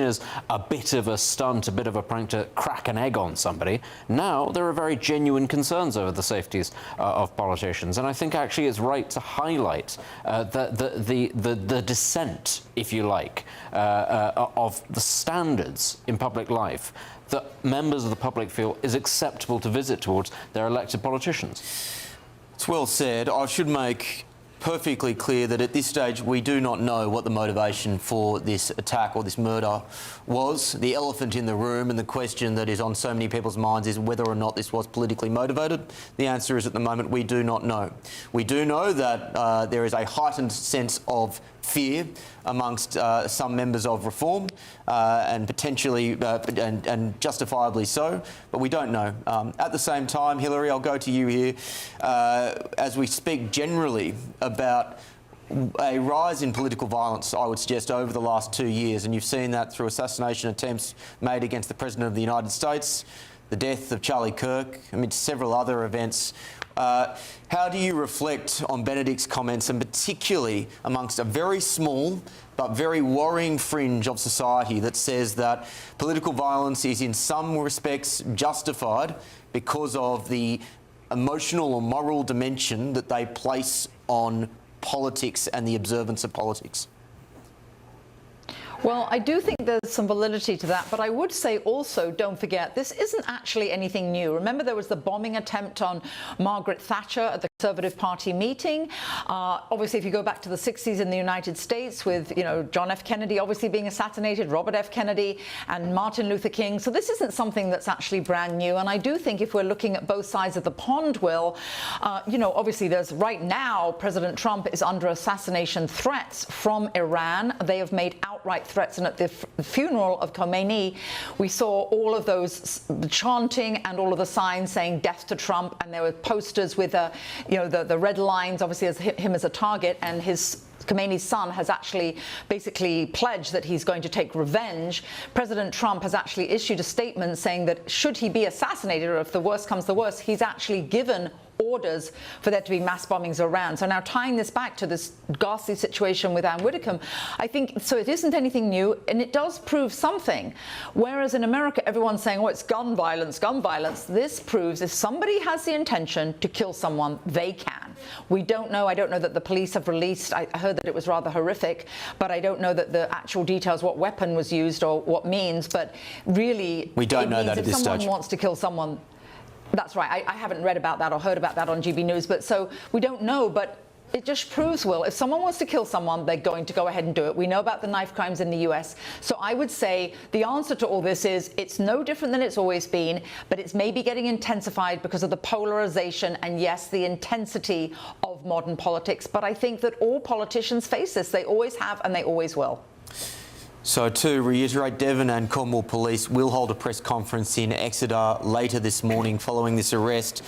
as a bit of a stunt, a bit of a prank to crack an egg on somebody. Now there are very genuine concerns over the safeties of politicians, and I think actually it's right to highlight the descent, if you like, of the standards in public life that members of the public feel is acceptable to visit towards their elected politicians. It's well said. I should make perfectly clear that at this stage we do not know what the motivation for this attack or this murder was. The elephant in the room and the question that is on so many people's minds is whether or not this was politically motivated. The answer is at the moment we do not know. We do know that there is a heightened sense of fear amongst some members of Reform and potentially and justifiably so, but we don't know. At the same time, Hillary, I'll go to you here. As we speak generally about a rise in political violence, I would suggest, over the last 2 years, and you've seen that through assassination attempts made against the President of the United States, the death of Charlie Kirk, amidst several other events. How do you reflect on Benedict's comments, and particularly amongst a very small but very worrying fringe of society that says that political violence is in some respects justified because of the emotional or moral dimension that they place on politics and the observance of politics? Well, I do think there's some validity to that, but I would say also, don't forget, this isn't actually anything new. Remember, there was the bombing attempt on Margaret Thatcher at the Conservative Party meeting. Obviously, if you go back to the 60s in the United States with, John F. Kennedy obviously being assassinated, Robert F. Kennedy and Martin Luther King. So this isn't something that's actually brand new. And I do think if we're looking at both sides of the pond, Will, obviously there's right now, President Trump is under assassination threats from Iran. They have made outright threats, and at the funeral of Khomeini, we saw all of those chanting and all of the signs saying death to Trump, and there were posters with the red lines, obviously as him as a target, and Khomeini's son has actually basically pledged that he's going to take revenge. President Trump has actually issued a statement saying that should he be assassinated, or if the worst comes to worst, he's actually given orders for there to be mass bombings around. So now tying this back to this ghastly situation with Ann Widdecombe, I think, so it isn't anything new, and it does prove something. Whereas in America, everyone's saying, oh, it's gun violence, gun violence. This proves if somebody has the intention to kill someone, they can. We don't know. I don't know that the police have released, I heard that it was rather horrific, but I don't know that the actual details, what weapon was used or what means, but really, we don't know that at this stage. If someone wants to kill someone, that's right. I haven't read about that or heard about that on GBNews, but so we don't know, but it just proves, Will, if someone wants to kill someone, they're going to go ahead and do it. We know about the knife crimes in the US. So I would say the answer to all this is it's no different than it's always been, but it's maybe getting intensified because of the polarization and, yes, the intensity of modern politics. But I think that all politicians face this. They always have and they always will. So to reiterate, Devon and Cornwall Police will hold a press conference in Exeter later this morning following this arrest.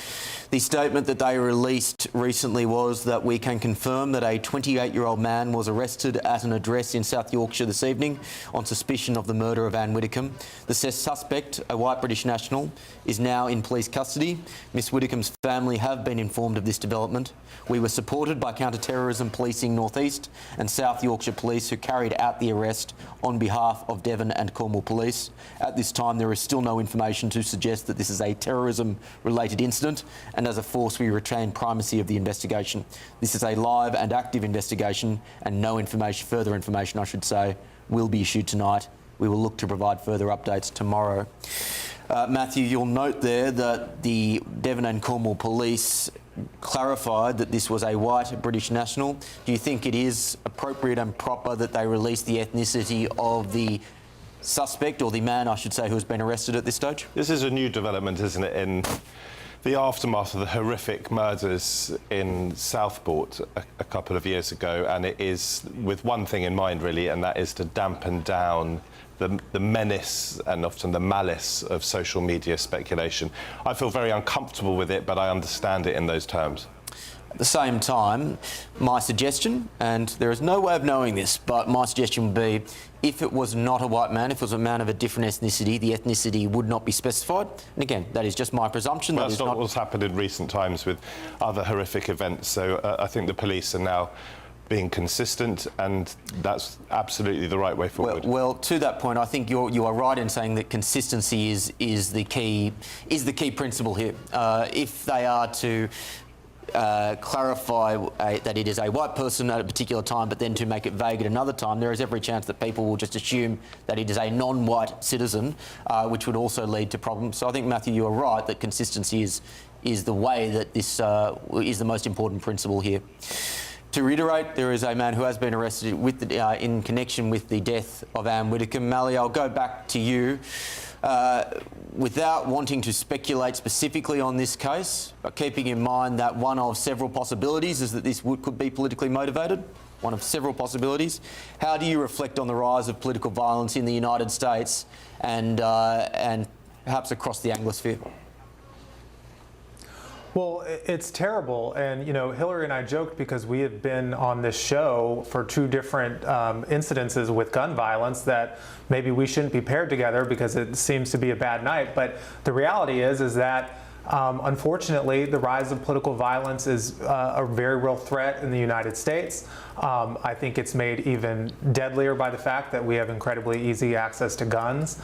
The statement that they released recently was that we can confirm that a 28-year-old man was arrested at an address in South Yorkshire this evening on suspicion of the murder of Ann Widdecombe. The suspect, a white British national, is now in police custody. Miss Widdecombe's family have been informed of this development. We were supported by Counter-Terrorism Policing North East and South Yorkshire Police, who carried out the arrest on behalf of Devon and Cornwall Police. At this time, there is still no information to suggest that this is a terrorism-related incident, and as a force, we retain primacy of the investigation. This is a live and active investigation, and no further information, I should say, will be issued tonight. We will look to provide further updates tomorrow. Matthew, you'll note there that the Devon and Cornwall Police clarified that this was a white British national. Do you think it is appropriate and proper that they release the ethnicity of the suspect, or the man, I should say, who has been arrested at this stage? This is a new development, isn't it, in the aftermath of the horrific murders in Southport a couple of years ago, and it is with one thing in mind, really, and that is to dampen down the menace and often the malice of social media speculation. I feel very uncomfortable with it, but I understand it in those terms. At the same time, my suggestion, and there is no way of knowing this, but my suggestion would be, if it was not a white man, if it was a man of a different ethnicity, the ethnicity would not be specified. And again, that is just my presumption. Well, that's not what's happened in recent times with other horrific events. So I think the police are now being consistent, and that's absolutely the right way forward. Well, to that point, I think you are right in saying that consistency is the key principle here. If they are to clarify that it is a white person at a particular time, but then to make it vague at another time, there is every chance that people will just assume that it is a non-white citizen, which would also lead to problems. So I think, Matthew, you are right that consistency is the way that this is the most important principle here. To reiterate, there is a man who has been arrested in connection with the death of Anne Widdecombe. Mally, I'll go back to you. Without wanting to speculate specifically on this case, but keeping in mind that one of several possibilities is that this could be politically motivated, one of several possibilities, how do you reflect on the rise of political violence in the United States and perhaps across the Anglosphere? Well, it's terrible. And, you know, Hillary and I joked because we had been on this show for two different incidences with gun violence that maybe we shouldn't be paired together because it seems to be a bad night. But the reality is that unfortunately, the rise of political violence is a very real threat in the United States. I think it's made even deadlier by the fact that we have incredibly easy access to guns.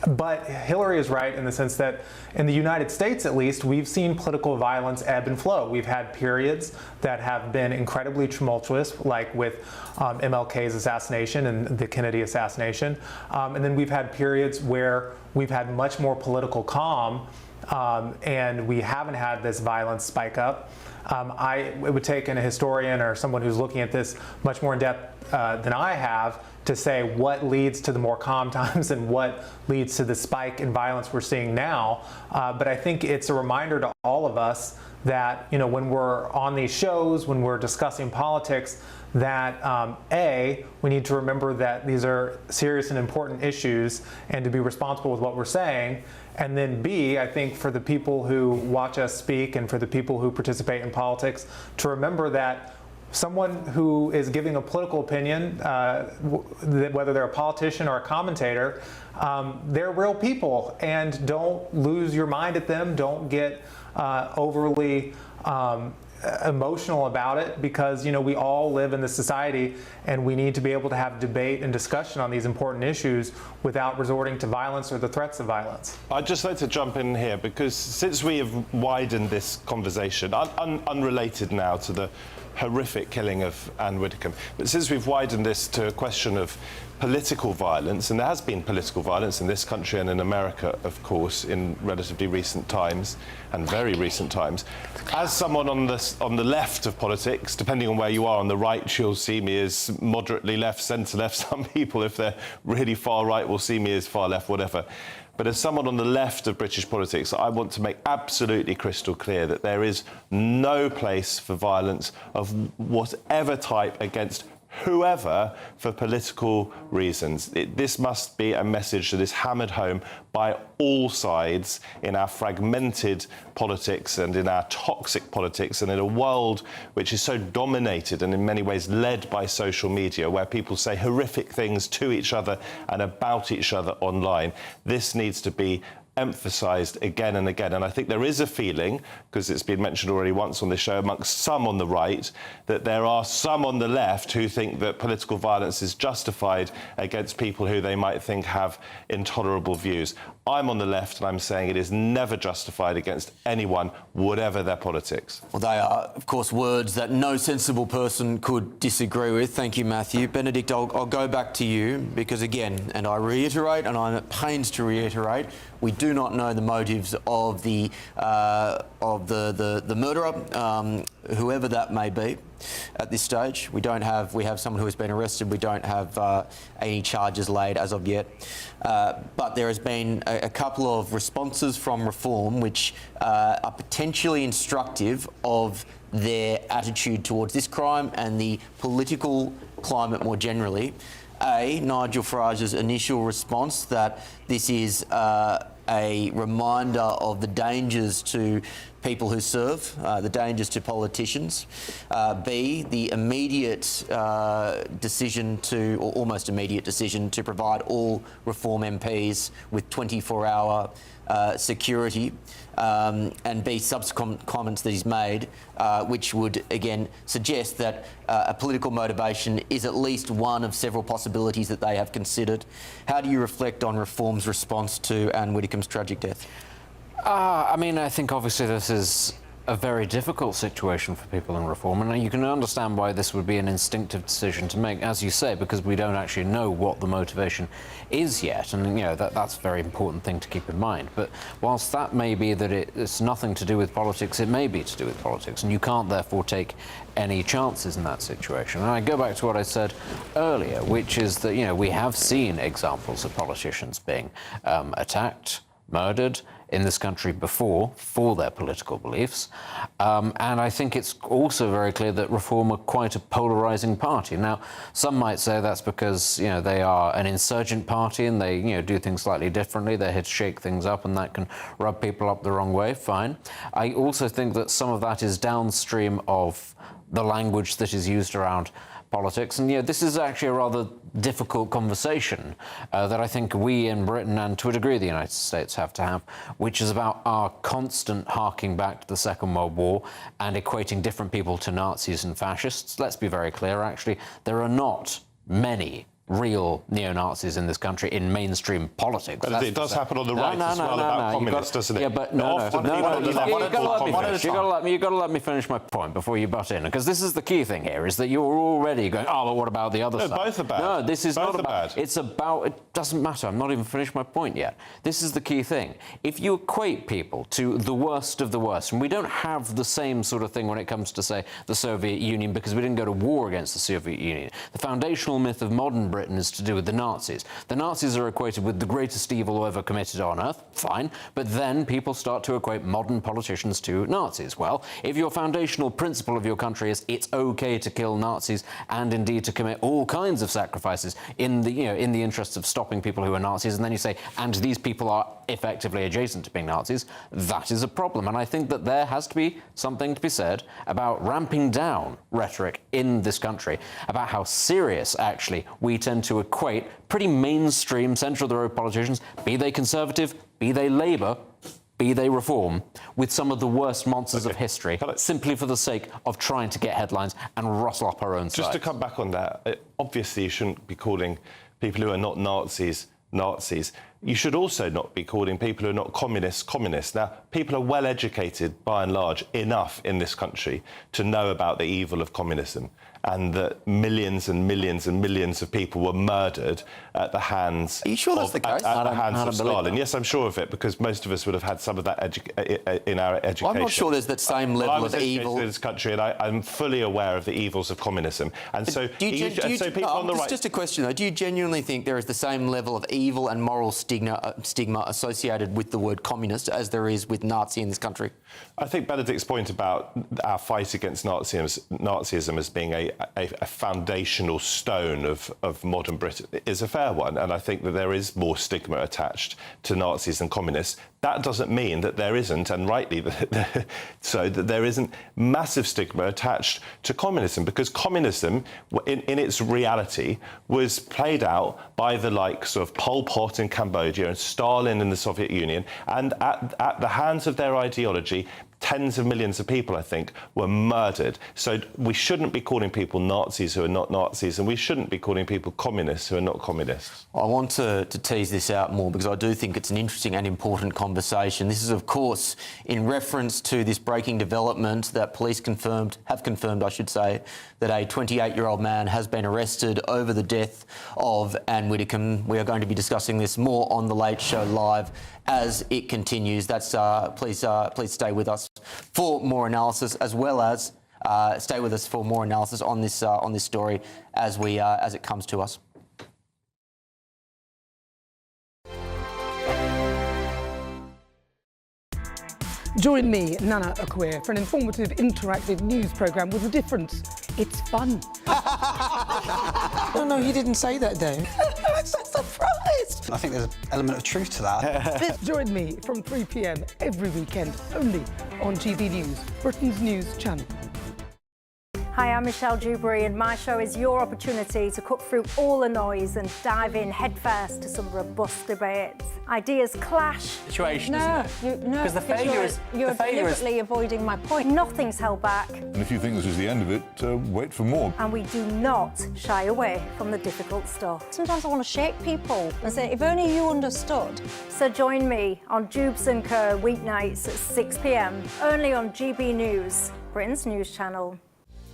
But Hillary is right in the sense that in the United States, at least, we've seen political violence ebb and flow. We've had periods that have been incredibly tumultuous, like with MLK's assassination and the Kennedy assassination. And then we've had periods where we've had much more political calm, and we haven't had this violence spike up. It would take a historian or someone who's looking at this much more in depth than I have to say what leads to the more calm times and what leads to the spike in violence we're seeing now. But I think it's a reminder to all of us that, you know, when we're on these shows, when we're discussing politics, that A, we need to remember that these are serious and important issues and to be responsible with what we're saying. And then B, I think for the people who watch us speak and for the people who participate in politics, to remember that someone who is giving a political opinion, whether they're a politician or a commentator, they're real people, and don't lose your mind at them. Don't get overly emotional about it, because, you know, we all live in this society and we need to be able to have debate and discussion on these important issues without resorting to violence or the threats of violence. I'd just like to jump in here because since we have widened this conversation, unrelated now to the horrific killing of Anne Widdecombe, but since we've widened this to a question of political violence, and there has been political violence in this country and in America, of course, in relatively recent times and very recent times. As someone on the left of politics, depending on where you are, on the right you'll see me as moderately left, centre left. Some people, if they're really far right, will see me as far left, whatever. But as someone on the left of British politics, I want to make absolutely crystal clear that there is no place for violence of whatever type against whoever for political reasons. This must be a message that is hammered home by all sides in our fragmented politics and in our toxic politics, and in a world which is so dominated and in many ways led by social media, where people say horrific things to each other and about each other online. This needs to be emphasised again and again. And I think there is a feeling, because it's been mentioned already once on this show, amongst some on the right, that there are some on the left who think that political violence is justified against people who they might think have intolerable views. I'm on the left and I'm saying it is never justified against anyone, whatever their politics. Well, they are, of course, words that no sensible person could disagree with. Thank you, Matthew. Benedict, I'll go back to you because, again, and I reiterate, and I'm at pains to reiterate, we do not know the motives of the murderer, whoever that may be. At this stage, we have someone who has been arrested. We don't have any charges laid as of yet. But there has been a couple of responses from Reform which are potentially instructive of their attitude towards this crime and the political climate more generally. Nigel Farage's initial response that this is a reminder of the dangers to people who serve, the dangers to politicians. B, the immediate decision to, or almost immediate decision to provide all Reform MPs with 24-hour security, and B, subsequent comments that he's made, which would again suggest that a political motivation is at least one of several possibilities that they have considered. How do you reflect on Reform's response to Anne Widdecombe's tragic death? I mean, I think obviously this is a very difficult situation for people in Reform, and you can understand why this would be an instinctive decision to make, as you say, because we don't actually know what the motivation is yet, and you know that's a very important thing to keep in mind. But whilst that may be that it's nothing to do with politics, it may be to do with politics, and you can't therefore take any chances in that situation. And I go back to what I said earlier, which is that we have seen examples of politicians being attacked, murdered in this country before for their political beliefs, and I think it's also very clear that Reform are quite a polarising party. Now, some might say that's because they are an insurgent party and they do things slightly differently. They're here to shake things up, and that can rub people up the wrong way. Fine. I also think that some of that is downstream of the language that is used around politics, and this is actually a rather difficult conversation that I think we in Britain and to a degree the United States have to have, which is about our constant harking back to the Second World War and equating different people to Nazis and fascists. Let's be very clear, actually, there are not many real neo-Nazis in this country in mainstream politics. But it does happen on the right as well about communists, doesn't it? Yeah, but you've got to let me finish my point before you butt in, because this is the key thing here, is that you're already going, oh, but what about the other side? Both are bad. No, this is both not about... bad. It's about... It doesn't matter. I'm not even finished my point yet. This is the key thing. If you equate people to the worst of the worst, and we don't have the same sort of thing when it comes to, say, the Soviet Union, because we didn't go to war against the Soviet Union. The foundational myth of modern Britain is to do with the Nazis. The Nazis are equated with the greatest evil ever committed on earth, fine, but then people start to equate modern politicians to Nazis. Well, if your foundational principle of your country is it's okay to kill Nazis and indeed to commit all kinds of sacrifices in the in the interests of stopping people who are Nazis, and then you say, and these people are effectively adjacent to being Nazis, that is a problem. And I think that there has to be something to be said about ramping down rhetoric in this country, about how serious, actually, we tend to equate pretty mainstream, centre-of-the-road politicians, be they Conservative, be they Labour, be they Reform, with some of the worst monsters of history, simply for the sake of trying to get headlines and rustle up our own sides. Just to come back on that, obviously you shouldn't be calling people who are not Nazis, Nazis. You should also not be calling people who are not communists, communists. Now, people are well educated, by and large, enough in this country to know about the evil of communism, and that millions and millions and millions of people were murdered at the hands Are you sure that's the case? at the hands of Stalin. Yes, I'm sure of it, because most of us would have had some of that in our education. I'm not sure there's that same level of evil in this country, and I'm fully aware of the evils of communism. And so, people on the right. Just a question though: do you genuinely think there is the same level of evil and moral stigma associated with the word communist as there is with Nazi in this country? I think Benedict's point about our fight against Nazism as being a foundational stone of modern Britain is a fair one, and I think that there is more stigma attached to Nazis than communists. That doesn't mean that there isn't, and rightly so, that there isn't massive stigma attached to communism, because communism, in its reality, was played out by the likes of Pol Pot in Cambodia and Stalin in the Soviet Union, and at the hands of their ideology, tens of millions of people, I think, were murdered. So we shouldn't be calling people Nazis who are not Nazis, and we shouldn't be calling people communists who are not communists. I want to tease this out more, because I do think it's an interesting and important conversation. This is, of course, in reference to this breaking development that police have confirmed, I should say, that a 28-year-old man has been arrested over the death of Anne Widdecombe. We are going to be discussing this more on The Late Show Live as it continues. That's please stay with us for more analysis, as well as stay with us for more analysis on this story as it comes to us. Join me, Nana Akweer, for an informative, interactive news programme with a difference. It's fun. No, you didn't say that, Dave. I'm so surprised. I think there's an element of truth to that. Join me from 3 p.m. every weekend, only on GB News, Britain's news channel. Hi, I'm Michelle Dewberry, and my show is your opportunity to cut through all the noise and dive in headfirst to some robust debates. Ideas clash. Situation, No, isn't it? Because the failure is... You're deliberately avoiding my point. Nothing's held back. And if you think this is the end of it, wait for more. And we do not shy away from the difficult stuff. Sometimes I want to shake people and say, if only you understood. So join me on Jubes & Co. weeknights at 6 p.m, only on GB News, Britain's news channel.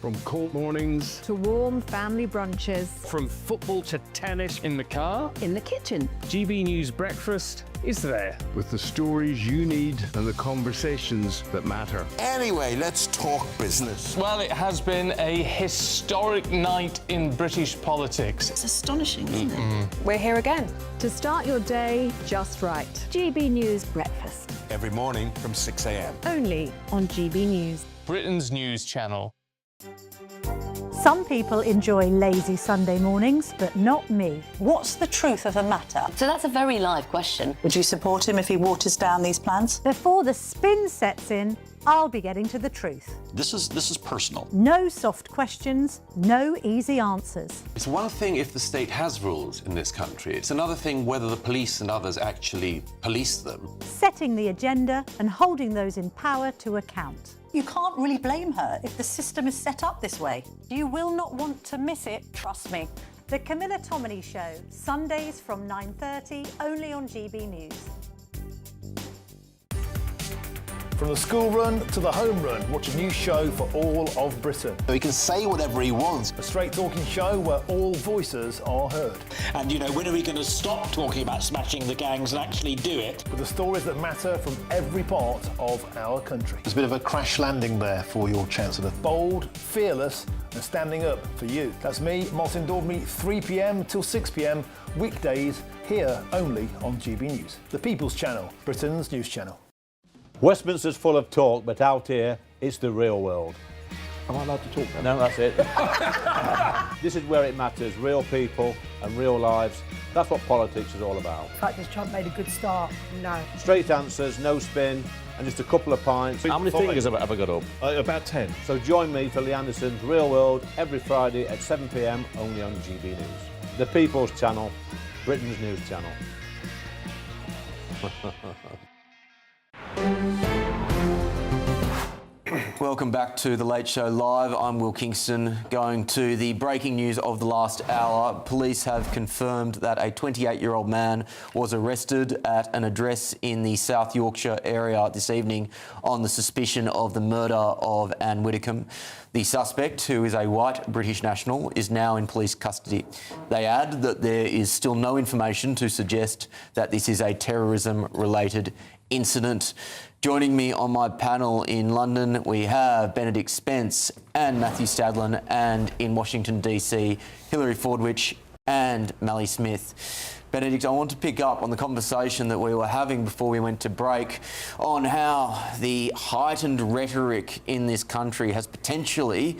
From court mornings to warm family brunches, from football to tennis, in the car, in the kitchen. GB News Breakfast is there with the stories you need and the conversations that matter. Anyway, let's talk business. Well, it has been a historic night in British politics. It's astonishing, isn't it? We're here again to start your day just right. GB News Breakfast. Every morning from 6 a.m. Only on GB News. Britain's news channel. Some people enjoy lazy Sunday mornings, but not me. What's the truth of the matter? So that's a very live question. Would you support him if he waters down these plans? Before the spin sets in, I'll be getting to the truth. This is personal. No soft questions, no easy answers. It's one thing if the state has rules in this country. It's another thing whether the police and others actually police them. Setting the agenda and holding those in power to account. You can't really blame her if the system is set up this way. You will not want to miss it, trust me. The Camilla Tominey Show, Sundays from 9:30, only on GB News. From the school run to the home run, watch a new show for all of Britain. He can say whatever he wants. A straight-talking show where all voices are heard. And, you know, when are we going to stop talking about smashing the gangs and actually do it? With the stories that matter from every part of our country. There's a bit of a crash landing there for your Chancellor. Bold, fearless and standing up for you. That's me, Martin Daubney, 3 p.m. till 6 p.m, weekdays, here only on GB News. The People's Channel, Britain's news channel. Westminster's full of talk, but out here, it's the real world. Am I allowed to talk now? No, that's it. This is where it matters, real people and real lives. That's what politics is all about. The fact is Trump made a good start. No. Straight answers, no spin, and just a couple of pints. How many fingers have I got up? About 10. So join me for Lee Anderson's Real World every Friday at 7 p.m, only on GB News. The People's Channel, Britain's news channel. Welcome back to The Late Show Live. I'm Will Kingston. Going to the breaking news of the last hour. Police have confirmed that a 28-year-old man was arrested at an address in the South Yorkshire area this evening on the suspicion of the murder of Anne Widdecombe. The suspect, who is a white British national, is now in police custody. They add that there is still no information to suggest that this is a terrorism-related incident. Joining me on my panel in London, we have Benedict Spence and Matthew Stadlen, and in Washington, DC, Hilary Fordwich and Mally Smith. Benedict, I want to pick up on the conversation that we were having before we went to break on how the heightened rhetoric in this country has potentially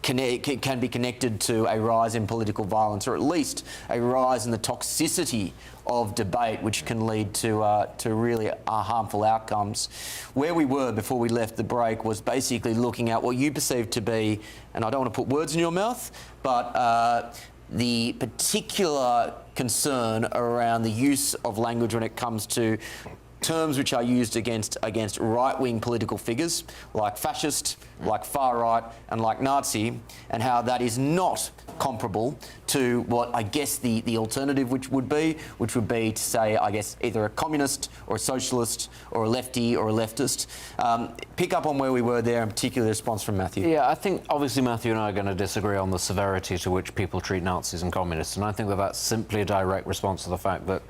can be connected to a rise in political violence, or at least a rise in the toxicity of debate, which can lead to really harmful outcomes. Where we were before we left the break was basically looking at what you perceive to be, and I don't want to put words in your mouth, but the particular concern around the use of language when it comes to terms which are used against right-wing political figures like fascist, like far-right and like Nazi, and how that is not comparable to what I guess the alternative which would be to say, I guess, either a communist or a socialist or a lefty or a leftist. Pick up on where we were there, in particular the response from Matthew. Yeah, I think obviously Matthew and I are going to disagree on the severity to which people treat Nazis and communists, and I think that that's simply a direct response to the fact that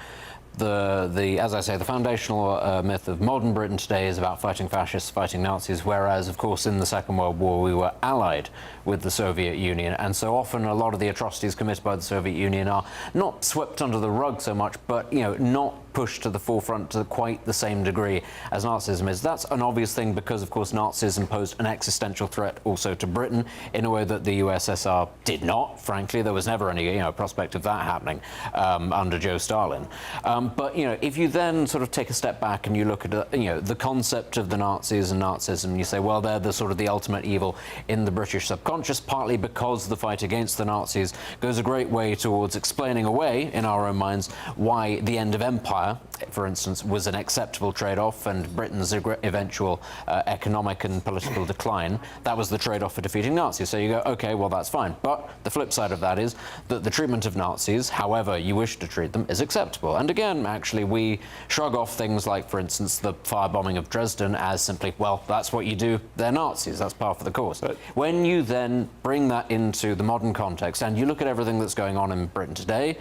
as I say, the foundational myth of modern Britain today is about fighting fascists, fighting Nazis, whereas, of course, in the Second World War we were allied with the Soviet Union, and so often a lot of the atrocities committed by the Soviet Union are not swept under the rug so much, but, you know, not pushed to the forefront to quite the same degree as Nazism is. That's an obvious thing because, of course, Nazism posed an existential threat also to Britain in a way that the USSR did not. Frankly, there was never any prospect of that happening under Joe Stalin. But if you then sort of take a step back and you look at the concept of the Nazis and Nazism, you say, well, they're the sort of the ultimate evil in the British subconscious, partly because the fight against the Nazis goes a great way towards explaining away in our own minds why the end of empire, for instance, was an acceptable trade-off, and Britain's eventual economic and political decline, that was the trade-off for defeating Nazis. So you go, okay, well, that's fine. But the flip side of that is that the treatment of Nazis, however you wish to treat them, is acceptable. And again, actually, we shrug off things like, for instance, the firebombing of Dresden as simply, well, that's what you do, they're Nazis, that's par for the course. But when you then bring that into the modern context and you look at everything that's going on in Britain today,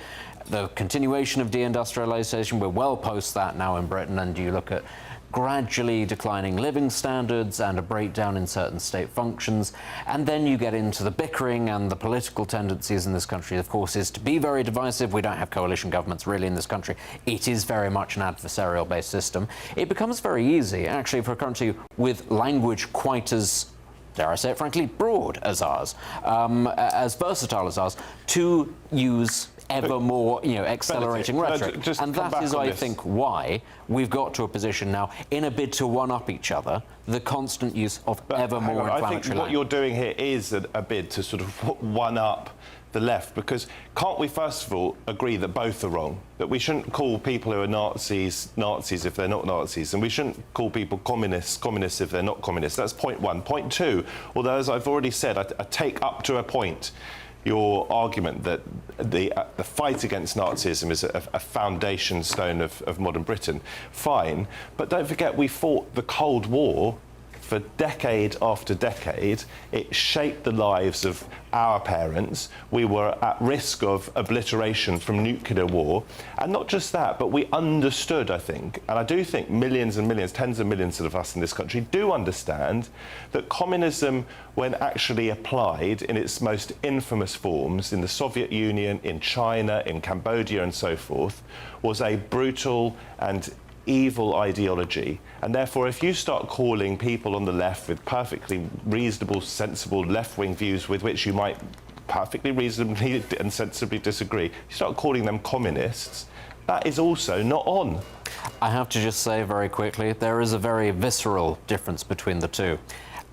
the continuation of deindustrialization, we're well post that now in Britain, and you look at gradually declining living standards and a breakdown in certain state functions, and then you get into the bickering, and the political tendencies in this country, of course, is to be very divisive. We don't have coalition governments really in this country. It is very much an adversarial-based system. It becomes very easy, actually, for a country with language quite as, dare I say it, frankly, broad as ours, as versatile as ours, to use ever more, accelerating rhetoric. And that is, I think, why we've got to a position now, in a bid to one-up each other, the constant use of ever more inflammatory language. I think what you're doing here is a bid to sort of one-up the left, because can't we first of all agree that both are wrong? That we shouldn't call people who are Nazis Nazis if they're not Nazis, and we shouldn't call people communists if they're not communists. That's point one. Point two, although as I've already said, I take up to a point your argument that the fight against Nazism is a foundation stone of modern Britain. Fine, but don't forget we fought the Cold War for decade after decade. It shaped the lives of our parents. We were at risk of obliteration from nuclear war. And not just that, but we understood, I think, and I do think millions and millions, tens of millions of us in this country do understand that communism, when actually applied in its most infamous forms in the Soviet Union, in China, in Cambodia and so forth, was a brutal and evil ideology. And therefore, if you start calling people on the left with perfectly reasonable, sensible left-wing views with which you might perfectly reasonably and sensibly disagree, you start calling them communists, that is also not on. I have to just say very quickly, there is a very visceral difference between the two.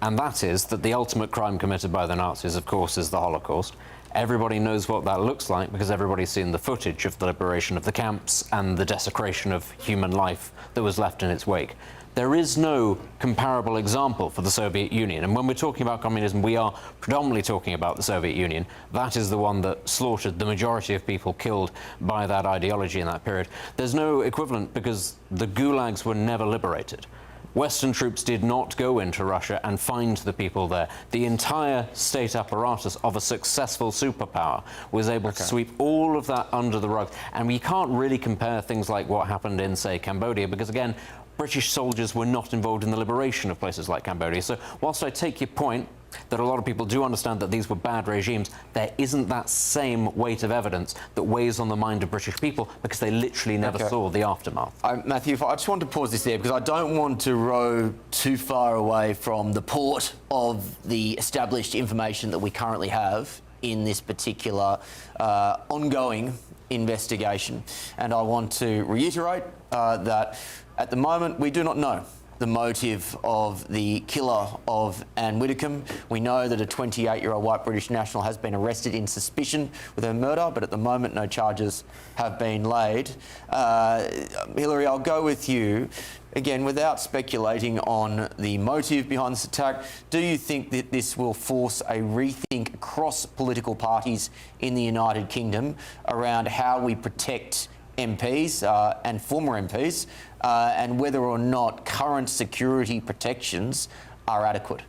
And that is that the ultimate crime committed by the Nazis, of course, is the Holocaust. Everybody knows what that looks like because everybody's seen the footage of the liberation of the camps and the desecration of human life that was left in its wake. There is no comparable example for the Soviet Union. And when we're talking about communism, we are predominantly talking about the Soviet Union. That is the one that slaughtered the majority of people killed by that ideology in that period. There's no equivalent because the gulags were never liberated. Western troops did not go into Russia and find the people there. The entire state apparatus of a successful superpower was able to sweep all of that under the rug. And we can't really compare things like what happened in, say, Cambodia, because, again, British soldiers were not involved in the liberation of places like Cambodia. So whilst I take your point that a lot of people do understand that these were bad regimes, there isn't that same weight of evidence that weighs on the mind of British people because they literally never saw the aftermath. Matthew, I just want to pause this there because I don't want to row too far away from the port of the established information that we currently have in this particular ongoing investigation. And I want to reiterate that at the moment we do not know the motive of the killer of Anne Widdecombe. We know that a 28-year-old white British national has been arrested in suspicion with her murder, but at the moment no charges have been laid. Hilary, I'll go with you. Again, without speculating on the motive behind this attack, do you think that this will force a rethink across political parties in the United Kingdom around how we protect MPs and former MPs and whether or not current security protections are adequate?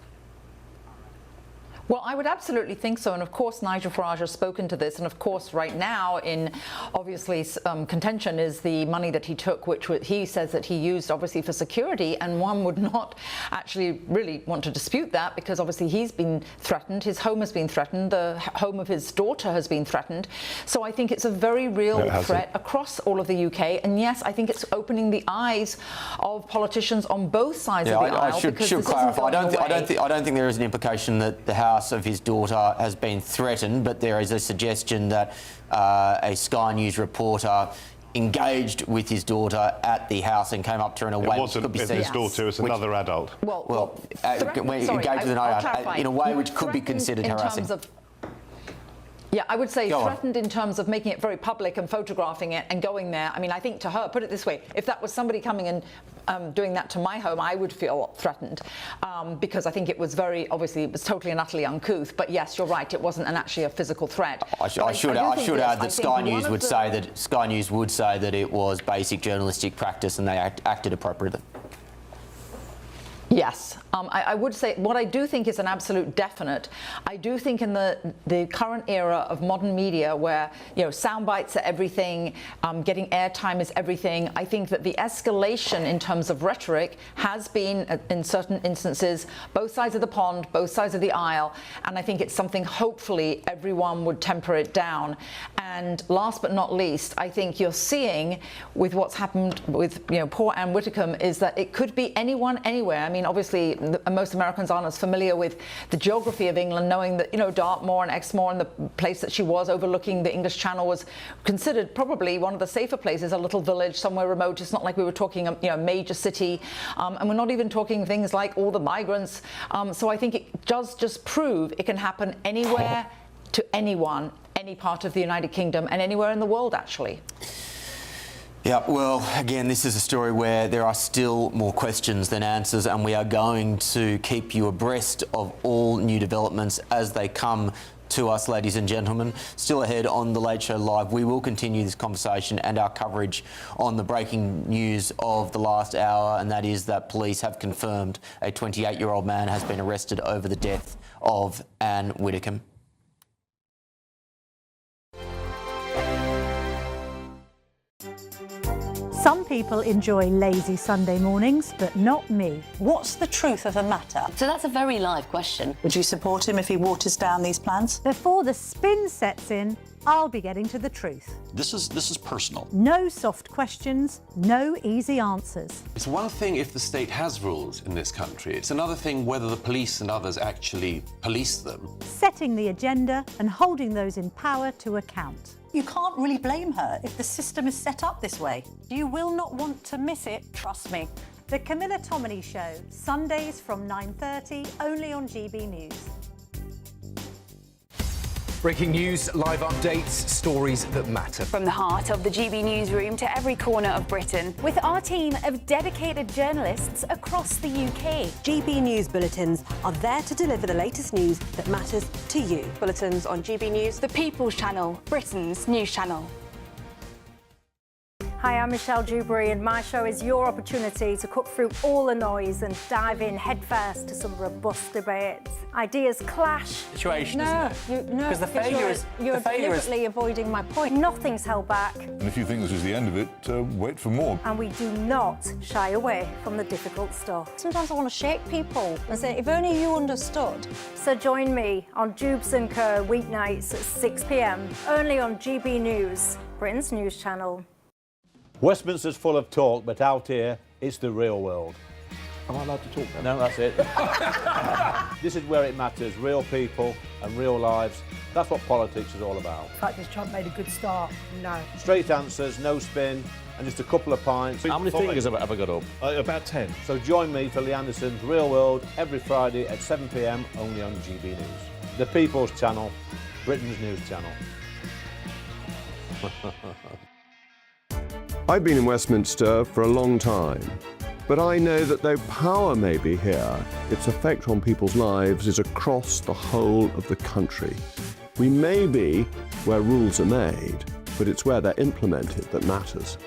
Well, I would absolutely think so. And of course, Nigel Farage has spoken to this. And of course, right now, in obviously contention is the money that he took, which he says that he used obviously for security. And one would not actually really want to dispute that, because obviously he's been threatened. His home has been threatened. The home of his daughter has been threatened. So I think it's a very real threat across all of the UK. And yes, I think it's opening the eyes of politicians on both sides of the aisle. I should clarify. I don't think there is an implication that the house of his daughter has been threatened, but there is a suggestion that a Sky News reporter engaged with his daughter at the house and came up to her in a way which could be seen. His daughter was another adult. Engaged with an adult in a way which could be considered harassing. Yeah, I would say threatened in terms of making it very public and photographing it and going there. I mean, I think to her, put it this way, if that was somebody coming and doing that to my home, I would feel threatened, because I think it was obviously, it was totally and utterly uncouth. But yes, you're right, it wasn't actually a physical threat. I should add that Sky News would say that it was basic journalistic practice and they acted appropriately. Yes, I would say what I do think is an absolute definite. I do think in the current era of modern media, where sound bites are everything, getting airtime is everything, I think that the escalation in terms of rhetoric has been, in certain instances, both sides of the pond, both sides of the aisle, and I think it's something hopefully everyone would temper it down. And last but not least, I think you're seeing with what's happened with poor Anne Widdecombe is that it could be anyone, anywhere. I mean, obviously, most Americans aren't as familiar with the geography of England, knowing that, Dartmoor and Exmoor and the place that she was overlooking the English Channel was considered probably one of the safer places, a little village somewhere remote. It's not like we were talking a major city, and we're not even talking things like all the migrants. So I think it does just prove it can happen anywhere to anyone, any part of the United Kingdom and anywhere in the world, actually. Yeah, well, again, this is a story where there are still more questions than answers, and we are going to keep you abreast of all new developments as they come to us, ladies and gentlemen. Still ahead on The Late Show Live, we will continue this conversation and our coverage on the breaking news of the last hour, and that is that police have confirmed a 28-year-old man has been arrested over the death of Anne Widdecombe. Some people enjoy lazy Sunday mornings, but not me. What's the truth of the matter? So that's a very live question. Would you support him if he waters down these plans? Before the spin sets in, I'll be getting to the truth. This is personal. No soft questions, no easy answers. It's one thing if the state has rules in this country. It's another thing whether the police and others actually police them. Setting the agenda and holding those in power to account. You can't really blame her if the system is set up this way. You will not want to miss it, trust me. The Camilla Tominey Show, Sundays from 9:30, only on GB News. Breaking news, live updates, stories that matter. From the heart of the GB newsroom to every corner of Britain, with our team of dedicated journalists across the UK. GB News bulletins are there to deliver the latest news that matters to you. Bulletins on GB News, the People's Channel, Britain's news channel. Hi, I'm Michelle Dewberry, and my show is your opportunity to cut through all the noise and dive in headfirst to some robust debates. Ideas clash. Situation, isn't it? No, because the failure is you're deliberately avoiding my point. Nothing's held back, And if you think this is the end of it, wait for more. and we do not shy away from the difficult stuff. Sometimes I want to shake people and say, if only you understood. So join me on Jubes & Co. weeknights at 6 p.m, only on GB News, Britain's news channel. Westminster's full of talk, but out here, it's the real world. Am I allowed to talk now? No, that's it. This is where it matters, real people and real lives. That's what politics is all about. In fact, this Trump made a good start. No. Straight answers, no spin, and just a couple of pints. How many fingers have I got up? About 10. So join me for Lee Anderson's Real World every Friday at 7 p.m, only on GB News. The People's Channel, Britain's news channel. I've been in Westminster for a long time, but I know that though power may be here, its effect on people's lives is across the whole of the country. We may be where rules are made, but it's where they're implemented that matters.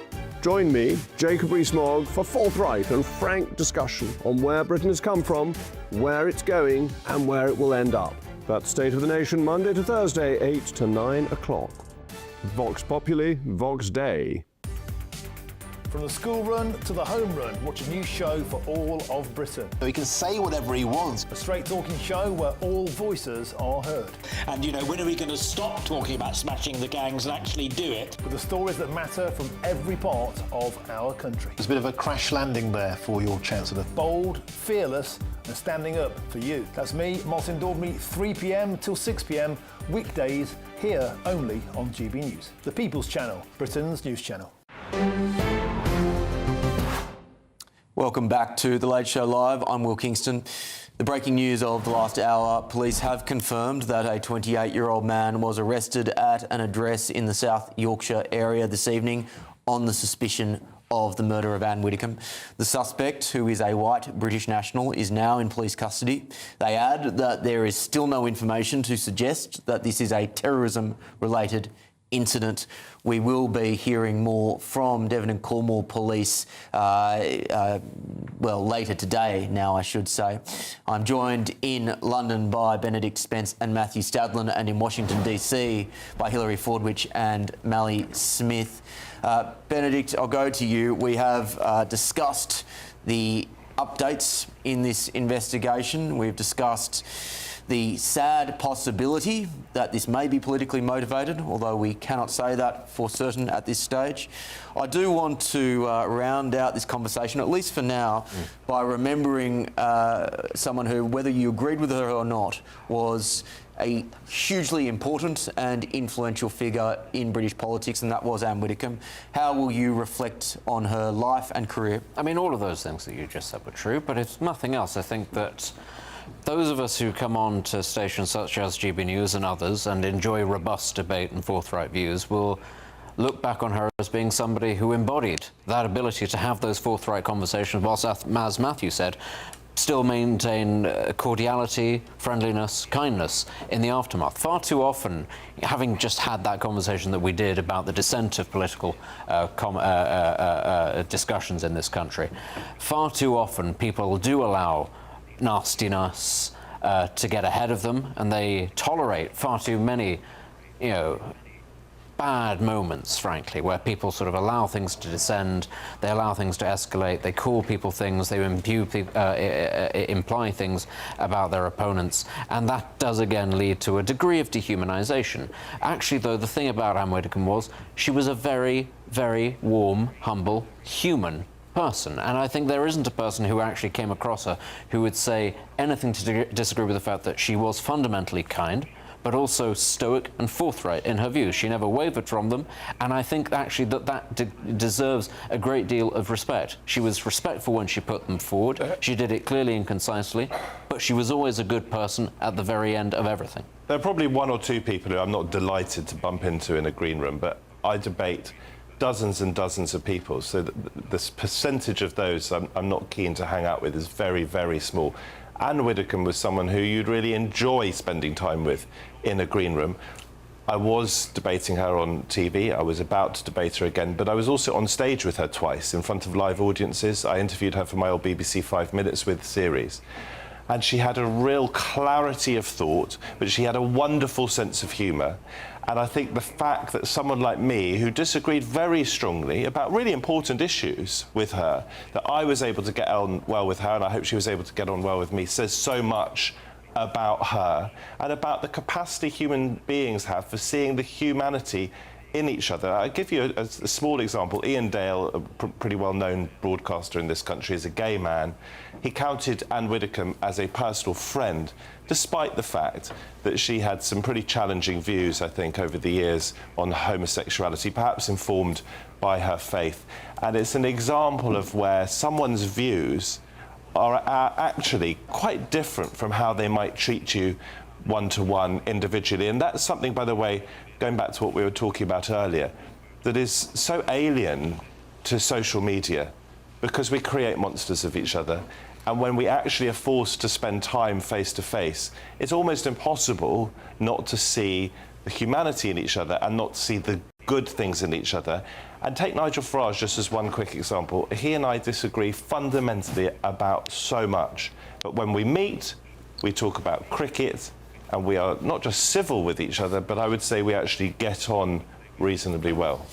Join me, Jacob Rees-Mogg, for forthright and frank discussion on where Britain has come from, where it's going, and where it will end up. That's State of the Nation, Monday to Thursday, 8 to 9 o'clock. Vox Populi, Vox Dei. From the school run to the home run, watch a new show for all of Britain. He can say whatever he wants. A straight-talking show where all voices are heard. And, you know, when are we going to stop talking about smashing the gangs and actually do it? With the stories that matter from every part of our country. There's a bit of a crash landing there for your Chancellor. Bold, fearless and standing up for you. That's me, Martin Daubney, 3 p.m. till 6 p.m, weekdays, here only on GB News. The People's Channel, Britain's news channel. Welcome back to The Late Show Live. I'm Will Kingston. The breaking news of the last hour, police have confirmed that a 28-year-old man was arrested at an address in the South Yorkshire area this evening on the suspicion of the murder of Anne Widdecombe. The suspect, who is a white British national, is now in police custody. They add that there is still no information to suggest that this is a terrorism-related incident. We will be hearing more from Devon and Cornwall Police, later today now, I should say. I'm joined in London by Benedict Spence and Matthew Stadlin, and in Washington, DC by Hilary Fordwich and Mally Smith. Benedict, I'll go to you. We have discussed the updates in this investigation. We've discussed the sad possibility that this may be politically motivated, although we cannot say that for certain at this stage. I do want to round out this conversation, at least for now, by remembering someone who, whether you agreed with her or not, was a hugely important and influential figure in British politics, and that was Anne Widdecombe. How will you reflect on her life and career? I mean, all of those things that you just said were true, but if nothing else, I think that those of us who come on to stations such as GB News and others and enjoy robust debate and forthright views will look back on her as being somebody who embodied that ability to have those forthright conversations, whilst, as Matthew said, still maintain cordiality, friendliness, kindness in the aftermath. Far too often, having just had that conversation that we did about the descent of political discussions in this country, far too often people do allow nastiness to get ahead of them, and they tolerate far too many, bad moments, frankly, where people sort of allow things to descend, they allow things to escalate, they call people things, they imply things about their opponents, and that does again lead to a degree of dehumanization. Actually, though, the thing about Anne Widdecombe was she was a very, very warm, humble, human person, and I think there isn't a person who actually came across her who would say anything to disagree with the fact that she was fundamentally kind, but also stoic and forthright in her views. She never wavered from them, and I think actually that deserves a great deal of respect. She was respectful when she put them forward. She did it clearly and concisely, but she was always a good person at the very end of everything. There are probably one or two people who I'm not delighted to bump into in a green room, but I debate dozens and dozens of people, so this percentage of those I'm not keen to hang out with is very, very small. Anne Widdecombe was someone who you'd really enjoy spending time with in a green room. I was debating her on TV, I was about to debate her again, but I was also on stage with her twice in front of live audiences. I interviewed her for my old BBC 5 Minutes With series. And she had a real clarity of thought, but she had a wonderful sense of humour. And I think the fact that someone like me, who disagreed very strongly about really important issues with her, that I was able to get on well with her, and I hope she was able to get on well with me, says so much about her and about the capacity human beings have for seeing the humanity in each other. I'll give you a small example. Ian Dale, a pretty well-known broadcaster in this country, is a gay man. He counted Anne Widdecombe as a personal friend, despite the fact that she had some pretty challenging views, I think, over the years on homosexuality, perhaps informed by her faith. And it's an example of where someone's views are actually quite different from how they might treat you one-to-one individually. And that's something, by the way, going back to what we were talking about earlier, that is so alien to social media because we create monsters of each other. And when we actually are forced to spend time face to face, it's almost impossible not to see the humanity in each other and not to see the good things in each other. And take Nigel Farage just as one quick example. He and I disagree fundamentally about so much. But when we meet, we talk about cricket and we are not just civil with each other, but I would say we actually get on reasonably well.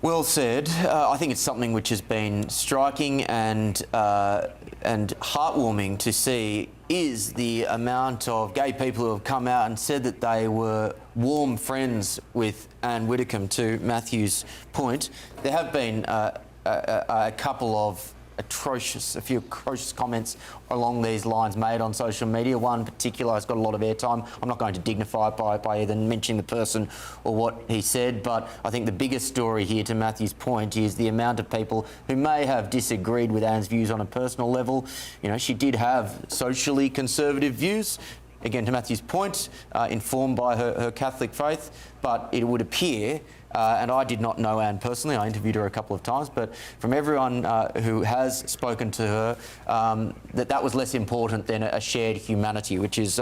Well said. I think it's something which has been striking and heartwarming to see is the amount of gay people who have come out and said that they were warm friends with Anne Widdecombe. To Matthew's point, there have been a couple of a few atrocious comments along these lines made on social media. One in particular has got a lot of airtime. I'm not going to dignify it by either mentioning the person or what he said, but I think the biggest story here, to Matthew's point, is the amount of people who may have disagreed with Anne's views on a personal level. You know, she did have socially conservative views. Again, to Matthew's point, informed by her Catholic faith, but it would appear, and I did not know Anne personally, I interviewed her a couple of times, but from everyone who has spoken to her, that was less important than a shared humanity, which is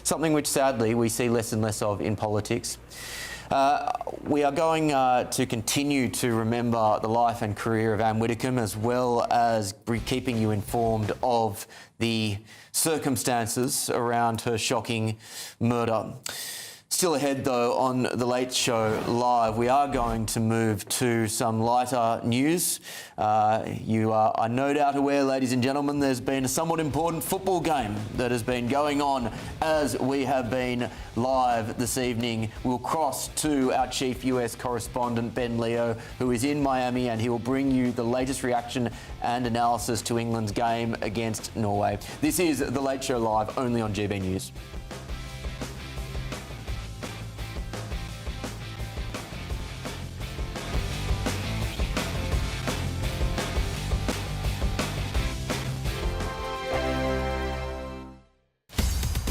something which sadly we see less and less of in politics. We are going to continue to remember the life and career of Anne Widdecombe, as well as keeping you informed of the circumstances around her shocking murder. Still ahead, though, on The Late Show Live, we are going to move to some lighter news. You are no doubt aware, ladies and gentlemen, there's been a somewhat important football game that has been going on as we have been live this evening. We'll cross to our chief US correspondent, Ben Leo, who is in Miami, and he will bring you the latest reaction and analysis to England's game against Norway. This is The Late Show Live, only on GB News.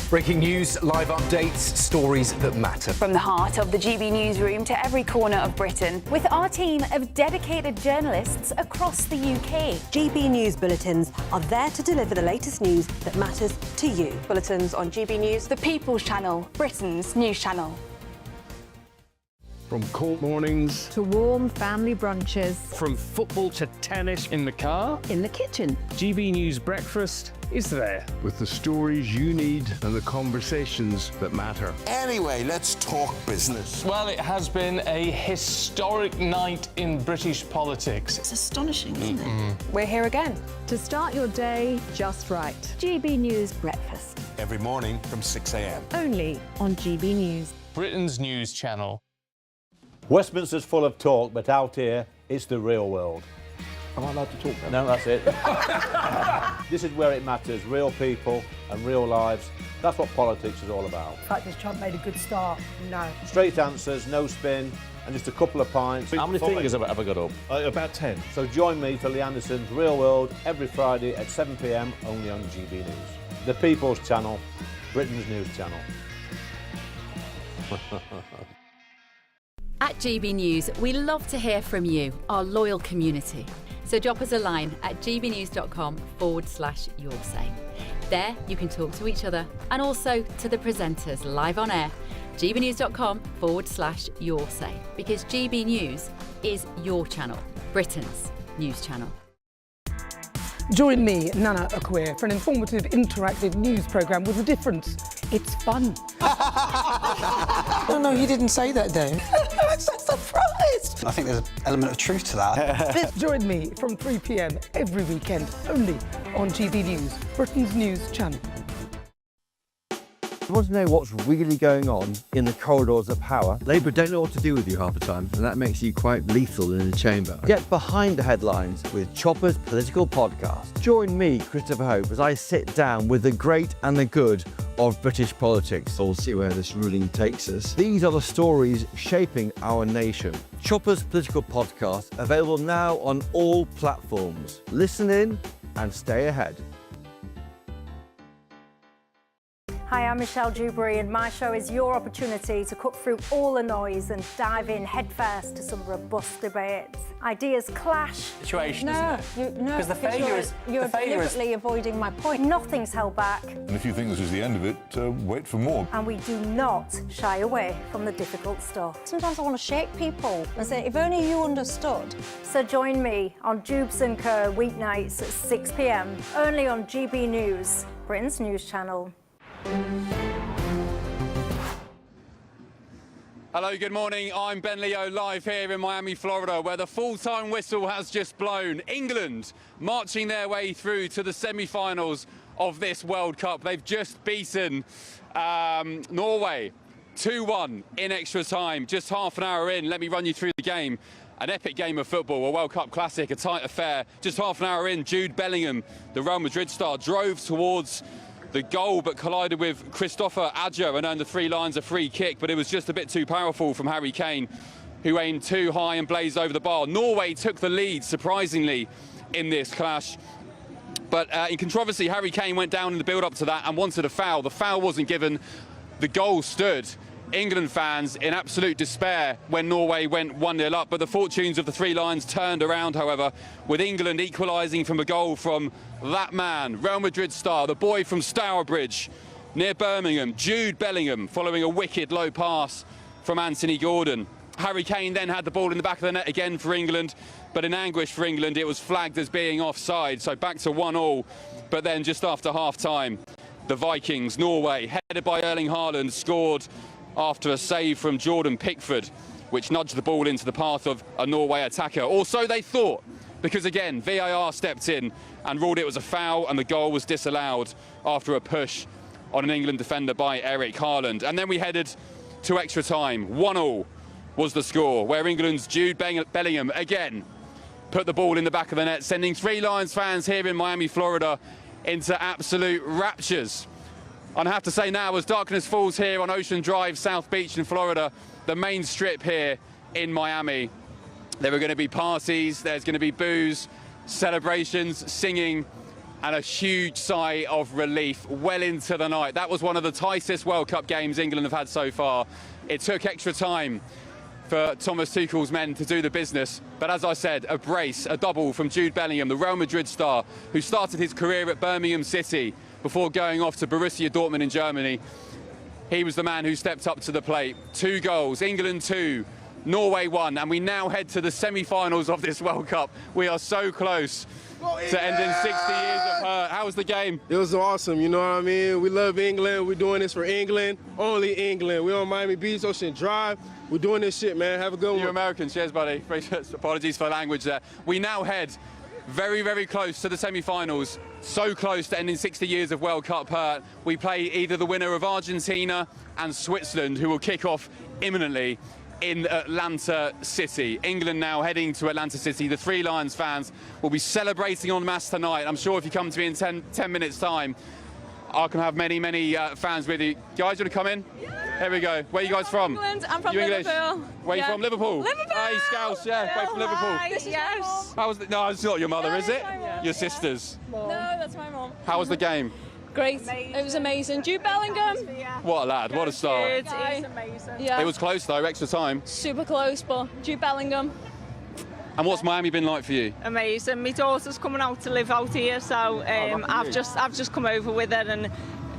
Breaking news, live updates, stories that matter. From the heart of the GB newsroom to every corner of Britain, with our team of dedicated journalists across the UK. GB News bulletins are there to deliver the latest news that matters to you. Bulletins on GB News, the People's Channel, Britain's news channel. From cold mornings to warm family brunches. From football to tennis. In the car. In the kitchen. GB News Breakfast is there. With the stories you need and the conversations that matter. Anyway, let's talk business. Well, it has been a historic night in British politics. It's astonishing, isn't it? We're here again to start your day just right. GB News Breakfast. Every morning from 6 a.m. Only on GB News. Britain's news channel. Westminster's full of talk, but out here, it's the real world. Am I allowed to talk now? No, that's it. This is where it matters, real people and real lives. That's what politics is all about. The fact is Trump made a good start, no. Straight answers, no spin, and just a couple of pints. How many fingers have I got up? About 10. So join me for Lee Anderson's Real World every Friday at 7 p.m, only on GB News. The People's Channel, Britain's news channel. At GB News, we love to hear from you, our loyal community. So drop us a line at gbnews.com/yoursay. There you can talk to each other and also to the presenters live on air. gbnews.com/yoursay, because GB News is your channel, Britain's news channel. Join me, Nana Akweer, for an informative, interactive news programme with a difference. It's fun. No, you didn't say that, Dave. I'm so surprised. I think there's an element of truth to that. Join me from 3 p.m. every weekend, only on GB News, Britain's news channel. You want to know what's really going on in the corridors of power? Labour don't know what to do with you half the time, and that makes you quite lethal in the chamber. Get behind the headlines with Chopper's political podcast. Join me, Christopher Hope, as I sit down with the great and the good of British politics. We'll see where this ruling takes us. These are the stories shaping our nation. Chopper's political podcast, available now on all platforms. Listen in and stay ahead. Hi, I'm Michelle Dewberry, and my show is your opportunity to cut through all the noise and dive in headfirst to some robust debates. Ideas clash. Situation, isn't it? No, because you're deliberately avoiding my point. Nothing's held back. And if you think this is the end of it, wait for more. And we do not shy away from the difficult stuff. Sometimes I want to shake people and say, if only you understood. So join me on Jubes & Kerr weeknights at 6 p.m, only on GB News, Britain's news channel. Hello, good morning. I'm Ben Leo, live here in Miami, Florida, where the full-time whistle has just blown. England marching their way through to the semi-finals of this World Cup. They've just beaten Norway 2-1 in extra time, just half an hour in. Let me run you through the game. An epic game of football, a World Cup classic, a tight affair. Just half an hour in, Jude Bellingham, the Real Madrid star, drove towards the goal but collided with Christopher Adja and earned the 3 Lions a free kick, but it was just a bit too powerful from Harry Kane, who aimed too high and blazed over the bar. Norway took the lead, surprisingly, in this clash. But in controversy, Harry Kane went down in the build-up to that and wanted a foul. The foul wasn't given. The goal stood. England fans in absolute despair when Norway went 1-0 up, but the fortunes of the 3 Lions turned around, however, with England equalising from a goal from that man, Real Madrid star, the boy from Stourbridge near Birmingham, Jude Bellingham, following a wicked low pass from Anthony Gordon. Harry Kane then had the ball in the back of the net again for England, but in anguish for England, it was flagged as being offside, so back to 1-1. But then just after half-time, the Vikings, Norway, headed by Erling Haaland, scored after a save from Jordan Pickford, which nudged the ball into the path of a Norway attacker. Or so they thought, because again, VAR stepped in and ruled it was a foul, and the goal was disallowed after a push on an England defender by Erling Haaland. And then we headed to extra time. 1-1 was the score, where England's Jude Bellingham again put the ball in the back of the net, sending 3 Lions fans here in Miami, Florida, into absolute raptures. And I have to say now, as darkness falls here on Ocean Drive, South Beach in Florida, the main strip here in Miami, there are going to be parties, there's going to be booze, celebrations, singing, and a huge sigh of relief well into the night. That was one of the tightest World Cup games England have had so far. It took extra time for Thomas Tuchel's men to do the business. But as I said, a brace, a double from Jude Bellingham, the Real Madrid star, who started his career at Birmingham City before going off to Borussia Dortmund in Germany. He was the man who stepped up to the plate. 2 goals, England 2, Norway 1, and we now head to the semi-finals of this World Cup. We are so close to ending 60 years of hurt. How was the game? It was awesome, you know what I mean? We love England. We're doing this for England, only England. We're on Miami Beach, Ocean Drive. We're doing this shit, man. Have a good one. You American, cheers, buddy. Apologies for language there. We now head very, very close to the semi-finals. So close to ending 60 years of World Cup hurt. We play either the winner of Argentina and Switzerland, who will kick off imminently in Atlanta City. England now heading to Atlanta City. The 3 Lions fans will be celebrating en masse tonight. I'm sure if you come to me in 10 minutes' time, I can have many, many fans with you. Guys, you want to come in? Yeah. Here we go. Where are you guys from? England. I'm from you Liverpool. English? Where are you from? Liverpool? Liverpool! Hey, Scouts, yeah, both from Liverpool. Yes. How was no, it's not your mother, No, is it? it's my mum. Your sisters? No, that's my mum. How was the game? Great. It was amazing. Jude Bellingham. What a lad, what a star. It was amazing. Yeah. It was close though, extra time. Super close, but Jude Bellingham. And what's Miami been like for you? Amazing. My daughter's coming out to live out here, so I've just come over with her, and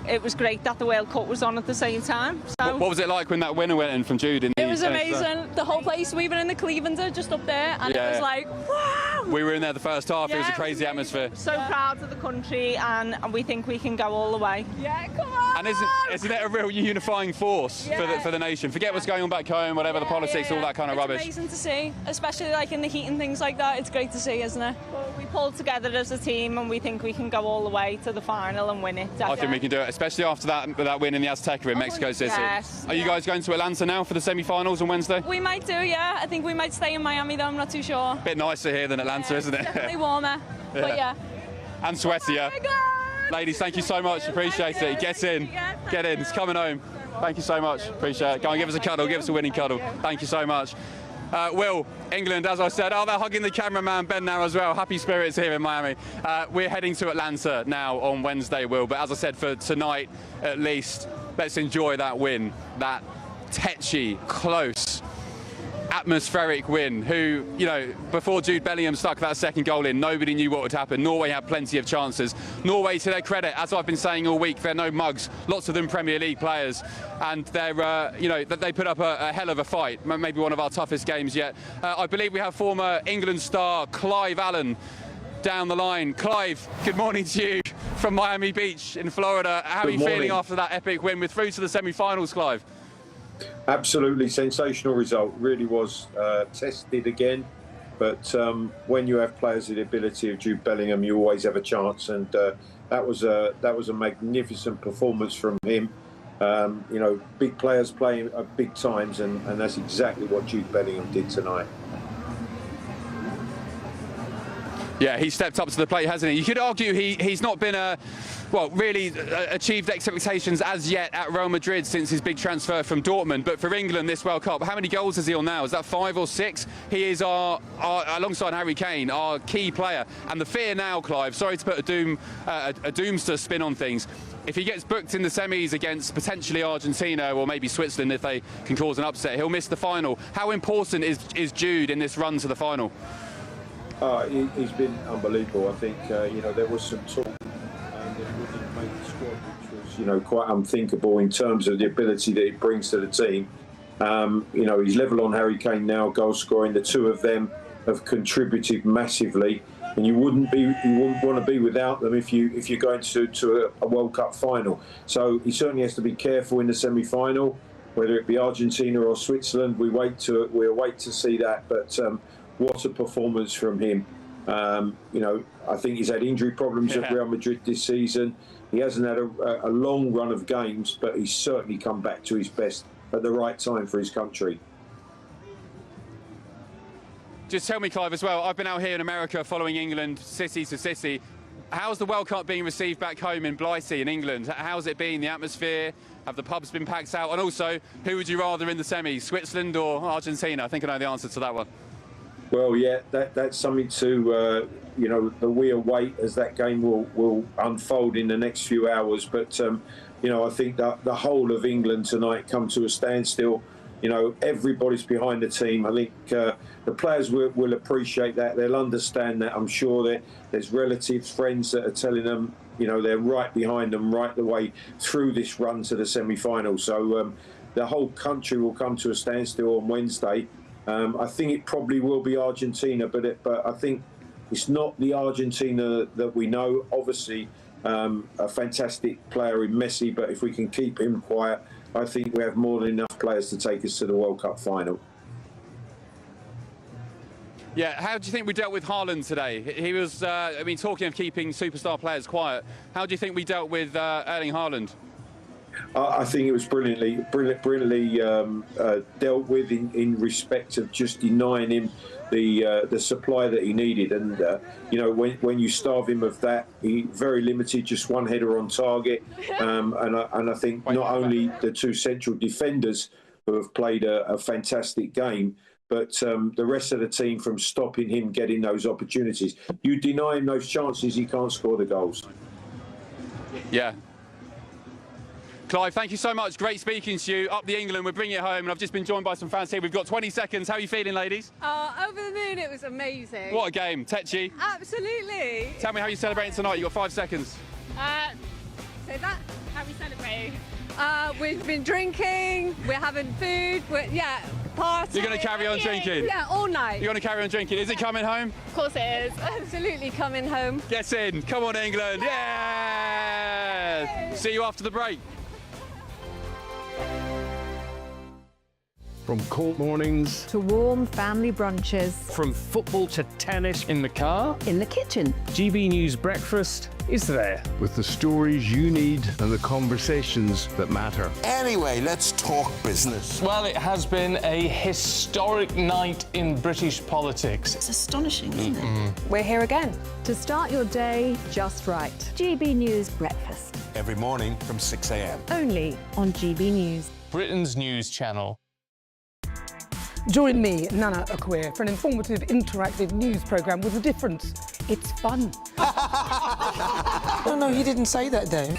it was great that the World Cup was on at the same time. So What was it like when that winner went in from Jude? it was amazing. The whole place, we were in the Clevelander just up there, and it was like, wow! We were in there the first half, it was a crazy atmosphere. So proud of the country, and we think we can go all the way. Yeah, come on! And isn't it a real unifying force for the nation? Forget what's going on back home, whatever the politics, all that kind of rubbish. It's amazing to see, especially like in the heat and things like that. It's great to see, isn't it? Well, we pulled together as a team, and we think we can go all the way to the final and win it. I think we can do it, especially after that win in the Azteca in Mexico City. yes, Are you guys going to Atlanta now for the semi-finals on Wednesday? We might do, yeah. I think we might stay in Miami though, I'm not too sure. Bit nicer here than Atlanta, isn't it? Definitely warmer, but yeah. And sweatier. Ladies, thank you so much. Appreciate it. Get in. Get in. It's coming home. Thank you so much. Appreciate it. Go and give us a cuddle. Give us a winning cuddle. Thank you so much. Will, England, as I said, they're hugging the cameraman Ben now as well. Happy spirits here in Miami. We're heading to Atlanta now on Wednesday, Will. But as I said, for tonight at least, let's enjoy that win. That tetchy, close, atmospheric win. Who, you know, before Jude Bellingham stuck that second goal in, nobody knew what would happen. Norway had plenty of chances. Norway, to their credit, as I've been saying all week, they're no mugs. Lots of them Premier League players, and they're, you know, they put up a hell of a fight. Maybe one of our toughest games yet. I believe we have former England star Clive Allen down the line. Clive, good morning to you from Miami Beach in Florida. How are you feeling after that epic win? We're through to the semi-finals, Clive. Absolutely sensational result. Really was tested again. But when you have players with the ability of Jude Bellingham, you always have a chance. And that was a magnificent performance from him. You know, big players playing at big times, and that's exactly what Jude Bellingham did tonight. Yeah, he stepped up to the plate, hasn't he? You could argue he's not been really achieved expectations as yet at Real Madrid since his big transfer from Dortmund. But for England this World Cup, how many goals is he on now? Is that 5 or 6? He is alongside Harry Kane, our key player. And the fear now, Clive, sorry to put a doomster spin on things, if he gets booked in the semis against potentially Argentina or maybe Switzerland if they can cause an upset, he'll miss the final. How important is Jude in this run to the final? He's been unbelievable. I think you know, there was some talk that he wouldn't make the squad, which was, you know, quite unthinkable in terms of the ability that he brings to the team. You know, he's level on Harry Kane now, goal scoring. The two of them have contributed massively, and you wouldn't want to be without them if you're going to a World Cup final. So he certainly has to be careful in the semi-final, whether it be Argentina or Switzerland. We'll wait to see that, but. What a performance from him. You know, I think he's had injury problems at Real Madrid this season. He hasn't had a long run of games, but he's certainly come back to his best at the right time for his country. Just tell me, Clive, as well, I've been out here in America following England city to city. How's the World Cup being received back home in Blighty in England? How's it been, the atmosphere? Have the pubs been packed out? And also, who would you rather in the semis, Switzerland or Argentina? I think I know the answer to that one. Well, yeah, that's something to, you know, that we await as that game will unfold in the next few hours. But, you know, I think that the whole of England tonight come to a standstill. You know, everybody's behind the team. I think the players will appreciate that. They'll understand that. I'm sure that there's relatives, friends that are telling them, you know, they're right behind them right the way through this run to the semi-final. So the whole country will come to a standstill on Wednesday. I think it probably will be Argentina, but I think it's not the Argentina that we know. Obviously, a fantastic player in Messi, but if we can keep him quiet, I think we have more than enough players to take us to the World Cup final. Yeah, how do you think we dealt with Haaland today? He was, I mean, talking of keeping superstar players quiet, how do you think we dealt with Erling Haaland? I think it was brilliantly dealt with in respect of just denying him the supply that he needed. And you know, when you starve him of that, he very limited, just one header on target. And I think not only the two central defenders who have played a fantastic game, but the rest of the team from stopping him getting those opportunities. You deny him those chances, he can't score the goals. Yeah. Clive, thank you so much. Great speaking to you. Up the England, we're bringing it home, and I've just been joined by some fans here. We've got 20 seconds. How are you feeling, ladies? Over the moon, it was amazing. What a game. Tetchy. Absolutely. Tell me how you're celebrating tonight. You've got 5 seconds. So that, how we celebrate? We've been drinking, we're having food, partying. You're going to carry on drinking? Yeah, all night. You're going to carry on drinking. Is it coming home? Of course it is. Absolutely coming home. Get in. Come on, England. Yeah! See you after the break. From cold mornings to warm family brunches, from football to tennis, in the car, in the kitchen. GB News Breakfast is there. with the stories you need and the conversations that matter. Anyway, let's talk business. Well, it has been a historic night in British politics. It's astonishing, isn't it? We're here again to start your day just right. GB News Breakfast. Every morning from 6 a.m. Only on GB News. Britain's news channel. Join me, Nana Akweer, for an informative, interactive news programme with a difference. It's fun. No, he didn't say that, Dave.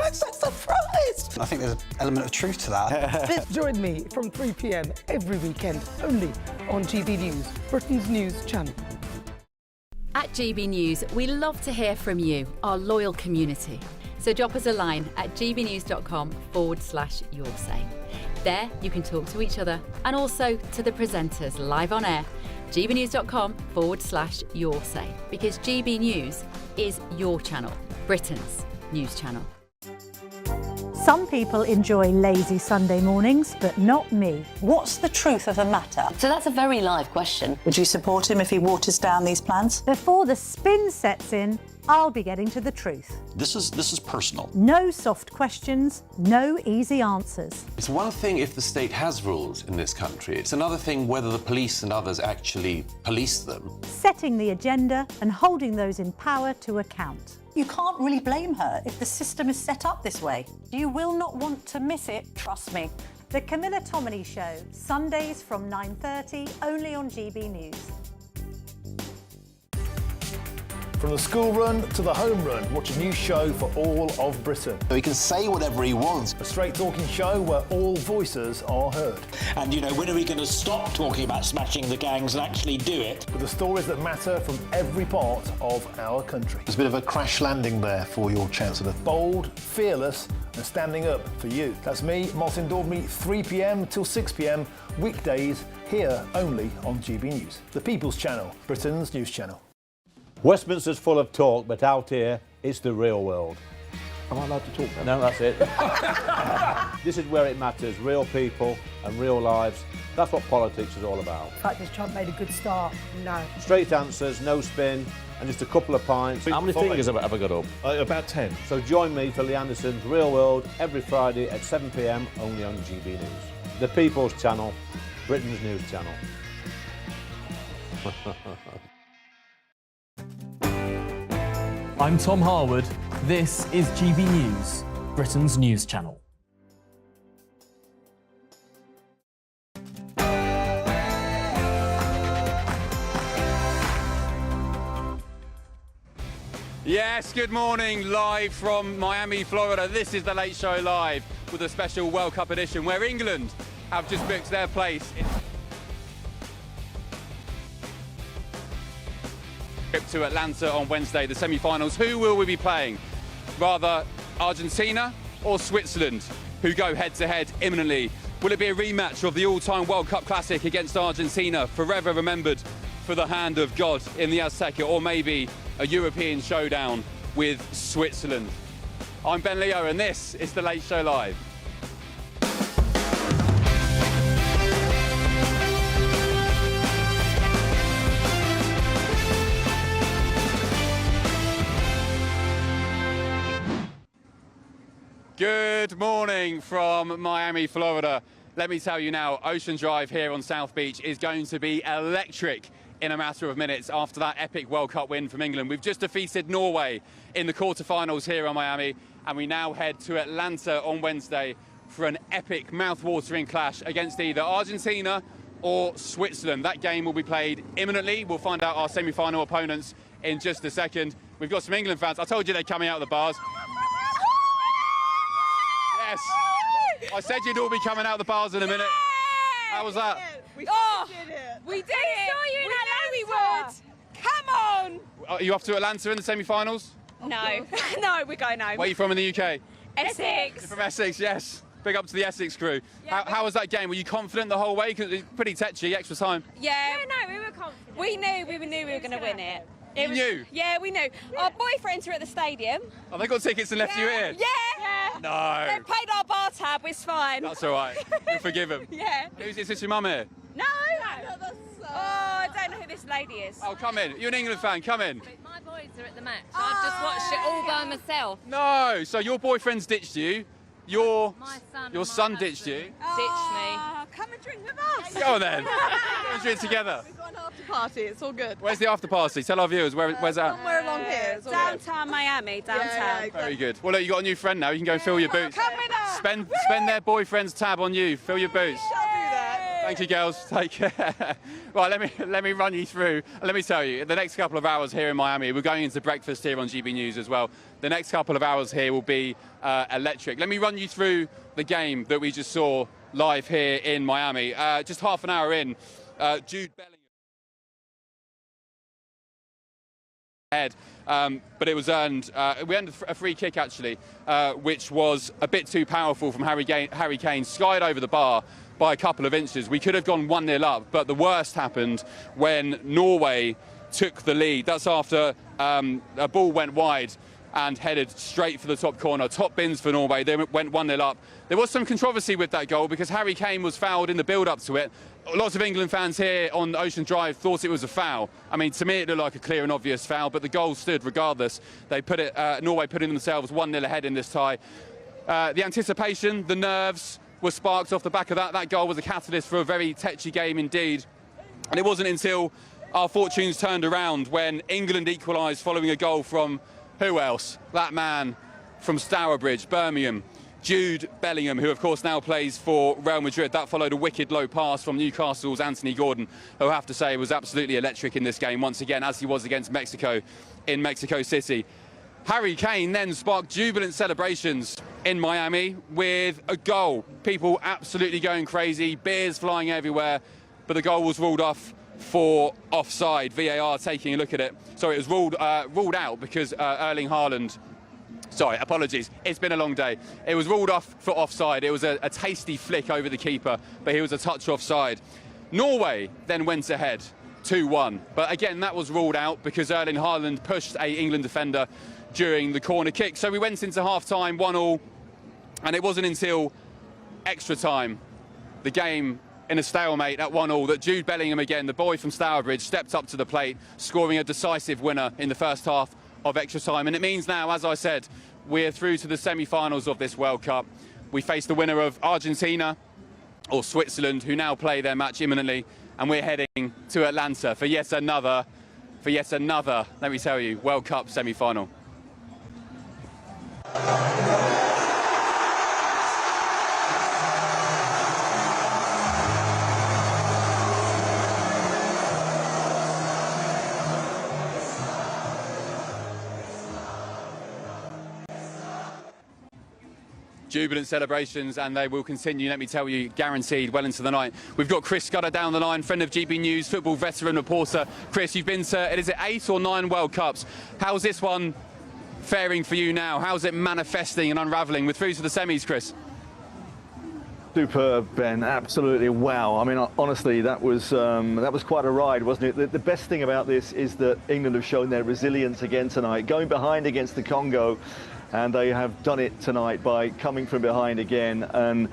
I'm so surprised. I think there's an element of truth to that. Join me from 3 p.m. every weekend, only on GB News, Britain's news channel. At GB News, we love to hear from you, our loyal community. So drop us a line at gbnews.com/yoursay. There you can talk to each other and also to the presenters live on air. gbnews.com/yoursay, because GB News is your channel, Britain's news channel. Some people enjoy lazy Sunday mornings, but not me. What's the truth of the matter? So that's a very live question. Would you support him if he waters down these plans? Before the spin sets in, I'll be getting to the truth. This is personal. No soft questions, no easy answers. It's one thing if the state has rules in this country. It's another thing whether the police and others actually police them. Setting the agenda and holding those in power to account. You can't really blame her if the system is set up this way. You will not want to miss it, trust me. The Camilla Tominey Show, Sundays from 9:30, only on GB News. From the school run to the home run, watch a new show for all of Britain. So he can say whatever he wants. A straight talking show where all voices are heard. And, you know, when are we going to stop talking about smashing the gangs and actually do it? With the stories that matter from every part of our country. There's a bit of a crash landing there for your Chancellor. Bold, fearless and standing up for you. That's me, Martin Daubney, 3 p.m. till 6 p.m, weekdays, here only on GB News. The People's Channel, Britain's news channel. Westminster's full of talk, but out here, it's the real world. Am I allowed to talk now? No, that's it. This is where it matters, real people and real lives. That's what politics is all about. In fact, has Trump made a good start? No. Straight answers, no spin, and just a couple of pints. How many fingers have I got up? About 10. So join me for Lee Anderson's Real World every Friday at 7 p.m, only on GB News. The People's Channel, Britain's news channel. I'm Tom Harwood. This is GB News, Britain's news channel. Yes, good morning, live from Miami, Florida. This is the Late Show Live with a special World Cup edition where England have just booked their place to Atlanta on Wednesday, the semi-finals. Who will we be playing? Rather Argentina or Switzerland, who go head-to-head imminently? Will it be a rematch of the all-time World Cup classic against Argentina, forever remembered for the hand of God in the Azteca, or maybe a European showdown with Switzerland? I'm Ben Leo and this is the Late Show Live. Good morning from Miami, Florida. Let me tell you now, Ocean Drive here on South Beach is going to be electric in a matter of minutes after that epic World Cup win from England. We've just defeated Norway in the quarterfinals here on Miami, and we now head to Atlanta on Wednesday for an epic mouth-watering clash against either Argentina or Switzerland. That game will be played imminently. We'll find out our semi-final opponents in just a second. We've got some England fans. I told you they're coming out of the bars. Yes, I said you'd all be coming out of the bars in a minute. How was that? We did it. We know we would. Come on. Are you off to Atlanta in the semi-finals? No, no, we're going home. Where are you from in the UK? Essex. You're from Essex, yes. Big up to the Essex crew. Yeah, how was that game? Were you confident the whole way? Because it's pretty tetchy, extra time. Yeah, no, we were confident. We knew we were going to win it. You knew? Yeah, we knew. Our boyfriends were at the stadium. Oh, they got tickets and left you here? Yeah. No. They paid our bar tab, it's fine. That's all right. You forgive them. Yeah. Is this your mum here? No. Oh, I don't know who this lady is. Oh, come in. You're an England fan. Come in. My boys are at the match. I've just watched it all by myself. No. So your boyfriend's ditched you. Your son ditched you. Ditched me. Come and drink with us. Go on then. Go and drink together. We've got an after party. It's all good. Where's the after party? Tell our viewers. Where's that? Somewhere along here. Downtown Miami. Downtown. Yeah, exactly. Very good. Well, look, you got a new friend now. You can go and fill your boots. Come with us. Spend their boyfriend's tab on you. Fill your boots. Thank you, girls. Take care. Right, let me run you through. Let me tell you, the next couple of hours here in Miami, we're going into breakfast here on GB News as well. The next couple of hours here will be electric. Let me run you through the game that we just saw live here in Miami. Just half an hour in, Jude Bellingham head, but it was earned. We earned a free kick actually, which was a bit too powerful from Harry Kane, skied over the bar by a couple of inches. We could have gone 1-0 up, but the worst happened when Norway took the lead. That's after a ball went wide and headed straight for the top corner. Top bins for Norway. They went 1-0 up. There was some controversy with that goal because Harry Kane was fouled in the build-up to it. Lots of England fans here on Ocean Drive thought it was a foul. I mean, to me, it looked like a clear and obvious foul, but the goal stood regardless. They put it, Norway putting themselves 1-0 ahead in this tie. The anticipation, the nerves were sparked off the back of that. That goal was a catalyst for a very tetchy game indeed. And it wasn't until our fortunes turned around when England equalised following a goal from who else? That man from Stourbridge, Birmingham, Jude Bellingham, who of course now plays for Real Madrid. That followed a wicked low pass from Newcastle's Anthony Gordon, who I have to say was absolutely electric in this game once again, as he was against Mexico in Mexico City. Harry Kane then sparked jubilant celebrations in Miami with a goal. People absolutely going crazy, beers flying everywhere, but the goal was ruled off for offside. VAR taking a look at it. So it was ruled out because Erling Haaland... Sorry, apologies. It's been a long day. It was ruled off for offside. It was a tasty flick over the keeper, but he was a touch offside. Norway then went ahead 2-1. But again, that was ruled out because Erling Haaland pushed a England defender during the corner kick. So we went into half-time 1-1, and it wasn't until extra time, the game in a stalemate at 1-1, that Jude Bellingham again, the boy from Stourbridge, stepped up to the plate, scoring a decisive winner in the first half of extra time. And it means now, as I said, we're through to the semi-finals of this World Cup. We face the winner of Argentina or Switzerland, who now play their match imminently, and we're heading to Atlanta for yet another, let me tell you, World Cup semi-final. Jubilant celebrations, and they will continue, let me tell you, guaranteed well into the night. We've got Chris Scudder down the line, friend of GB News, football veteran reporter. Chris, you've been to, is it 8 or 9 World Cups? How's this one faring for you now? How's it manifesting and unravelling? We're through to the semis, Chris. Superb, Ben. Absolutely wow. I mean, honestly, that was quite a ride, wasn't it? The best thing about this is that England have shown their resilience again tonight, going behind against the Congo. And they have done it tonight by coming from behind again. And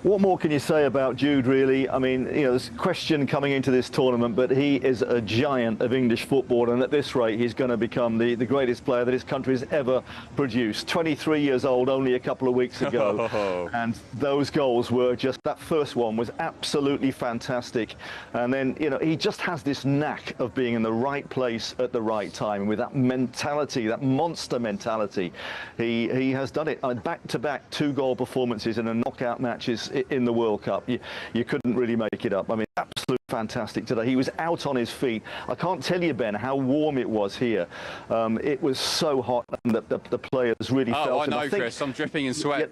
what more can you say about Jude, really? I mean, you know, there's a question coming into this tournament, but he is a giant of English football. And at this rate, he's going to become the greatest player that his country has ever produced. 23 years old only a couple of weeks ago. And those goals were just, that first one was absolutely fantastic. And then, you know, he just has this knack of being in the right place at the right time. With that mentality, that monster mentality. He has done it. Back-to-back 2-goal performances in a knockout matches in the World Cup. You couldn't really make it up. I mean, absolutely fantastic today. He was out on his feet. I can't tell you, Ben, how warm it was here. It was so hot, and the players really felt it. I know, Chris. I'm dripping in sweat.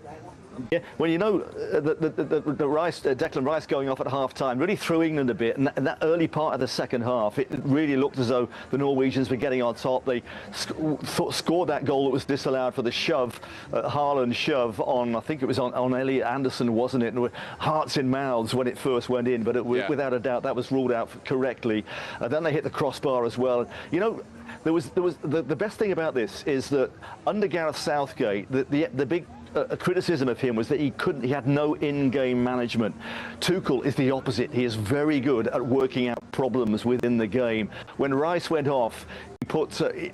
Yeah, well, you know, Declan Rice going off at half-time really threw England a bit, and that early part of the second half, it really looked as though the Norwegians were getting on top. They scored that goal that was disallowed for the shove, Haaland shove on, I think it was on Elliot Anderson, wasn't it? And hearts in mouths when it first went in, but without a doubt that was ruled out correctly. Then they hit the crossbar as well. You know, the best thing about this is that under Gareth Southgate, the big criticism of him was that he had no in-game management. Tuchel is the opposite. He is very good at working out problems within the game. When Rice went off, he put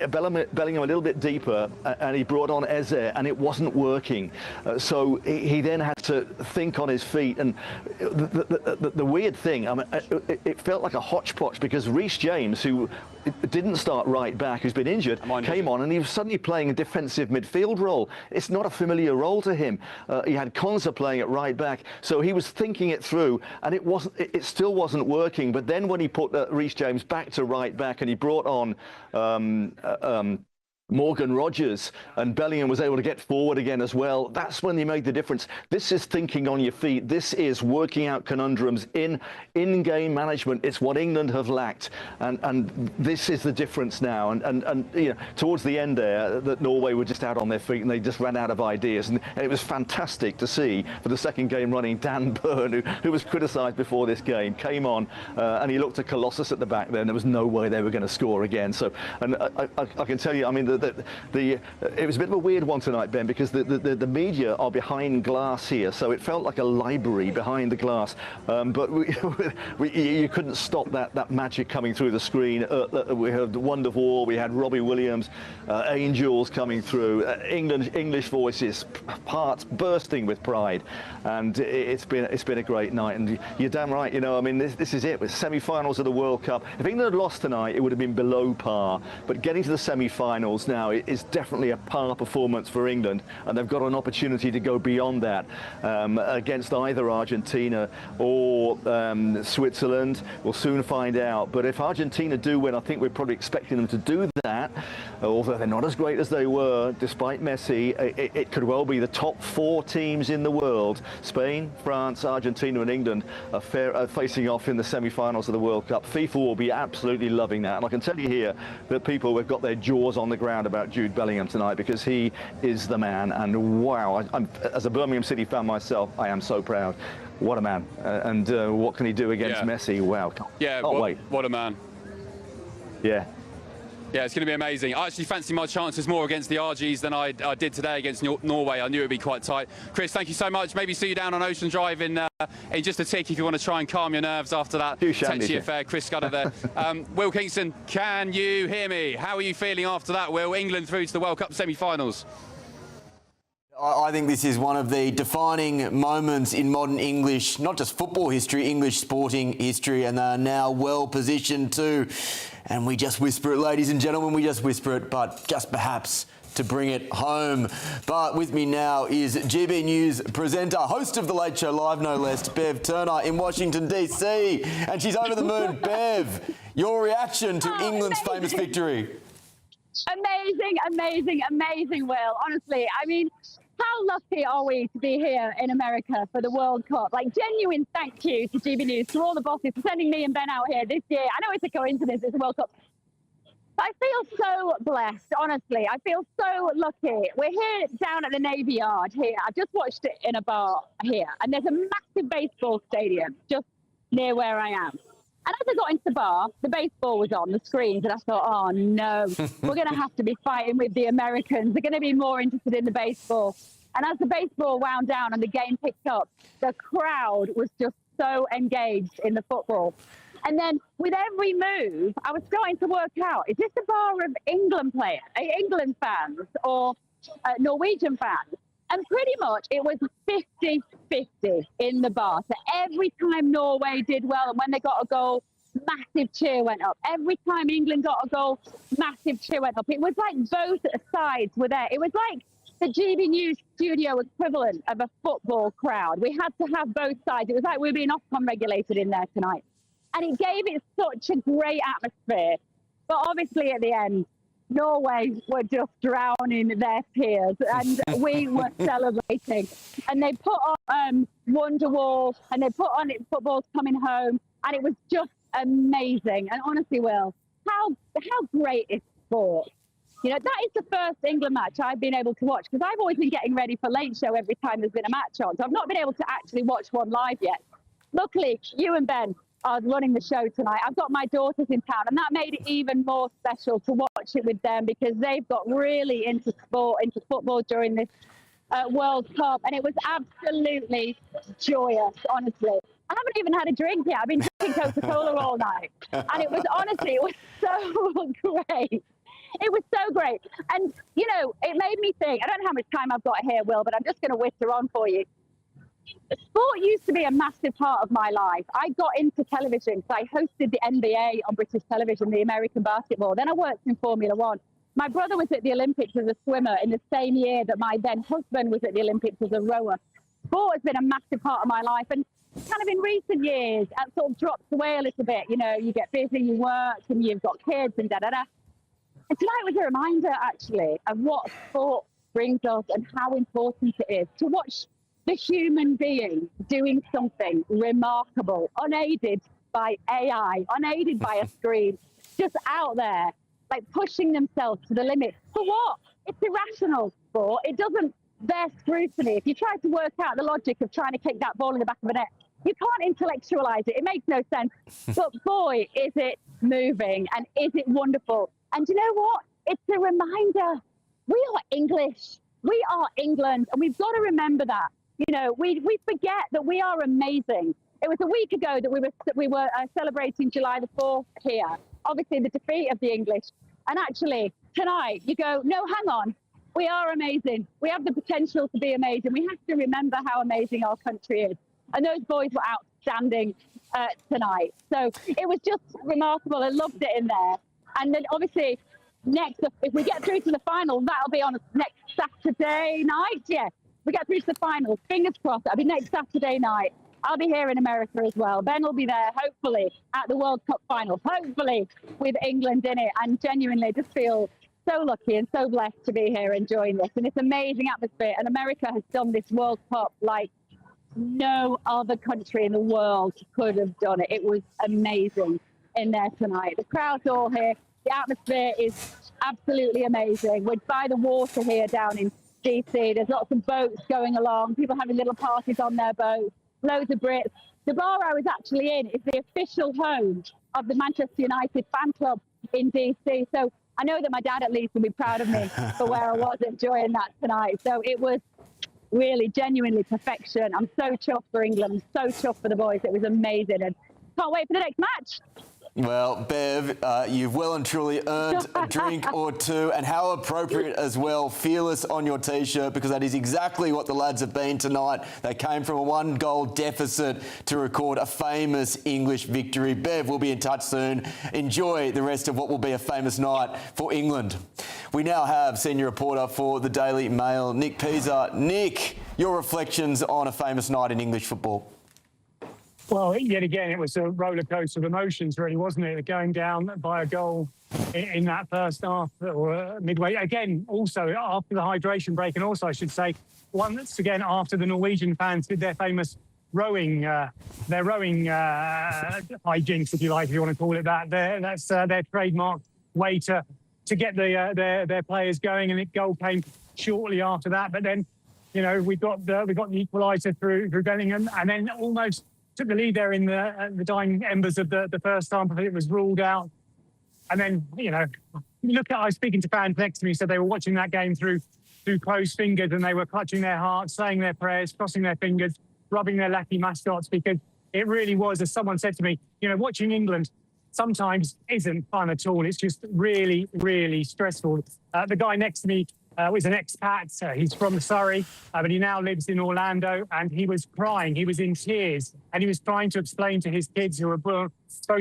Bellingham a little bit deeper, and he brought on Eze, and it wasn't working. So he then had to think on his feet. And the weird thing, I mean, it felt like a hodgepodge, because Reece James, who didn't start right back, who's been injured, came on, and he was suddenly playing a defensive midfield role. It's not a familiar role to him. He had Konsa playing at right back, so he was thinking it through, and it still wasn't working. But then when he put Reece James back to right back, and he brought on Morgan Rogers, and Bellingham was able to get forward again as well, that's when he made the difference. This is thinking on your feet. This is working out conundrums in-game management. It's what England have lacked, and this is the difference now. And you know, towards the end there, that Norway were just out on their feet, and they just ran out of ideas. And it was fantastic to see for the second game running, Dan Burn, who was criticised before this game, came on, and he looked a colossus at the back there, and there was no way they were going to score again. So, and I can tell you, I mean, it was a bit of a weird one tonight, Ben, because the media are behind glass here, so it felt like a library behind the glass. But you couldn't stop that magic coming through the screen. We had Wonderwall, we had Robbie Williams, Angels coming through, English voices, hearts bursting with pride, and it's been a great night. And you're damn right, you know, I mean, this is it. With semi-finals of the World Cup, if England had lost tonight, it would have been below par. But getting to the semi-finals now is definitely a par performance for England, and they've got an opportunity to go beyond that against either Argentina or Switzerland. We'll soon find out. But if Argentina do win, I think we're probably expecting them to do that, although they're not as great as they were, despite Messi. It could well be the top 4 teams in the world. Spain, France, Argentina and England are facing off in the semi-finals of the World Cup. FIFA will be absolutely loving that. And I can tell you here that people have got their jaws on the ground about Jude Bellingham tonight, because he is the man. And wow, as a Birmingham City fan myself, I am so proud. What a man. And what can he do against Messi? Wow. Can't wait. What a man. Yeah. Yeah, it's going to be amazing. I actually fancy my chances more against the RGs than I did today against Norway. I knew it would be quite tight. Chris, thank you so much. Maybe see you down on Ocean Drive in just a tick if you want to try and calm your nerves after that touchy affair. Chris Scudder there. Will Kingston, can you hear me? How are you feeling after that, Will? England through to the World Cup semi-finals. I think this is one of the defining moments in modern English, not just football history, English sporting history, and they are now well positioned too. And we just whisper it, ladies and gentlemen, we just whisper it, but just perhaps to bring it home. But with me now is GB News presenter, host of The Late Show Live, no less, Bev Turner in Washington, D.C. And she's over the moon. Bev, your reaction to England's famous victory? Amazing, Will. Honestly, I mean, how lucky are we to be here in America for the World Cup? Like, genuine thank you to GB News, to all the bosses for sending me and Ben out here this year. I know it's a coincidence, it's a World Cup. But I feel so blessed, honestly. I feel so lucky. We're here down at the Navy Yard here. I just watched it in a bar here. And there's a massive baseball stadium just near where I am. And as I got into the bar, the baseball was on the screens, and I thought, oh no, we're going to have to be fighting with the Americans. They're going to be more interested in the baseball. And as the baseball wound down and the game picked up, the crowd was just so engaged in the football. And then with every move, I was starting to work out, is this a bar of England fans or Norwegian fans? And pretty much it was 50-50 in the bar. So every time Norway did well, and when they got a goal, massive cheer went up. Every time England got a goal, massive cheer went up. It was like both sides were there. It was like the GB News studio equivalent of a football crowd. We had to have both sides. It was like we were being Ofcom regulated in there tonight. And it gave it such a great atmosphere. But obviously at the end, Norway were just drowning their tears, and we were celebrating. And they put on Wonderwall, and they put on Football's Coming Home, and it was just amazing. And honestly, Will, how great is sport? You know, that is the first England match I've been able to watch, because I've always been getting ready for Late Show every time there's been a match on. So I've not been able to actually watch one live yet. Luckily, you and Ben are running the show tonight. I've got my daughters in town, and that made it even more special to watch it with them, because they've got really into sport, into football during this World Cup, and it was absolutely joyous, honestly. I haven't even had a drink yet. I've been drinking Coca-Cola all night, and it was honestly, it was so great. It was so great. And, you know, it made me think, I don't know how much time I've got here, Will, but I'm just going to whisker on for you. Sport used to be a massive part of my life. I got into television because I hosted the NBA on British television, the American basketball. Then I worked in Formula One. My brother was at the Olympics as a swimmer in the same year that my then husband was at the Olympics as a rower. Sport has been a massive part of my life. And kind of in recent years, that sort of drops away a little bit. You know, you get busy, you work, and you've got kids and da-da-da. And tonight was a reminder, actually, of what sport brings us and how important it is to watch the human being doing something remarkable, unaided by AI, unaided by a screen, just out there, like pushing themselves to the limit. For what? It's irrational sport. It doesn't bear scrutiny. If you try to work out the logic of trying to kick that ball in the back of the net, you can't intellectualize it. It makes no sense. But boy, is it moving and is it wonderful. And you know what? it's a reminder, we are English. We are England, and we've got to remember that. You know, we forget that we are amazing. It was a week ago that we were celebrating July the 4th here. Obviously, the defeat of the English. And actually, tonight, you go, no, hang on. We are amazing. We have the potential to be amazing. We have to remember how amazing our country is. And those boys were outstanding tonight. So it was just remarkable. I loved it in there. And then, obviously, next, if we get through to the final, that'll be on next Saturday night. Yeah, we get through to the final. Fingers crossed. That'll be next Saturday night. I'll be here in America as well. Ben will be there, hopefully, at the World Cup final, hopefully with England in it. And genuinely just feel so lucky and so blessed to be here enjoying this. And it's amazing atmosphere. And America has done this World Cup like no other country in the world could have done it. It was amazing in there tonight. The crowd's all here. The atmosphere is absolutely amazing. We're by the water here down in DC. There's lots of boats going along, people having little parties on their boats, loads of Brits. The bar I was actually in is the official home of the Manchester United fan club in DC. So I know that my dad at least will be proud of me for where I was enjoying that tonight. So it was really genuinely perfection. I'm so chuffed for England. I'm so chuffed for the boys. It was amazing. And can't wait for the next match. Well, Bev, you've well and truly earned a drink or two, and how appropriate as well, fearless on your T-shirt, because that is exactly what the lads have been tonight. They came from a 1-goal deficit to record a famous English victory. Bev, we'll be in touch soon. Enjoy the rest of what will be a famous night for England. We now have senior reporter for the Daily Mail, Nick Pisa. Nick, your reflections on a famous night in English football. Well, yet again, it was a roller coaster of emotions, really, wasn't it? Going down by a goal in that first half or midway. Again, also after the hydration break, and also, I should say, once again after the Norwegian fans did their famous rowing, hijinks, if you like, if you want to call it that. That's their trademark way to get their players going, and the goal came shortly after that. But then, you know, we got the equaliser through Bellingham, and then almost took the lead there in the dying embers of the first half. I think it was ruled out. And then, you know, I was speaking to fans next to me, so they were watching that game through closed fingers, and they were clutching their hearts, saying their prayers, crossing their fingers, rubbing their lucky mascots, because it really was, as someone said to me, you know, watching England sometimes isn't fun at all. It's just really, really stressful. The guy next to me was an expat. He's from Surrey, but he now lives in Orlando, and he was crying. He was in tears, and he was trying to explain to his kids, who were both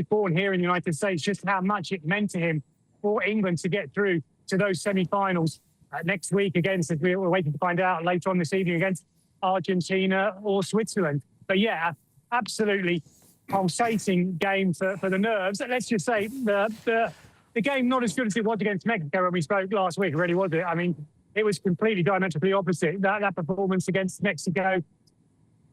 born here in the United States, just how much it meant to him for England to get through to those semi-finals next week against, as we're waiting to find out later on this evening, against Argentina or Switzerland. But yeah, absolutely pulsating game for the nerves. Let's just say the game not as good as it was against Mexico when we spoke last week, really, was it? I mean, it was completely diametrically opposite. That performance against Mexico,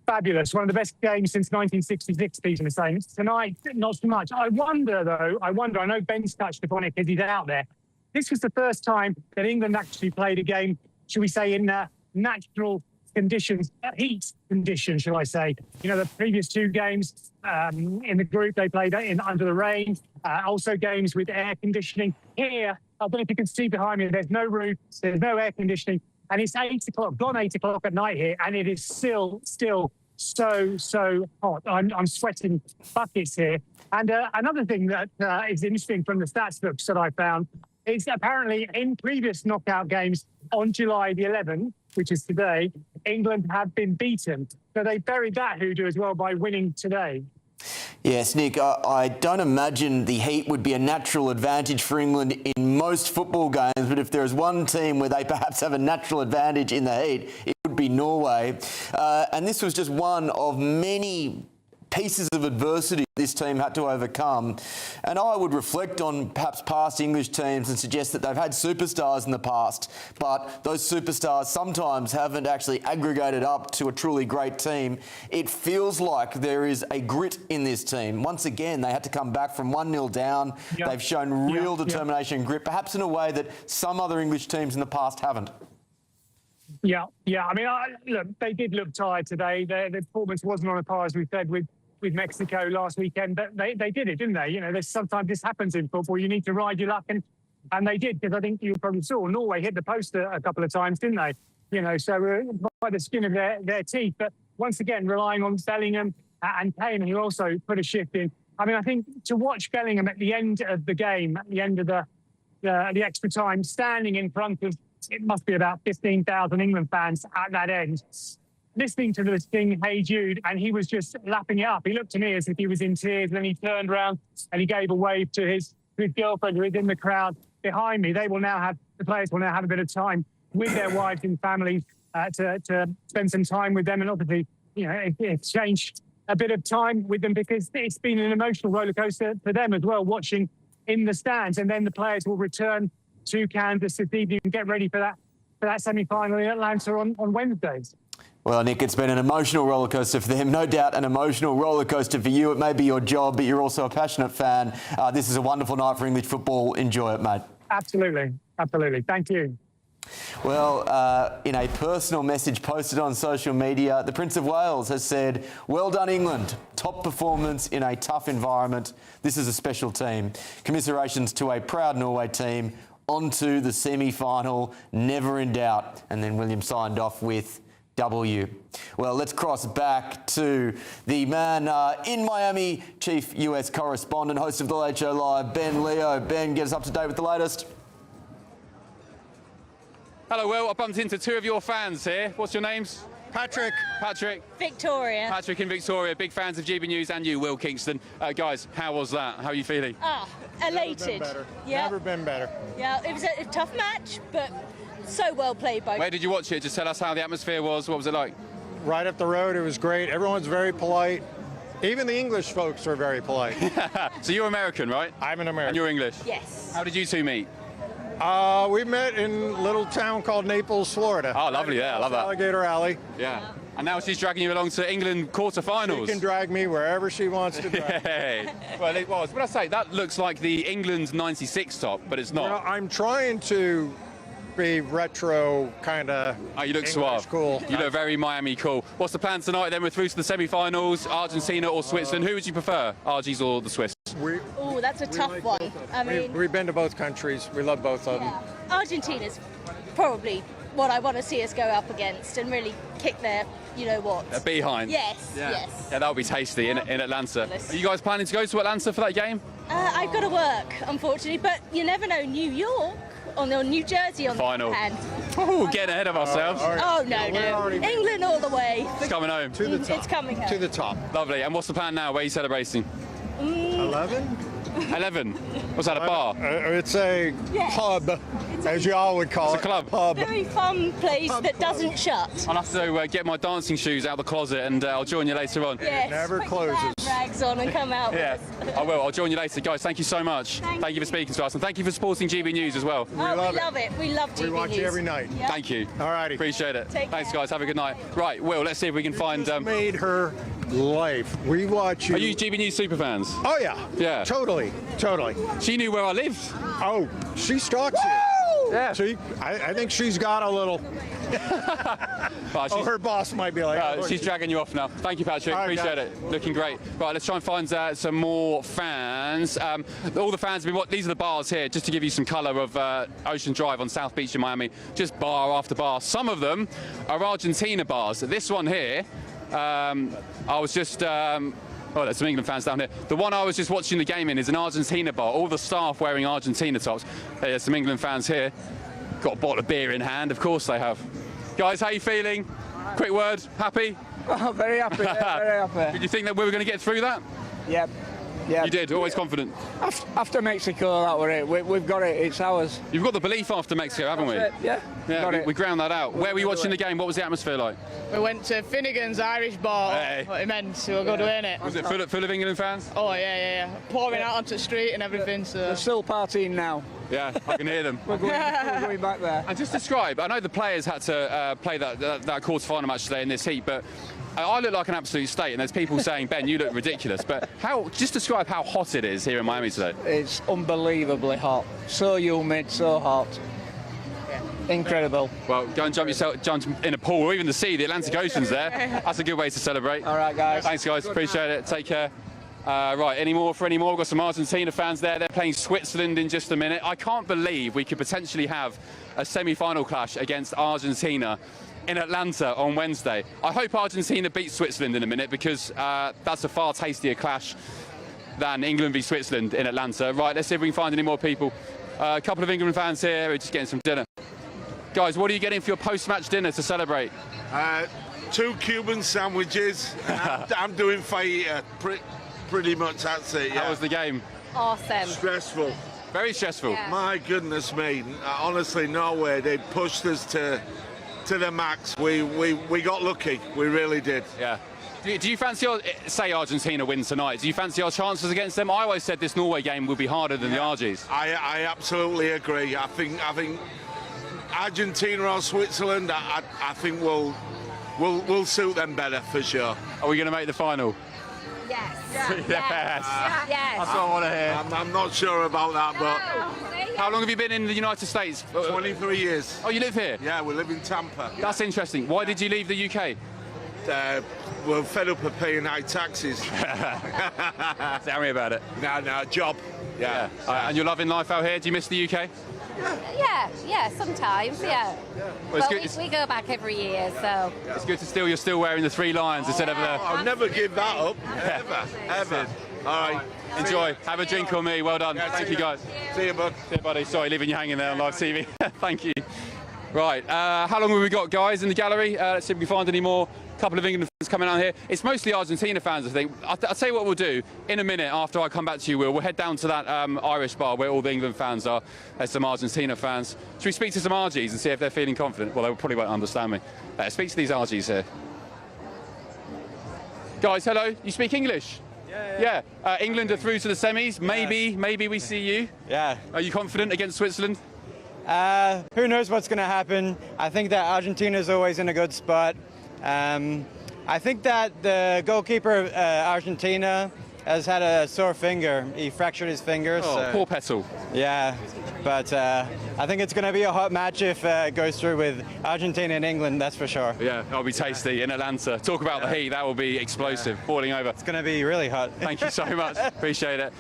fabulous. One of the best games since 1966, Peter was saying. Tonight, not so much. I wonder, I know Ben's touched upon it because he's out there. This was the first time that England actually played a game, should we say, in natural conditions, heat conditions, shall I say. You know, the previous two games in the group, they played under the rain, also games with air conditioning. Here, I don't know if you can see behind me, there's no roof, there's no air conditioning, and it's 8 o'clock, gone 8 o'clock at night here, and it is still so hot. I'm sweating buckets here. And another thing that is interesting from the stats books that I found is apparently in previous knockout games on July the 11th, which is today, England have been beaten. So they buried that hoodoo as well by winning today. Yes, Nick, I don't imagine the heat would be a natural advantage for England in most football games, but if there is one team where they perhaps have a natural advantage in the heat, it would be Norway. And this was just one of many pieces of adversity this team had to overcome. And I would reflect on perhaps past English teams and suggest that they've had superstars in the past, but those superstars sometimes haven't actually aggregated up to a truly great team. It feels like there is a grit in this team. Once again, they had to come back from 1-0 down. Yep. They've shown real determination and grit, perhaps in a way that some other English teams in the past haven't. Yeah. I mean, look, they did look tired today. Their performance wasn't on a par, as we said, with Mexico last weekend, but they did it, didn't they? You know, sometimes this happens in football. You need to ride your luck, and And they did, because I think you probably saw Norway hit the post a couple of times, didn't they? You know, so by the skin of their teeth. But once again, relying on Bellingham and Kane, who also put a shift in. I mean, I think to watch Bellingham at the end of the game, at the end of the extra time, standing in front of, it must be about 15,000 England fans at that end, listening to this thing, Hey Jude, and he was just lapping it up. He looked to me as if he was in tears, and then he turned around and he gave a wave to his girlfriend who was in the crowd behind me. The players will now have a bit of time with their wives and families to spend some time with them, and obviously, you know, exchange a bit of time with them, because it's been an emotional roller coaster for them as well, watching in the stands. And then the players will return to Kansas this evening and get ready for that semi-final in Atlanta on Wednesdays. Well, Nick, it's been an emotional roller coaster for them. No doubt an emotional roller coaster for you. It may be your job, but you're also a passionate fan. This is a wonderful night for English football. Enjoy it, mate. Absolutely. Absolutely. Thank you. Well, in a personal message posted on social media, the Prince of Wales has said, "Well done, England. Top performance in a tough environment. This is a special team. Commiserations to a proud Norway team. On to the semi-final. Never in doubt." And then William signed off with W. Well, let's cross back to the man in Miami, chief US correspondent, host of The Late Show Live, Ben Leo. Ben, get us up to date with the latest. Hello, Will. I bumped into two of your fans here. What's your names? Patrick. Victoria. Patrick and Victoria, big fans of GB News, and you, Will Kingston. Guys, how was that? How are you feeling? Elated. Never been better. Yeah, it was a tough match, but so well played by. Where did you watch it? Just tell us how the atmosphere was. What was it like? Right up the road. It was great. Everyone's very polite. Even the English folks are very polite. So you're American, right? I'm an American. And you're English? Yes. How did you two meet? We met in a little town called Naples, Florida. Oh, lovely. Yeah, I love that. Alligator Alley. Yeah. And now she's dragging you along to England quarterfinals. She can drag me wherever she wants to drag me. Well, it was. But I say, that looks like the England 96 top, but it's not. Well, I'm trying to be retro, kind of. Oh, you look suave. Cool. You look very Miami cool. What's the plan tonight then? We're through to the semi-finals. Argentina or Switzerland? Who would you prefer, Argies or the Swiss? Oh, that's a tough one. I mean, we've been to both countries. We love both of them. Argentina's probably what I want to see us go up against and really kick their, you know what. A behind. Yes, yes. Yeah, that'll be tasty in Atlanta. Are you guys planning to go to Atlanta for that game? I've got to work, unfortunately, but you never know. New York or New Jersey on final. the other hand. Oh, getting ahead of ourselves. Oh, no. England all the way. It's coming home. To the top. It's coming home. To the top. Lovely. And what's the plan now? Where are you celebrating? 11? 11? Was that a bar? It's a pub, as you all would call it. It's a club. Pub. Very fun place that doesn't shut. I'll have to get my dancing shoes out of the closet, and I'll join you later on. Yes, never put closes. your rags on and come out Yeah, with us. I will. I'll join you later. Guys, thank you so much. Thank you for speaking to us, and thank you for supporting GB News as well. We love it. We love GB We watch News. you every night. Yep. Thank you. All righty. Appreciate it. Take Thanks, care. guys. Have a good night. Right, Will, let's see if we can find... made her life. We watch you. Are you GB News super fans? Oh, yeah. Yeah. Totally. She knew where I lived. Oh, she stalks you. Yeah. I think she's got a little... her boss might be like... she's dragging you off now. Thank you, Patrick. All right, Appreciate guys. it. Looking great. Right, let's try and find some more fans. All the fans have been... These are the bars here, just to give you some colour of Ocean Drive on South Beach in Miami. Just bar after bar. Some of them are Argentina bars. This one here, I was just... Oh, there's some England fans down here. The one I was just watching the game in is an Argentina bar. All the staff wearing Argentina tops. There's some England fans here. Got a bottle of beer in hand. Of course they have. Guys, how you feeling? Quick word. Happy? Oh, very happy. Yeah, very happy. Did you think that we were going to get through that? Yep. Yeah. You did? Always confident? After Mexico, that were it. We've got it. It's ours. You've got the belief after Mexico, haven't we? Yeah. We ground that out. Where were you watching the game? What was the atmosphere like? We went to Finnegan's Irish bar. Hey. What immense. We were good in it. Was it full of England fans? Oh, yeah. Pouring out onto the street and everything. So. They're still partying now. Yeah, I can hear them. we're going back there. And just describe, I know the players had to play that quarter-final match today in this heat, but I look like an absolute state, and there's people saying, Ben, you look ridiculous. But just describe how hot it is here in Miami today. It's unbelievably hot. So humid, so hot. Incredible. Well, go and jump in a pool, or even the sea. The Atlantic Ocean's there. That's a good way to celebrate. All right, guys. Thanks, guys. Appreciate it. Take care. Right, any more for any more? We've got some Argentina fans there. They're playing Switzerland in just a minute. I can't believe we could potentially have a semi-final clash against Argentina in Atlanta on Wednesday. I hope Argentina beats Switzerland in a minute, because that's a far tastier clash than England v Switzerland in Atlanta. Right, let's see if we can find any more people. A couple of England fans here who are just getting some dinner. Guys, what are you getting for your post-match dinner to celebrate? 2 Cuban sandwiches. I'm doing fajita. Pretty much that's it. Yeah. How was the game? Awesome. Stressful. Very stressful. Yeah. My goodness me. Honestly, no way. They pushed us to the max. We got lucky. We really did. Yeah. Do you fancy, say Argentina wins tonight, do you fancy our chances against them? I always said this Norway game would be harder than the Argies. I absolutely agree. I think Argentina or Switzerland, I think we'll suit them better for sure. Are we going to make the final? Yes. Yes. Yes. That's what I want to hear. I'm not sure about that, but... How long have you been in the United States? 23 years. Oh, you live here? Yeah, we live in Tampa. That's interesting. Why did you leave the UK? We're fed up of paying high taxes. Tell me about it. No, job. Yeah. And you're loving life out here? Do you miss the UK? Yeah, sometimes, yeah. Well, we go back every year, so... It's good to you're still wearing the 3 lions instead of the... I'll never give that up. Ever. All right. Enjoy. Have a drink on me. Well done. Thank you, guys. See you, bud. See you, buddy. Sorry, leaving you hanging there on live TV. Thank you. Right. How long have we got, guys, in the gallery? Let's see if we can find any more. A couple of England fans coming out here. It's mostly Argentina fans, I think. I'll tell you what we'll do. In a minute, after I come back to you, we'll head down to that Irish bar where all the England fans are. There's some Argentina fans. Should we speak to some Argies and see if they're feeling confident? Well, they probably won't understand me. Speak to these Argies here. Guys, hello. You speak English? Yeah. England are through to the semis. Maybe we see you. Yeah. Are you confident against Switzerland? Who knows what's going to happen? I think that Argentina is always in a good spot. I think that the goalkeeper of Argentina has had a sore finger. He fractured his finger. Oh, poor Petal. Yeah, but I think it's going to be a hot match if it goes through with Argentina and England, that's for sure. Yeah, that'll be tasty in Atlanta. Talk about the heat, that will be explosive, boiling over. It's going to be really hot. Thank you so much, appreciate it.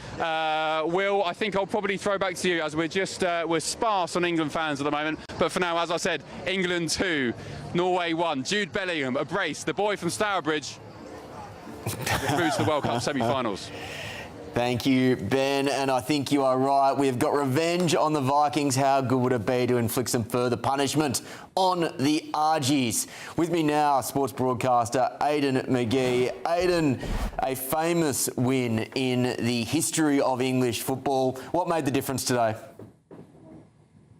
Will, I think I'll probably throw back to you as we're just, we're sparse on England fans at the moment. But for now, as I said, England 2, Norway 1. Jude Bellingham, a brace, the boy from Stourbridge, through to the World Cup semi-finals. Thank you, Ben, and I think you are right. We've got revenge on the Vikings. How good would it be to inflict some further punishment on the Argies? With me now, sports broadcaster Aidan McGee. Aidan, a famous win in the history of English football. What made the difference today?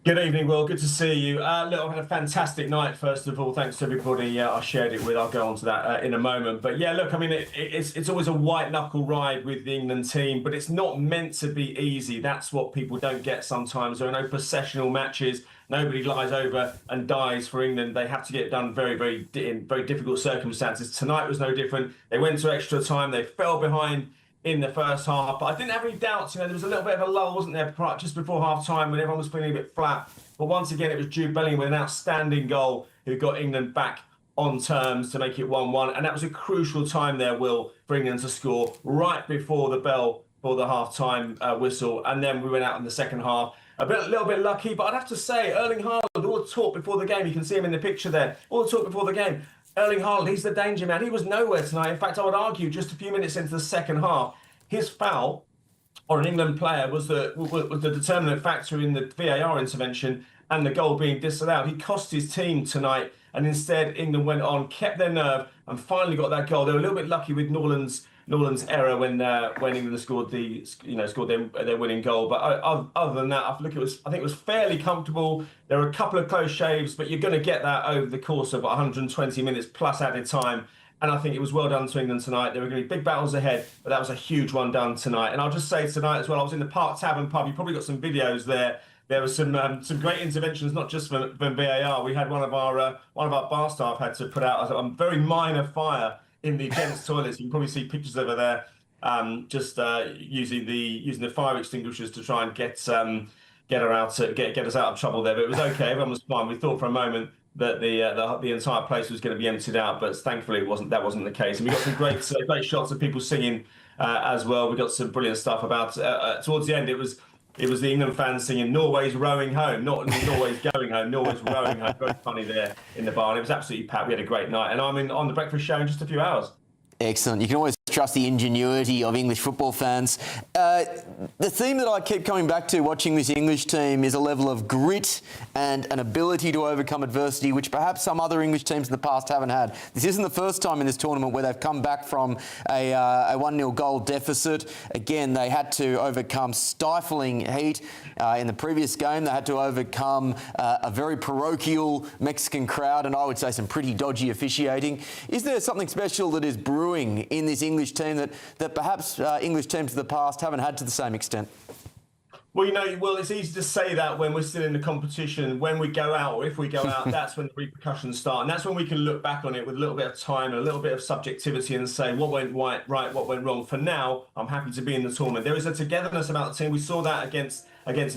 Good evening, Will. Good to see you. Look, I've had a fantastic night, first of all. Thanks to everybody I shared it with. I'll go on to that in a moment. But yeah, look, I mean, it's always a white-knuckle ride with the England team, but it's not meant to be easy. That's what people don't get sometimes. There are no processional matches. Nobody lies over and dies for England. They have to get it done in very difficult circumstances. Tonight was no different. They went to extra time. They fell behind in the first half, but I didn't have any doubts. There was a little bit of a lull, wasn't there, just before half-time when everyone was feeling a bit flat. But once again, it was Jude Bellingham with an outstanding goal who got England back on terms to make it 1-1. And that was a crucial time there, Will, for England to score right before the bell for the half-time whistle. And then we went out in the second half. A little bit lucky, but I'd have to say, Erling Haaland, all the talk before the game, you can see him in the picture there, all the talk before the game. Erling Haaland, he's the danger man. He was nowhere tonight. In fact, I would argue just a few minutes into the second half, his foul on an England player was the determinant factor in the VAR intervention and the goal being disallowed. He cost his team tonight, and instead England went on, kept their nerve, and finally got that goal. They were a little bit lucky with Norland's error when England scored their winning goal. But other than that, I think it was fairly comfortable. There were a couple of close shaves, but you're going to get that over the course of 120 minutes plus added time. And I think it was well done to England tonight. There were going to be big battles ahead, but that was a huge one done tonight. And I'll just say tonight as well, I was in the Park Tavern pub. You probably got some videos there. There were some great interventions, not just from VAR. We had one of our bar staff had to put out a very minor fire in the gents' toilets. You can probably see pictures over there, using the fire extinguishers to try and get her out, get us out of trouble there. But it was okay. Everyone was fine. We thought for a moment that the entire place was going to be emptied out, but thankfully that wasn't the case. And we got some great shots of people singing as well. We got some brilliant stuff about towards the end. It was the England fans singing "Norway's rowing home," not Norway's going home. Norway's rowing home. Very funny there in the bar. And it was absolutely packed. We had a great night, and I'm on the breakfast show in just a few hours. Excellent. You can always trust the ingenuity of English football fans. The theme that I keep coming back to watching this English team is a level of grit and an ability to overcome adversity, which perhaps some other English teams in the past haven't had. This isn't the first time in this tournament where they've come back from a 1-0 goal deficit. Again, they had to overcome stifling heat. In the previous game, they had to overcome a very parochial Mexican crowd and I would say some pretty dodgy officiating. Is there something special that is brewing in this English team that perhaps English teams of the past haven't had to the same extent? Well, it's easy to say that when we're still in the competition. When we go out, or if we go out, that's when the repercussions start. And that's when we can look back on it with a little bit of time and a little bit of subjectivity and say what went right, what went wrong. For now, I'm happy to be in the tournament. There is a togetherness about the team. We saw that against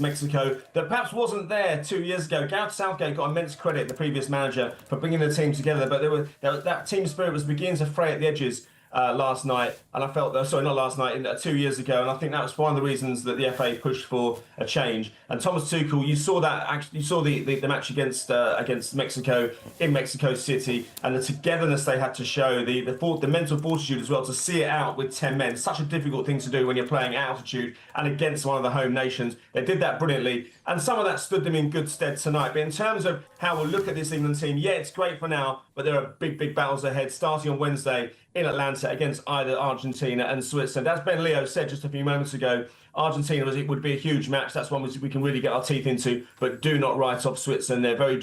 Mexico that perhaps wasn't there 2 years ago. Gareth Southgate got immense credit, the previous manager, for bringing the team together. But that team spirit was beginning to fray at the edges last night, and I felt that, sorry, not last night, 2 years ago, and I think that was one of the reasons that the FA pushed for a change. And Thomas Tuchel, you saw that actually, you saw the match against Mexico in Mexico City, and the togetherness they had to show, the mental fortitude as well to see it out with 10 men. Such a difficult thing to do when you're playing at altitude and against one of the home nations. They did that brilliantly, and some of that stood them in good stead tonight. But in terms of how we'll look at this England team, yeah, it's great for now, but there are big battles ahead, starting on Wednesday in Atlanta against either Argentina and Switzerland. As Ben Leo said just a few moments ago, Argentina would be a huge match. That's one we can really get our teeth into. But do not write off Switzerland. They're very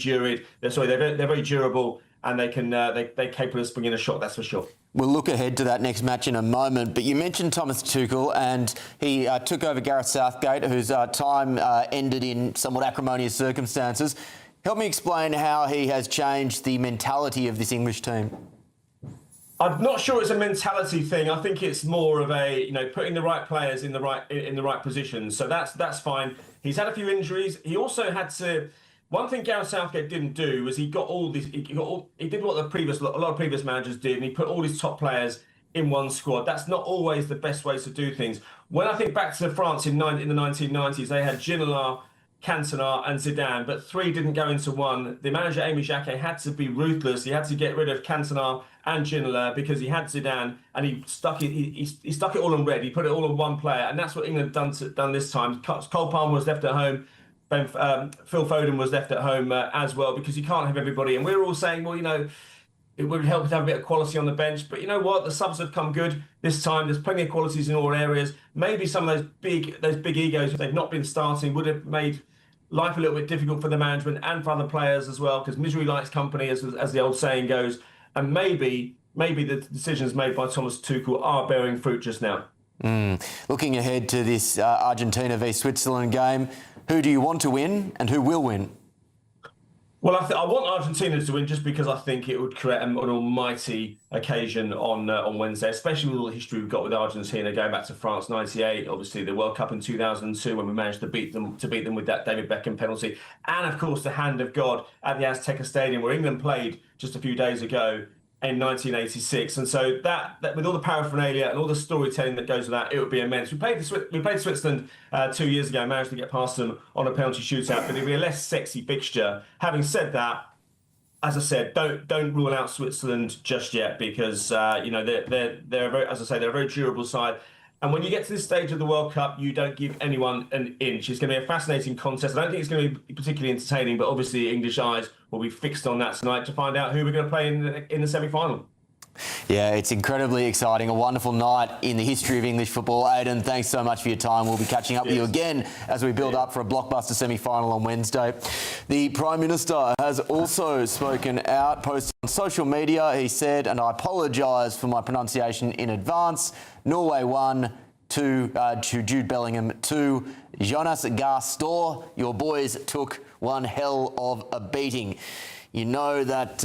they're very durable, and they're capable of bringing a shot. That's for sure. We'll look ahead to that next match in a moment, but you mentioned Thomas Tuchel, and he took over Gareth Southgate, whose time ended in somewhat acrimonious circumstances. Help me explain how he has changed the mentality of this English team. I'm not sure it's a mentality thing. I think it's more of a, putting the right players in the right positions. So that's fine. He's had a few injuries. He also had to. One thing Gareth Southgate didn't do was he did what a lot of previous managers did, and he put all his top players in one squad. That's not always the best way to do things. When I think back to France in the 1990s, they had Ginola, Cantona and Zidane, but three didn't go into one. The manager, Aimé Jacquet, had to be ruthless. He had to get rid of Cantona and Ginola because he had Zidane, and he stuck it all on red. He put it all on one player, and that's what England done this time. Cole Palmer was left at home. Phil Foden was left at home as well, because you can't have everybody. And we were all saying, well, it would help to have a bit of quality on the bench. But you know what? The subs have come good this time. There's plenty of qualities in all areas. Maybe some of those big egos, if they've not been starting, would have made life a little bit difficult for the management and for other players as well, because misery likes company, as the old saying goes. And maybe the decisions made by Thomas Tuchel are bearing fruit just now. Looking ahead to this Argentina v Switzerland game, who do you want to win and who will win? Well, I want Argentina to win just because I think it would create an almighty occasion on Wednesday, especially with all the history we've got with Argentina going back to France '98, obviously the World Cup in 2002 when we managed to beat them with that David Beckham penalty, and of course the hand of God at the Azteca Stadium where England played just a few days ago in 1986. And so that with all the paraphernalia and all the storytelling that goes with that, it would be immense. We played Switzerland 2 years ago, managed to get past them on a penalty shootout, but it'd be a less sexy fixture. Having said that, as I said, don't rule out Switzerland just yet, because they're a very durable side. And when you get to this stage of the World Cup, you don't give anyone an inch. It's going to be a fascinating contest. I don't think it's going to be particularly entertaining, but obviously English eyes will be fixed on that tonight to find out who we're going to play in the semi-final. Yeah, it's incredibly exciting. A wonderful night in the history of English football. Aidan, thanks so much for your time. We'll be catching up with you again as we build up for a blockbuster semi-final on Wednesday. The Prime Minister has also spoken out, posted on social media. He said, and I apologise for my pronunciation in advance, Norway 1, to Jude Bellingham 2. Jonas Gahr, your boys took one hell of a beating. You know that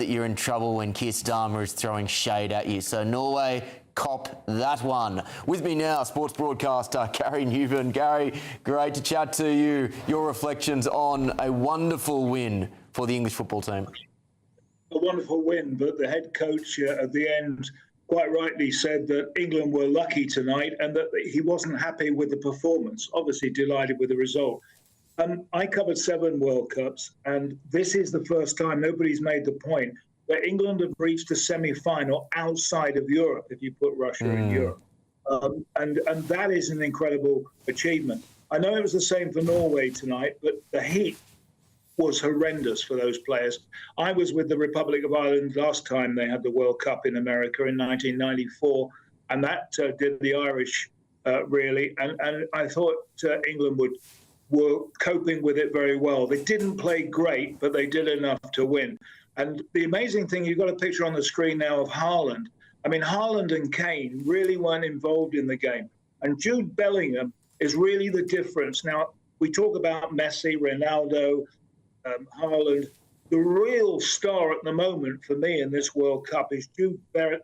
you're in trouble when Keir Starmer is throwing shade at you. So Norway, cop that one. With me now, sports broadcaster Gary Newburn. Gary, great to chat to you. Your reflections on a wonderful win for the English football team. A wonderful win, but the head coach at the end quite rightly said that England were lucky tonight and that he wasn't happy with the performance. Obviously delighted with the result. I covered 7 World Cups, and this is the first time, nobody's made the point, that England have reached a semi-final outside of Europe, if you put Russia in Europe. And that is an incredible achievement. I know it was the same for Norway tonight, but the heat was horrendous for those players. I was with the Republic of Ireland last time they had the World Cup in America in 1994, and that did the Irish really. And I thought England were coping with it very well. They didn't play great, but they did enough to win. And the amazing thing, you've got a picture on the screen now of Haaland. I mean, Haaland and Kane really weren't involved in the game. And Jude Bellingham is really the difference. Now, we talk about Messi, Ronaldo, Haaland. The real star at the moment for me in this World Cup is Jude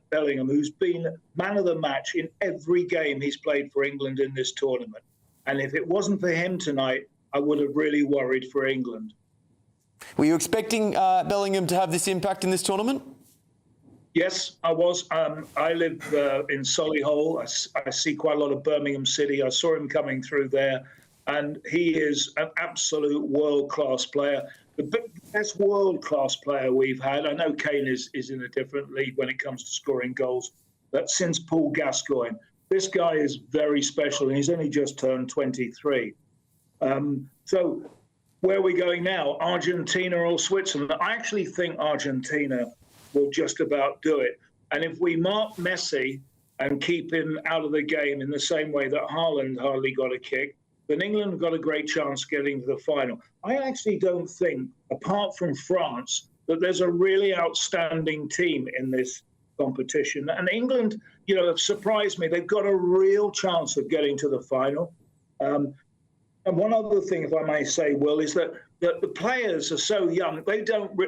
Bellingham, who's been man of the match in every game he's played for England in this tournament. And if it wasn't for him tonight, I would have really worried for England. Were you expecting Bellingham to have this impact in this tournament? Yes, I was. I live in Solihull. I see quite a lot of Birmingham City. I saw him coming through there, and he is an absolute world-class player. The best world-class player we've had. I know Kane is in a different league when it comes to scoring goals, but since Paul Gascoigne. This guy is very special, and he's only just turned 23. So where are we going now? Argentina or Switzerland? I actually think Argentina will just about do it. And if we mark Messi and keep him out of the game in the same way that Haaland hardly got a kick, then England have got a great chance getting to the final. I actually don't think, apart from France, that there's a really outstanding team in this competition. And England, have surprised me. They've got a real chance of getting to the final. And one other thing, if I may say, Will, is that the players are so young.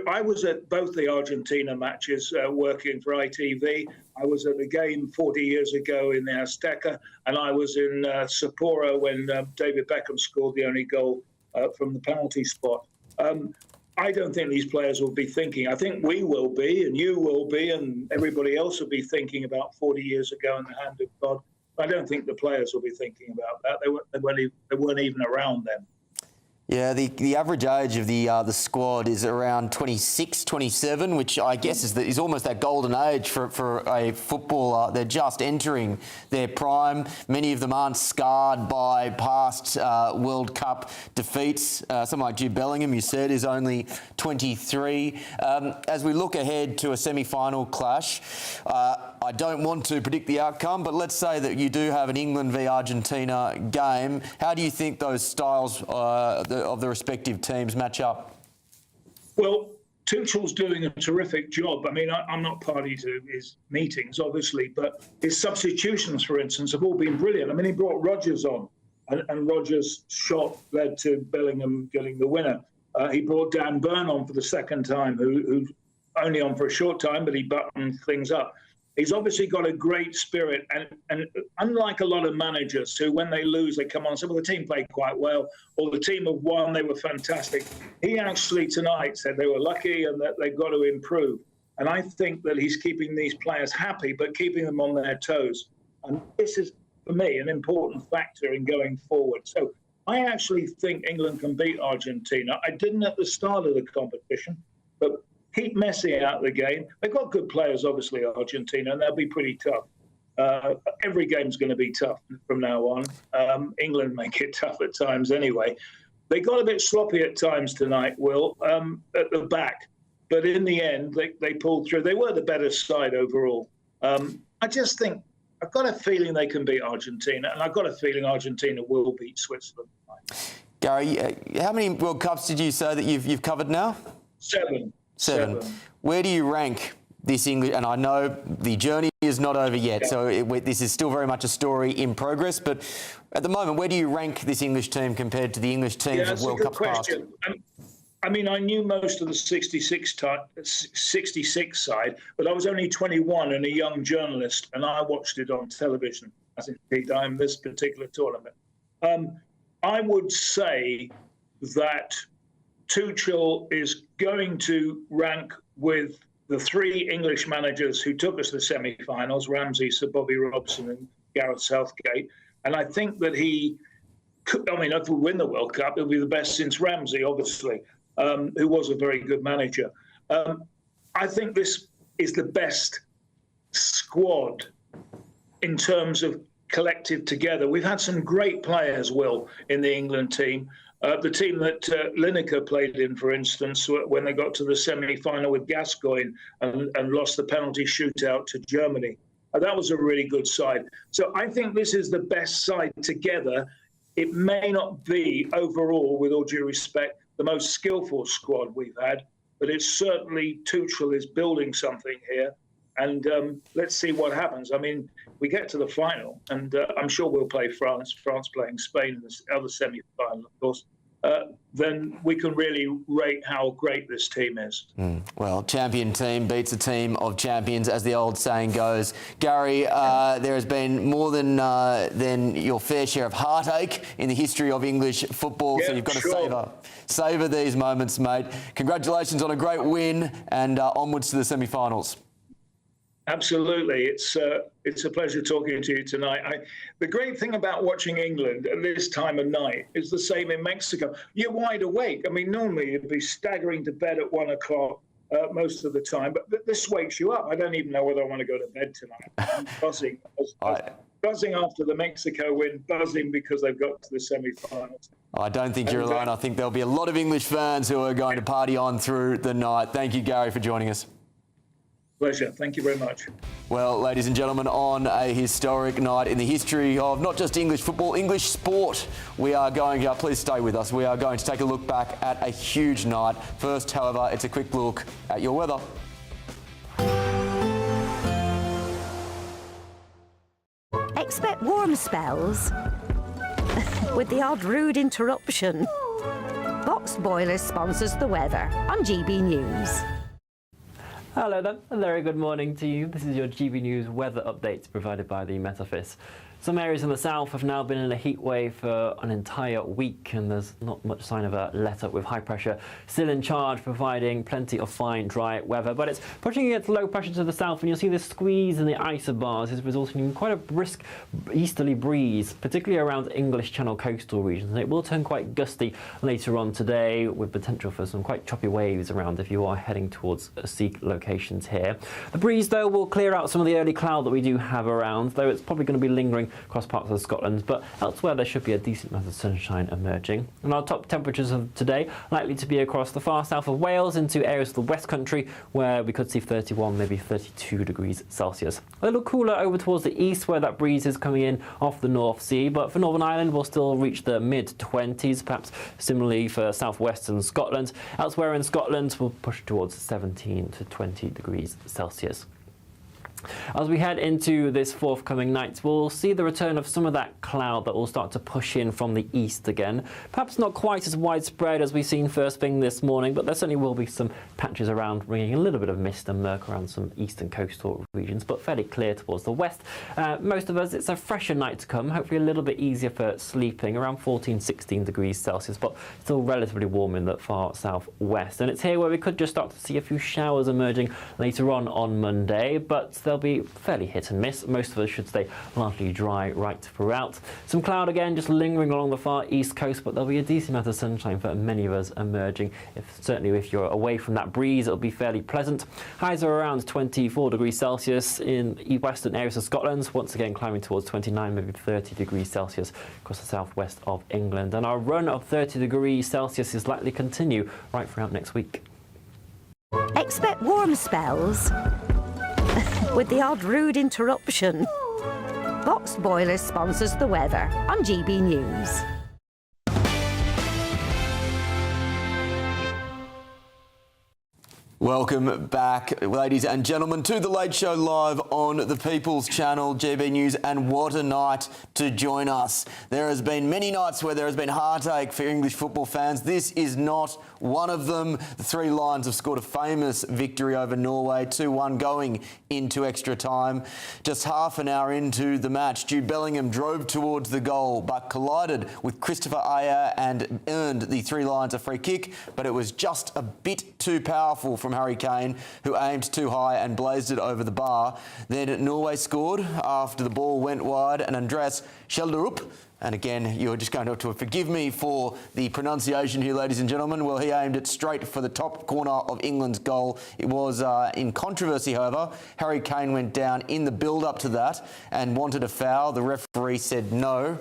I was at both the Argentina matches working for ITV. I was at the game 40 years ago in the Azteca, and I was in Sapporo when David Beckham scored the only goal from the penalty spot. I don't think these players will be thinking. I think we will be, and you will be, and everybody else will be thinking about 40 years ago in the hand of God. I don't think the players will be thinking about that. They weren't even around then. Yeah, the average age of the squad is around 26, 27, which I guess is almost that golden age for a footballer. They're just entering their prime. Many of them aren't scarred by past World Cup defeats. Someone like Jude Bellingham, you said, is only 23. As we look ahead to a semi-final clash, I don't want to predict the outcome, but let's say that you do have an England v Argentina game. How do you think those styles of the respective teams match up? Well, Tuchel's doing a terrific job. I mean, I'm not party to his meetings, obviously, but his substitutions, for instance, have all been brilliant. I mean, he brought Rodgers on, and Rodgers' shot led to Bellingham getting the winner. He brought Dan Burn on for the second time, who's only on for a short time, but he buttoned things up. He's obviously got a great spirit, and unlike a lot of managers who, when they lose, they come on and say, well, the team played quite well, or the team have won, they were fantastic. He actually tonight said they were lucky and that they've got to improve. And I think that he's keeping these players happy, but keeping them on their toes. And this is, for me, an important factor in going forward. So I actually think England can beat Argentina. I didn't at the start of the competition, but keep Messi out of the game. They've got good players, obviously, Argentina, and they'll be pretty tough. Every game's going to be tough from now on. England make it tough at times anyway. They got a bit sloppy at times tonight, Will, at the back. But in the end, they pulled through. They were the better side overall. I just think, I've got a feeling they can beat Argentina, and I've got a feeling Argentina will beat Switzerland tonight. Gary, how many World Cups did you say that you've covered now? Seven. Where do you rank this English? And I know the journey is not over yet, so this is still very much a story in progress. But at the moment, where do you rank this English team compared to the English teams of World Cups past? I mean, I knew most of the 66 side, but I was only 21 and a young journalist, and I watched it on television, as indeed I am this particular tournament. I would say that Tuchel is going to rank with the three English managers who took us to the semi-finals, Ramsey, Sir Bobby Robson and Gareth Southgate. And I think that he could, I mean, if we win the World Cup, it'll be the best since Ramsey, obviously, who was a very good manager. I think this is the best squad in terms of collective together. We've had some great players, Will, in the England team. The team that Lineker played in, for instance, when they got to the semi-final with Gascoigne and lost the penalty shootout to Germany. That was a really good side. So I think this is the best side together. It may not be overall, with all due respect, the most skillful squad we've had, but it's certainly Tuchel is building something here. And let's see what happens. I mean, we get to the final, and I'm sure we'll play France playing Spain in the other semi-final, of course. Then we can really rate how great this team is. Well, champion team beats a team of champions, as the old saying goes. Gary, there has been more than your fair share of heartache in the history of English football, so you've got to savour these moments, mate. Congratulations on a great win, and onwards to the semi-finals. Absolutely. It's a pleasure talking to you tonight. The great thing about watching England at this time of night is the same in Mexico. You're wide awake. I mean, normally you'd be staggering to bed at 1 o'clock most of the time, but this wakes you up. I don't even know whether I want to go to bed tonight. I'm buzzing. Buzzing after the Mexico win, buzzing because they've got to the semi-finals. I don't think you're alone. I think there'll be a lot of English fans who are going to party on through the night. Thank you, Gary, for joining us. Pleasure. Thank you very much. Well, ladies and gentlemen, on a historic night in the history of not just English football, English sport, we are going to, please stay with us, we are going to take a look back at a huge night. First, however, it's a quick look at your weather. Expect warm spells with the odd rude interruption. Box Boilers sponsors the weather on GB News. Hello then, a very good morning to you. This is your GB News weather update provided by the Met Office. Some areas in the south have now been in a heat wave for an entire week, and there's not much sign of a let-up, with high pressure still in charge, providing plenty of fine, dry weather. But it's pushing against low pressure to the south, and you'll see this squeeze in the isobars is resulting in quite a brisk easterly breeze, particularly around English Channel coastal regions. And it will turn quite gusty later on today, with potential for some quite choppy waves around if you are heading towards sea locations here. The breeze, though, will clear out some of the early cloud that we do have around, though it's probably going to be lingering across parts of Scotland, but elsewhere there should be a decent amount of sunshine emerging. And our top temperatures of today likely to be across the far south of Wales into areas of the West Country, where we could see 31, maybe 32 degrees Celsius. A little cooler over towards the east, where that breeze is coming in off the North Sea, but for Northern Ireland we'll still reach the mid-20s, perhaps similarly for southwestern Scotland. Elsewhere in Scotland we'll push towards 17 to 20 degrees Celsius. As we head into this forthcoming night, we'll see the return of some of that cloud that will start to push in from the east again. Perhaps not quite as widespread as we've seen first thing this morning, but there certainly will be some patches around, bringing a little bit of mist and murk around some eastern coastal regions, but fairly clear towards the west. Most of us, it's a fresher night to come, hopefully a little bit easier for sleeping, around 14, 16 degrees Celsius, but still relatively warm in the far southwest. And it's here where we could just start to see a few showers emerging later on Monday, but they'll be fairly hit and miss. Most of us should stay largely dry right throughout. Some cloud again just lingering along the far east coast, but there'll be a decent amount of sunshine for many of us emerging. Certainly if you're away from that breeze, it'll be fairly pleasant. Highs are around 24 degrees Celsius in western areas of Scotland, once again climbing towards 29, maybe 30 degrees Celsius across the southwest of England. And our run of 30 degrees Celsius is likely to continue right throughout next week. Expect warm spells with the odd rude interruption. Box Boilers sponsors the weather on GB News. Welcome back, ladies and gentlemen, to The Late Show live on the People's Channel, GB News, and what a night to join us. There has been many nights where there has been heartache for English football fans. This is not one of them. The Three Lions have scored a famous victory over Norway, 2-1 going into extra time. Just half an hour into the match, Jude Bellingham drove towards the goal but collided with Christopher Ayer and earned the Three Lions a free kick, but it was just a bit too powerful for from Harry Kane, who aimed too high and blazed it over the bar. Then Norway scored after the ball went wide, and Andreas Schjelderup, and again, you're just going to have to forgive me for the pronunciation here, ladies and gentlemen. Well, he aimed it straight for the top corner of England's goal. It was in controversy, however. Harry Kane went down in the build-up to that and wanted a foul. The referee said no.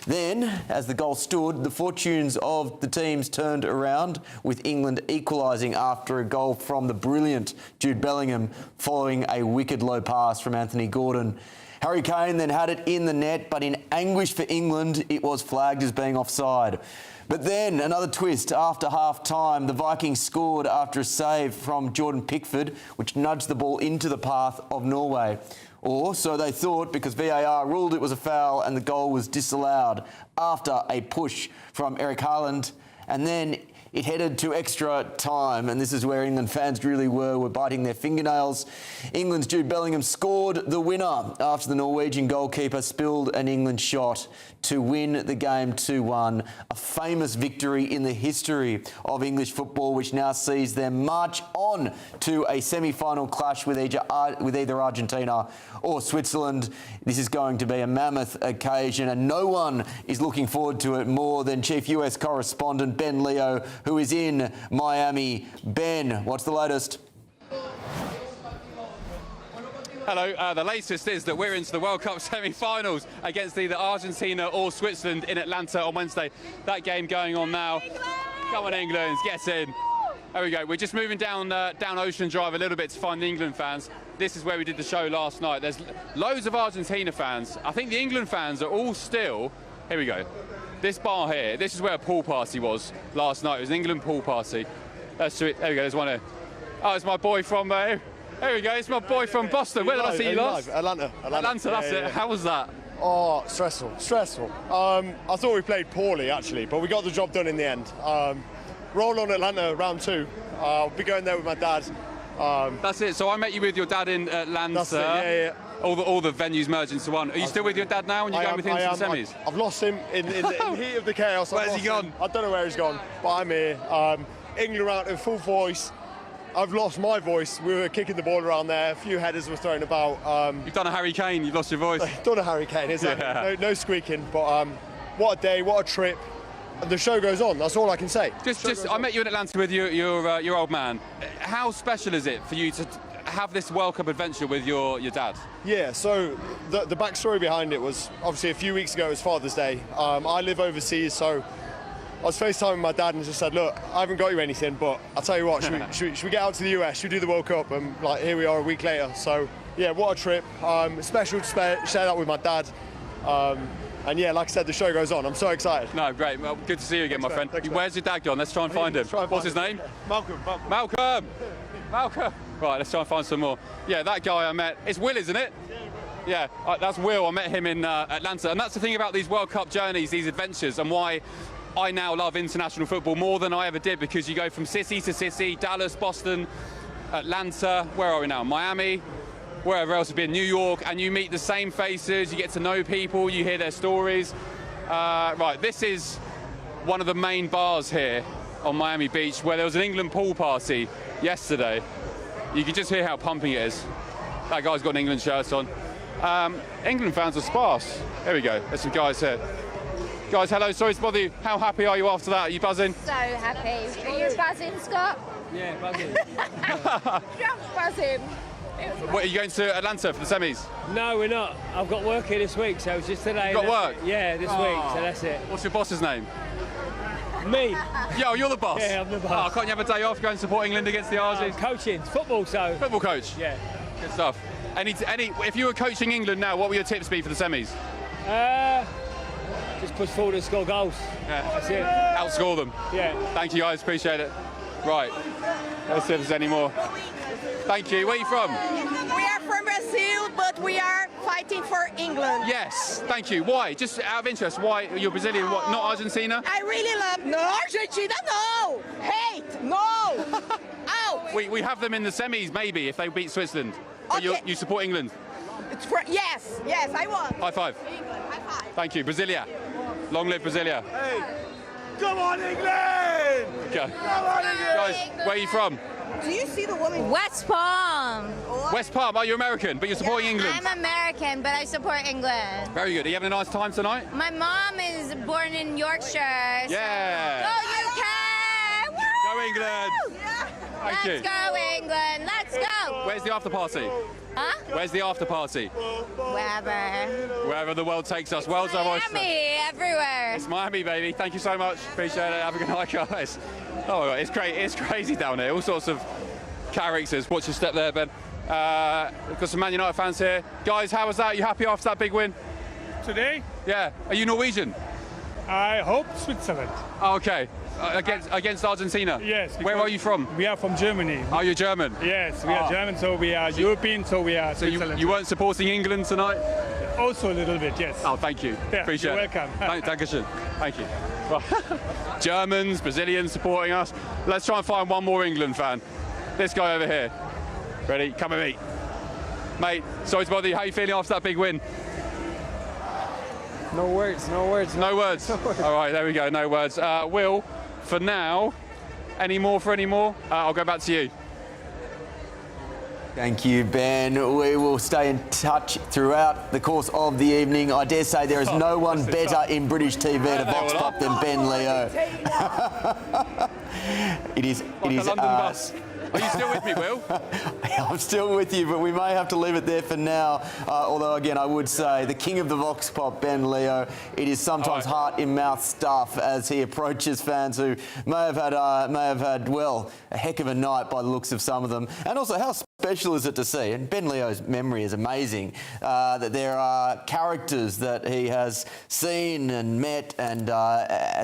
Then, as the goal stood, the fortunes of the teams turned around, with England equalising after a goal from the brilliant Jude Bellingham following a wicked low pass from Anthony Gordon. Harry Kane then had it in the net, but in anguish for England, it was flagged as being offside. But then, another twist. After half-time, the Vikings scored after a save from Jordan Pickford, which nudged the ball into the path of Norway. Or so they thought, because VAR ruled it was a foul and the goal was disallowed after a push from Eric Haaland. And then it headed to extra time, and this is where England fans really were biting their fingernails. England's Jude Bellingham scored the winner after the Norwegian goalkeeper spilled an England shot to win the game 2-1. A famous victory in the history of English football, which now sees them march on to a semi-final clash with either Argentina or Switzerland. This is going to be a mammoth occasion, and no one is looking forward to it more than Chief US correspondent Ben Leo, who is in Miami. Ben, what's the latest? Hello, the latest is that we're into the World Cup semi-finals against either Argentina or Switzerland in Atlanta on Wednesday. That game going on now. Come on, England, get in. There we go. We're just moving down Ocean Drive a little bit to find the England fans. This is where we did the show last night. There's loads of Argentina fans. I think the England fans are all still... Here we go. This bar here, this is where a pool party was last night. It was an England pool party. There we go, there's one here. Oh, it's my boy from... There we go, it's my boy from Boston. Where did I see you last? Atlanta, that's it. How was that? Oh, stressful. I thought we played poorly, actually, but we got the job done in the end. Roll on Atlanta, round 2. I'll be going there with my dad. That's it. So I met you with your dad in Atlanta. That's it, yeah. All the venues merged into one. Are you still with your dad now when you're going with him to the semis? I've lost him in the heat of the chaos. Where's he gone? I don't know where he's gone, but I'm here. England out in full voice. I've lost my voice. We were kicking the ball around there. A few headers were thrown about. You've done a Harry Kane. You've lost your voice. Done a Harry Kane, exactly. Yeah. No squeaking. But what a day, what a trip. And the show goes on. That's all I can say. I met you in Atlanta with your old man. How special is it for you to have this World Cup adventure with your dad? Yeah. So the backstory behind it was obviously a few weeks ago. It was Father's Day. I live overseas, so I was FaceTiming my dad and just said, look, I haven't got you anything, but I'll tell you what, should we get out to the US, should we do the World Cup? And like, here we are a week later. So yeah, what a trip. Special to share that with my dad. And yeah, like I said, the show goes on. I'm so excited. No, great. Well, good to see you again, my friend. Where's your dad gone? Let's try and find him. What's his name? Malcolm. Right, let's try and find some more. Yeah, that guy I met. It's Will, isn't it? Yeah, that's Will. I met him in Atlanta. And that's the thing about these World Cup journeys, these adventures, and why I now love international football more than I ever did, because you go from city to city, Dallas, Boston, Atlanta, where are we now? Miami, wherever else would be in New York, and you meet the same faces, you get to know people, you hear their stories. Right, this is one of the main bars here on Miami Beach, where there was an England pool party yesterday. You can just hear how pumping it is. That guy's got an England shirt on. England fans are sparse. There we go, there's some guys here. Guys, hello, sorry to bother you. How happy are you after that? Are you buzzing? So happy. Are you buzzing, Scott? Yeah, buzzing. Just buzzing. What, are you going to Atlanta for the semis? No, we're not. I've got work here this week, so it's just today. You've got work? Yeah, this week, so that's it. What's your boss's name? Me. Yo, you're the boss? Yeah, I'm the boss. Oh, can't you have a day off, go and support England against the Aussies? Coaching, football, so. Football coach? Yeah. Good stuff. If you were coaching England now, what would your tips be for the semis? Just push forward and score goals. Yeah. That's it. Outscore them. Yeah. Thank you, guys. Appreciate it. Right. Let's see if there's any more. Thank you. Where are you from? We are from Brazil, but we are fighting for England. Yes. Thank you. Why? Just out of interest, why you're Brazilian? What? Not Argentina? I really love. No, Argentina, no. Hate, no. Ow. We have them in the semis, maybe, if they beat Switzerland. But Okay. you support England? Yes, I want. High five. England, high five. Thank you. Brasilia. Long live Brasilia. Hey, come on, England! go. Guys, where are you from? Do you see the woman? West Palm. West Palm. Are you American? But you're supporting England. I'm American, but I support England. Very good. Are you having a nice time tonight? My mom is born in Yorkshire. Yeah. So go UK! Woo! Go England. Thank you. Let's go England. Let's go. Where's the after party? Huh? Where's the after party? Wherever. Wherever the world takes us. World's our oyster. Miami, everywhere. It's Miami, baby. Thank you so much. Appreciate it. Have a good night, guys. Oh my God, it's great. It's crazy down here. All sorts of characters. Watch your step there, Ben. We've got some Man United fans here. Guys, how was that? You happy after that big win? Today? Yeah. Are you Norwegian? I hope Switzerland. Oh, okay. Against Argentina? Yes. Where are you from? We are from Germany. Are you German? Yes, we are German, so we are European, so we are Switzerland. You weren't supporting England tonight? Also a little bit, yes. Oh, thank you. Yeah, Appreciate you're it. welcome. Dankeschön. Thank you. Germans, Brazilians supporting us. Let's try and find one more England fan. This guy over here. Ready? Come with me. Mate, sorry to bother you. How are you feeling after that big win? No words, no words. No words? All right, there we go, no words. Will, for now, any more? I'll go back to you. Thank you, Ben. We will stay in touch throughout the course of the evening. I dare say there is no one better in British TV to box pop than Ben Leo. It is. London bus. Are you still with me, Will? I'm still with you, but we may have to leave it there for now. Although, again, I would say the king of the vox pop, Ben Leo, it is sometimes heart-in-mouth stuff as he approaches fans who may have had, well, a heck of a night by the looks of some of them. And also, how special is it to see, and Ben Leo's memory is amazing, that there are characters that he has seen and met and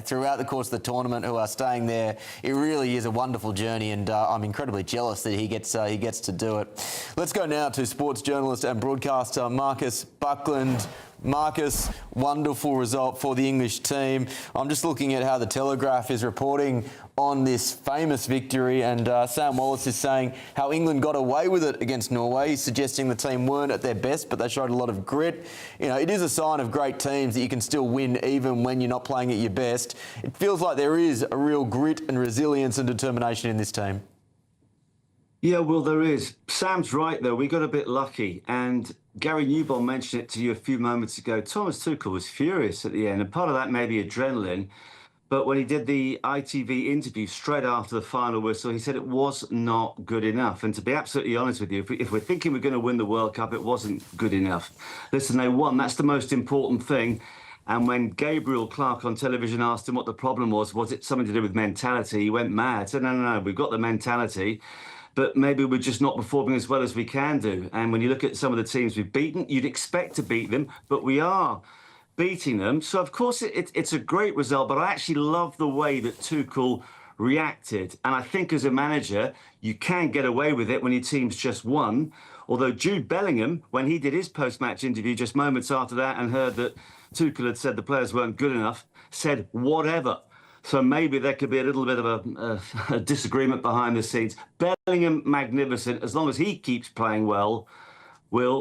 throughout the course of the tournament who are staying there. It really is a wonderful journey, and I'm incredibly jealous that he gets to do it. Let's go now to sports journalist and broadcaster Marcus Buckland. Marcus, wonderful result for the English team. I'm just looking at how the Telegraph is reporting on this famous victory, and Sam Wallace is saying how England got away with it against Norway. He's suggesting the team weren't at their best, but they showed a lot of grit. You know, it is a sign of great teams that you can still win even when you're not playing at your best. It feels like there is a real grit and resilience and determination in this team. Yeah, well, there is. Sam's right, though. We got a bit lucky. And Gary Newbon mentioned it to you a few moments ago. Thomas Tuchel was furious at the end, and part of that may be adrenaline. But when he did the ITV interview straight after the final whistle, he said it was not good enough. And to be absolutely honest with you, if we're thinking we're going to win the World Cup, it wasn't good enough. Listen, they won. That's the most important thing. And when Gabriel Clark on television asked him what the problem was it something to do with mentality? He went mad. He said, no, we've got the mentality. But maybe we're just not performing as well as we can do. And when you look at some of the teams we've beaten, you'd expect to beat them, but we are beating them. So, of course, it's a great result, but I actually love the way that Tuchel reacted. And I think as a manager, you can get away with it when your team's just won. Although Jude Bellingham, when he did his post-match interview just moments after that and heard that Tuchel had said the players weren't good enough, said whatever. So maybe there could be a little bit of a disagreement behind the scenes. Bellingham, magnificent. As long as he keeps playing well,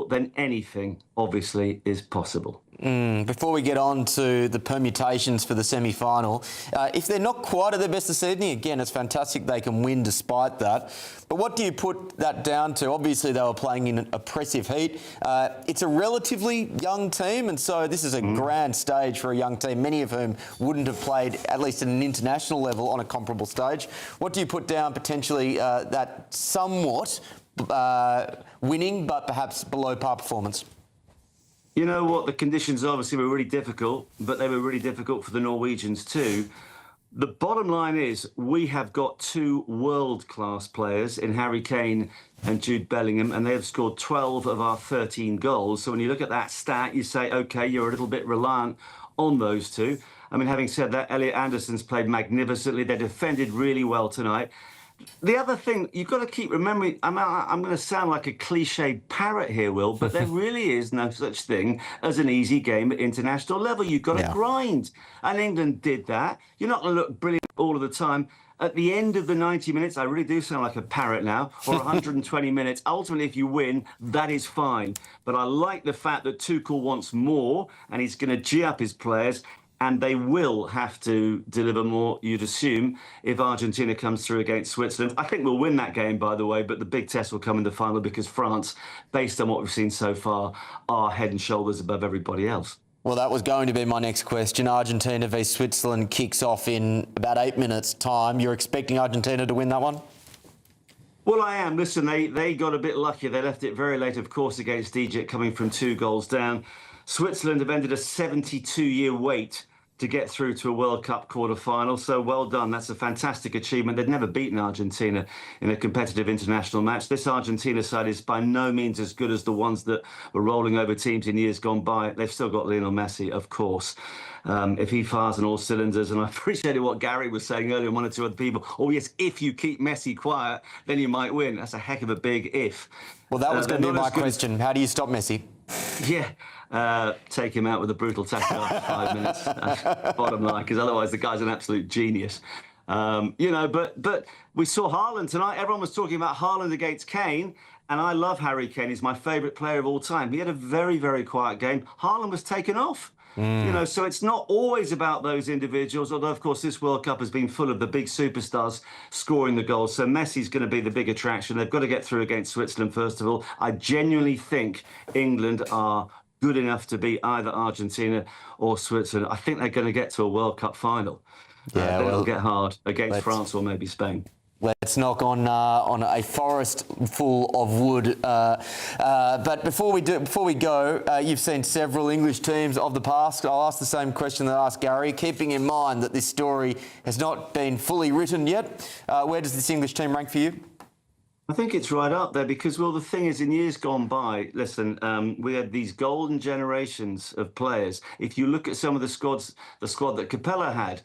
then anything, obviously, is possible. Before we get on to the permutations for the semi-final, if they're not quite at their best this evening, again, it's fantastic they can win despite that. But what do you put that down to? Obviously, they were playing in an oppressive heat. It's a relatively young team, and so this is a grand stage for a young team, many of whom wouldn't have played, at least at an international level, on a comparable stage. What do you put down potentially that somewhat winning, but perhaps below par performance? You know what? The conditions obviously were really difficult, but they were really difficult for the Norwegians too. The bottom line is we have got two world-class players in Harry Kane and Jude Bellingham, and they have scored 12 of our 13 goals. So when you look at that stat, you say, OK, you're a little bit reliant on those two. I mean, having said that, Elliot Anderson's played magnificently. They defended really well tonight. The other thing, you've got to keep remembering, I'm going to sound like a cliched parrot here, Will, but there really is no such thing as an easy game at international level. You've got to grind. And England did that. You're not going to look brilliant all of the time. At the end of the 90 minutes, I really do sound like a parrot now, or 120 minutes. Ultimately, if you win, that is fine. But I like the fact that Tuchel wants more, and he's going to G up his players. and they will have to deliver more, you'd assume, if Argentina comes through against Switzerland. I think we'll win that game, by the way, but the big test will come in the final because France, based on what we've seen so far, are head and shoulders above everybody else. Well, that was going to be my next question. Argentina v Switzerland kicks off in about 8 minutes' time. You're expecting Argentina to win that one? Well, I am. Listen, they got a bit lucky. They left it very late, of course, against Egypt, coming from 2 goals down. Switzerland have ended a 72-year wait to get through to a World Cup quarter-final. So well done. That's a fantastic achievement. They'd never beaten Argentina in a competitive international match. This Argentina side is by no means as good as the ones that were rolling over teams in years gone by. They've still got Lionel Messi, of course. If he fires on all cylinders, and I appreciated what Gary was saying earlier and one or two other people, oh yes, if you keep Messi quiet, then you might win. That's a heck of a big if. Well, that was going to be my question. How do you stop Messi? Yeah, take him out with a brutal tackle after 5 minutes. Bottom line, because otherwise the guy's an absolute genius. You know, but we saw Haaland tonight. Everyone was talking about Haaland against Kane, and I love Harry Kane. He's my favourite player of all time. He had a very, very quiet game. Haaland was taken off. You know, so it's not always about those individuals, although, of course, this World Cup has been full of the big superstars scoring the goals. So Messi's going to be the big attraction. They've got to get through against Switzerland, first of all. I genuinely think England are good enough to beat either Argentina or Switzerland. I think they're going to get to a World Cup final. Yeah, it'll get hard against France or maybe Spain. Let's knock on a forest full of wood. But before we go, you've seen several English teams of the past. I'll ask the same question that I asked Gary, keeping in mind that this story has not been fully written yet. Where does this English team rank for you? I think it's right up there because, well, the thing is, in years gone by, listen, we had these golden generations of players. If you look at some of the squad that Capella had,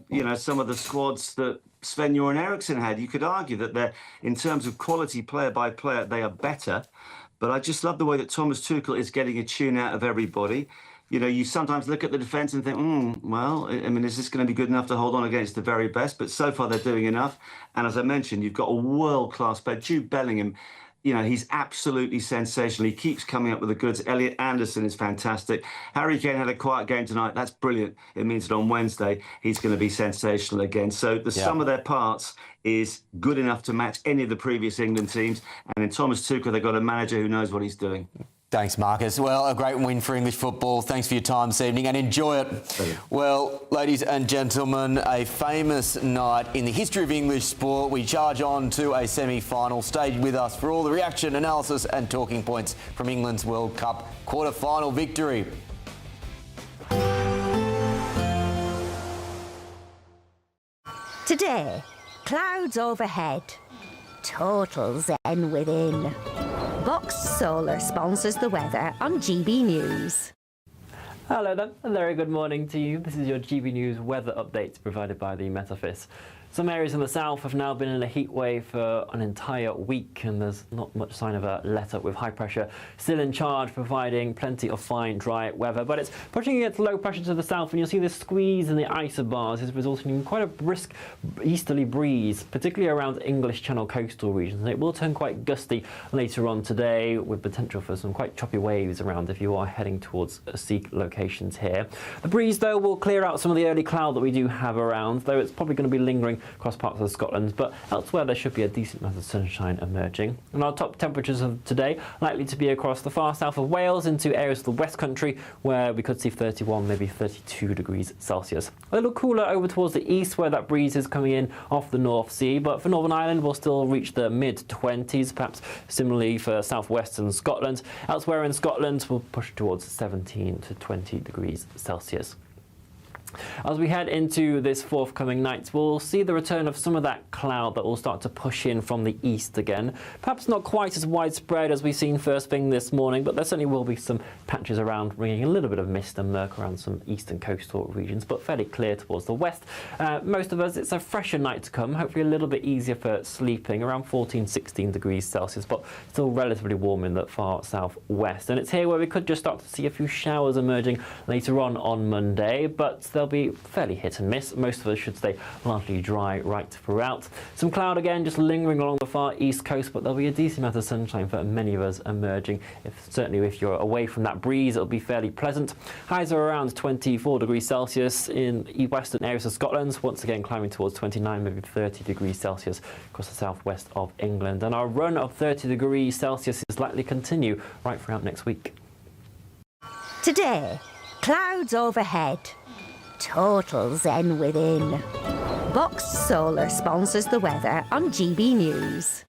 you know, some of the squads that Sven-Göran Eriksson had, you could argue that they're, in terms of quality player by player, they are better. But I just love the way that Thomas Tuchel is getting a tune out of everybody. You know, you sometimes look at the defence and think, well, I mean, is this going to be good enough to hold on against the very best? But so far, they're doing enough. And as I mentioned, you've got a world-class player, Jude Bellingham. You know, he's absolutely sensational. He keeps coming up with the goods. Elliot Anderson is fantastic. Harry Kane had a quiet game tonight. That's brilliant. It means that on Wednesday, he's going to be sensational again. So the sum of their parts is good enough to match any of the previous England teams. And in Thomas Tuchel, they've got a manager who knows what he's doing. Thanks, Marcus. Well, a great win for English football. Thanks for your time this evening and enjoy it. Well, ladies and gentlemen, a famous night in the history of English sport. We charge on to a semi-final. Stay with us for all the reaction, analysis and talking points from England's World Cup quarter-final victory. Today, clouds overhead, total zen within. Boxed Solar sponsors the weather on GB News. Hello there, a very good morning to you. This is your GB News weather update provided by the Met Office. Some areas in the south have now been in a heat wave for an entire week, and there's not much sign of a let-up, with high pressure still in charge, providing plenty of fine, dry weather. But it's pushing against low pressure to the south, and you'll see this squeeze in the isobars is resulting in quite a brisk easterly breeze, particularly around English Channel coastal regions. It will turn quite gusty later on today, with potential for some quite choppy waves around if you are heading towards sea locations here. The breeze, though, will clear out some of the early cloud that we do have around, though it's probably going to be lingering across parts of Scotland, but elsewhere there should be a decent amount of sunshine emerging. And our top temperatures of today likely to be across the far south of Wales into areas of the West Country, where we could see 31, maybe 32 degrees Celsius. A little cooler over towards the east, where that breeze is coming in off the North Sea, but for Northern Ireland we'll still reach the mid-20s, perhaps similarly for southwestern Scotland. Elsewhere in Scotland we'll push towards 17 to 20 degrees Celsius. As we head into this forthcoming night, we'll see the return of some of that cloud that will start to push in from the east again. Perhaps not quite as widespread as we've seen first thing this morning, but there certainly will be some patches around, bringing a little bit of mist and murk around some eastern coastal regions, but fairly clear towards the west. Most of us, it's a fresher night to come, hopefully a little bit easier for sleeping, around 14, 16 degrees Celsius, but still relatively warm in the far southwest. And it's here where we could just start to see a few showers emerging later on Monday, but they'll be fairly hit and miss. Most of us should stay largely dry right throughout. Some cloud again just lingering along the far east coast, but there'll be a decent amount of sunshine for many of us emerging. Certainly if you're away from that breeze, it'll be fairly pleasant. Highs are around 24 degrees Celsius in western areas of Scotland, once again climbing towards 29, maybe 30 degrees Celsius across the southwest of England. And our run of 30 degrees Celsius is likely to continue right throughout next week. Today, clouds overhead, total zen within. Boxed Solar sponsors the weather on GB News.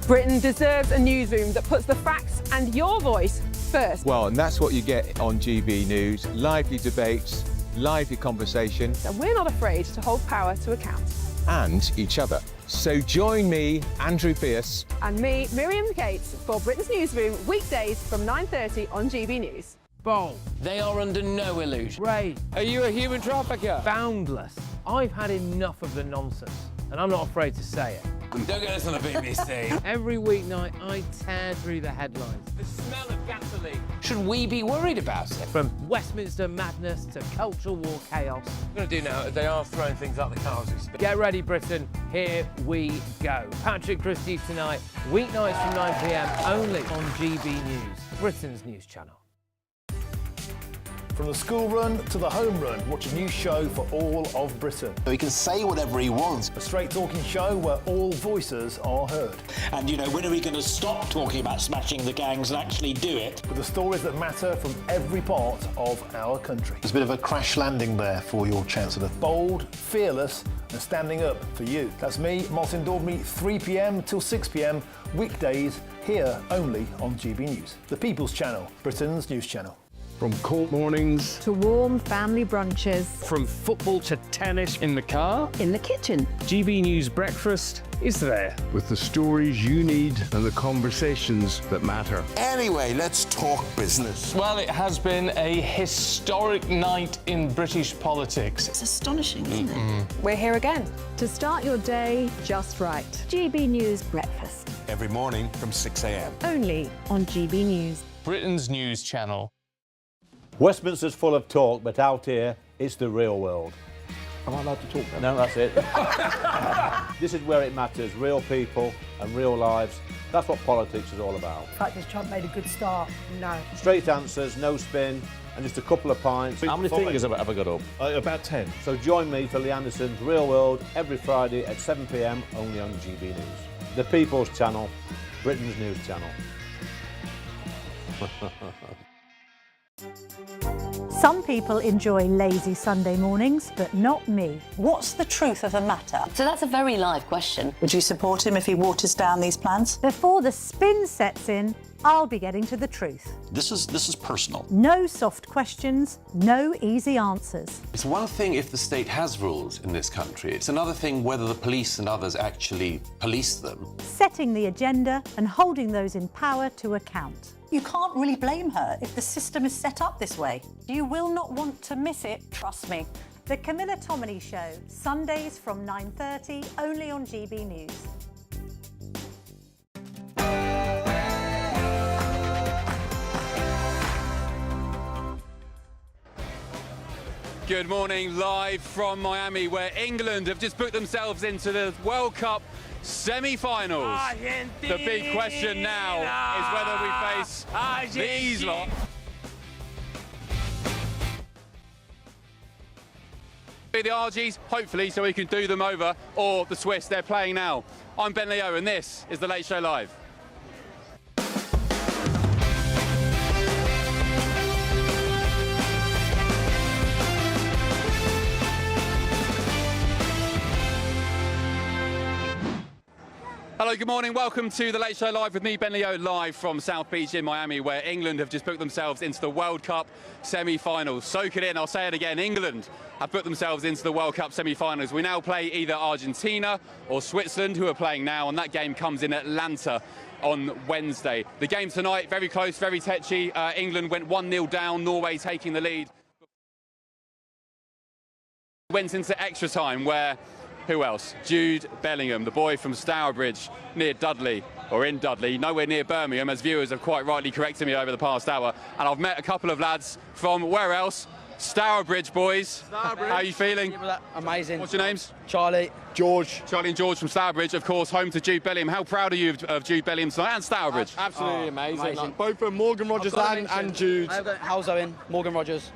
Britain deserves a newsroom that puts the facts and your voice first. Well, and that's what you get on GB News. Lively debates, lively conversation. And we're not afraid to hold power to account. And each other. So join me, Andrew Pierce. And me, Miriam Gates, for Britain's Newsroom, weekdays from 9:30 on GB News. Bold. They are under no illusion. Ray, Are you a human trafficker? boundless. I've had enough of the nonsense, and I'm not afraid to say it. Don't get us on the BBC. Every weeknight, I tear through the headlines. The smell of gasoline. Should we be worried about it? From Westminster madness to cultural war chaos. What we're going to do now is they are throwing things out the car as we speak. Get ready, Britain. Here we go. Patrick Christys tonight, weeknights from 9 p.m. only on GB News, Britain's news channel. From the school run to the home run, watch a new show for all of Britain. So he can say whatever he wants. A straight talking show where all voices are heard. And, you know, when are we going to stop talking about smashing the gangs and actually do it? With the stories that matter from every part of our country. There's a bit of a crash landing there for your Chancellor. Bold, fearless and standing up for you. That's me, Martin Daubney, 3 p.m. till 6 p.m. weekdays here only on GB News. The People's Channel, Britain's news channel. From cold mornings to warm family brunches. From football to tennis in the car. In the kitchen. GB News Breakfast is there. With the stories you need and the conversations that matter. Anyway, let's talk business. Well, it has been a historic night in British politics. It's astonishing, isn't it? We're here again to start your day just right. GB News Breakfast. Every morning from 6 a.m. Only on GB News. Britain's news channel. Westminster's full of talk, but out here, it's the real world. Am I allowed to talk then? No, that's it. This is where it matters, real people and real lives. That's what politics is all about. In fact, has Trump made a good start? No. Straight answers, no spin, and just a couple of pints. How many fingers have I got up? About 10. So join me for Lee Anderson's Real World every Friday at 7 p.m. only on GB News. The People's Channel, Britain's news channel. Some people enjoy lazy Sunday mornings, but not me. What's the truth of the matter? So that's a very live question. Would you support him if he waters down these plans? Before the spin sets in, I'll be getting to the truth. This is personal. No soft questions, no easy answers. It's one thing if the state has rules in this country. It's another thing whether the police and others actually police them. Setting the agenda and holding those in power to account. You can't really blame her if the system is set up this way. You will not want to miss it, trust me. The Camilla Tominey Show, Sundays from 9:30, only on GB News. Good morning, live from Miami, where England have just booked themselves into the World Cup semi-finals. The big question now is whether we face these lot. The Argies, hopefully, so we can do them over, or the Swiss, they're playing now. I'm Ben Leo, and this is The Late Show Live. Hello, good morning. Welcome to The Late Show Live with me, Ben Leo, live from South Beach in Miami, where England have just booked themselves into the World Cup semi-finals. Soak it in, I'll say it again. England have booked themselves into the World Cup semi-finals. We now play either Argentina or Switzerland, who are playing now, and that game comes in Atlanta on Wednesday. The game tonight, very close, very tetchy. England went 1-0 down, Norway taking the lead. Went into extra time where Who else? Jude Bellingham, the boy from Stourbridge, near Dudley, or in Dudley, nowhere near Birmingham, as viewers have quite rightly corrected me over the past hour. And I've met a couple of lads from, where else? Stourbridge boys. Stourbridge. How are you feeling? Amazing. What's your names? Charlie. George. Charlie and George from Stourbridge, of course, home to Jude Bellingham. How proud are you of Jude Bellingham tonight and Stourbridge? Absolutely amazing. Like, both from Morgan Rogers and Jude. How's Owen? Morgan Rogers.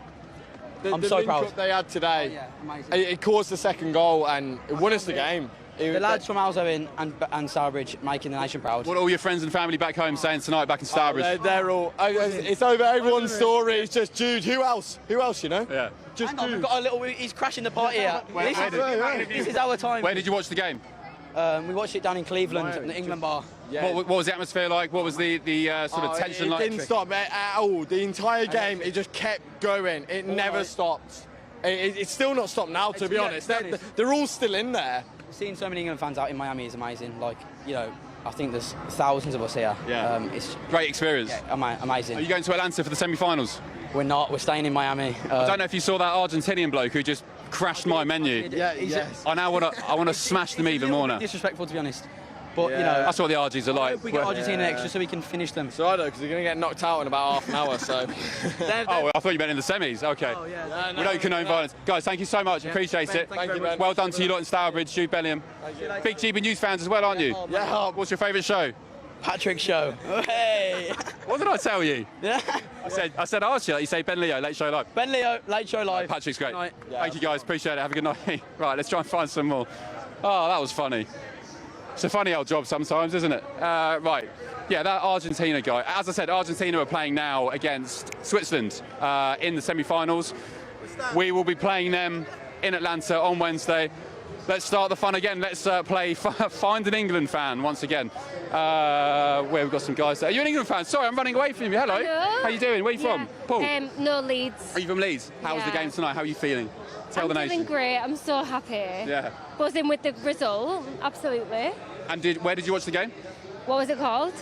I'm the so link proud. Up they had today. Oh, yeah, amazing. It caused the second goal and it won us the game. The lads from Owen and Stourbridge making the nation proud. What are all your friends and family back home saying tonight back in Stourbridge? They're all. It's over everyone's story. It's just Jude. Who else? Who else? You know? Yeah. Just Jude. We've got a little. He's crashing the party here. This is our time. Where did you watch the game? We watched it down in Cleveland, in the England bar. Yeah. What was the atmosphere like? What was the sort of tension like? It didn't stop at all. The entire game, it just kept going. It never stopped. It's still not stopped now, to be honest. They're all still in there. Seeing so many England fans out in Miami is amazing. Like, you know, I think there's thousands of us here. Yeah. It's great experience. Yeah, amazing. Are you going to Atlanta for the semi-finals? We're not. We're staying in Miami. I don't know if you saw that Argentinian bloke who just crashed my menu. Yeah, I now want to smash them even more now. Disrespectful, to be honest. But you know, that's what the Argies are like. We get Argentina extra so we can finish them. So I know, because they're going to get knocked out in about half an hour. So. Oh, I thought you meant in the semis. Okay. Oh, yeah. We don't condone violence, guys. Thank you so much. Appreciate it. Thank you, Ben. Well done to you lot in Stourbridge, Jude Bellingham. Big GBNews fans as well, aren't you? Yeah. What's your favourite show? Patrick show. Hey. What did I tell you? Yeah. I said Archie. You say Ben Leo, Late Show Live. Ben Leo, Late Show Live. Patrick's great. Night. Thank you guys. Appreciate it. Have a good night. Right, let's try and find some more. Oh, that was funny. It's a funny old job sometimes, isn't it? Right. Yeah, that Argentina guy. As I said, Argentina are playing now against Switzerland in the semi-finals. We will be playing them in Atlanta on Wednesday. Let's start the fun again. Let's play Find an England Fan once again. Where we've got some guys there. Are you an England fan? Sorry, I'm running away from you. Hello. Hello. How you doing? Where are you from? Paul? No, Leeds. Are you from Leeds? How was the game tonight? How are you feeling? Tell the nation. I'm feeling great. I'm so happy. Yeah. Buzzing with the result. Absolutely. And where did you watch the game? What was it called?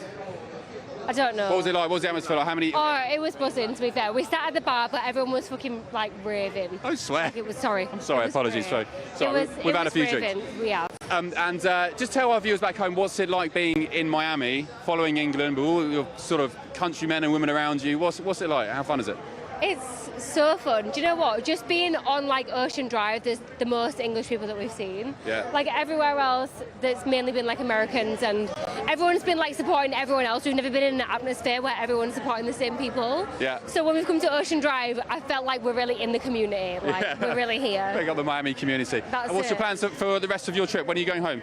I don't know. What was it like? What was the atmosphere like? How many? Oh, it was buzzing, to be fair. We sat at the bar, but everyone was fucking, like, raving. I swear. Like, it was, sorry. I'm sorry, apologies. Sorry, we've had a few drinks. We have. And just tell our viewers back home, what's it like being in Miami, following England, with all your sort of countrymen and women around you? What's it like? How fun is it? It's so fun. Do you know what? Just being on, like, Ocean Drive, there's the most English people that we've seen. Yeah. Like, everywhere else, there's mainly been, like, Americans, and everyone's been, like, supporting everyone else. We've never been in an atmosphere where everyone's supporting the same people. Yeah. So when we've come to Ocean Drive, I felt like we're really in the community. Like, we're really here. Pick up the Miami community. That's and what's your it. plans for the rest of your trip? When are you going home?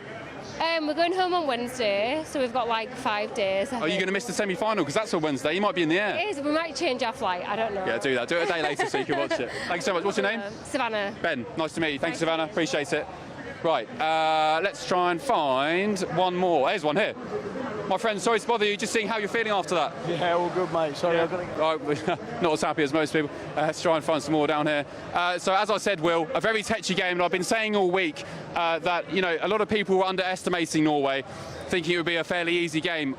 We're going home on Wednesday, so we've got, like, 5 days. Are you going to miss the semi-final? Because that's on Wednesday. You might be in the air. It is. We might change our flight. I don't know. Yeah, do that. Do it a day later so you can watch it. Thanks so much. What's your name? Savannah. Ben. Nice to meet you. Thanks, Savannah. Appreciate it. Right, let's try and find one more. There's one here. My friend, sorry to bother you, just seeing how you're feeling after that. Yeah, all good, mate. Sorry, I've got to... Right, not as happy as most people. Let's try and find some more down here. So as I said, Will, a very touchy game, and I've been saying all week that, you know, a lot of people were underestimating Norway, thinking it would be a fairly easy game.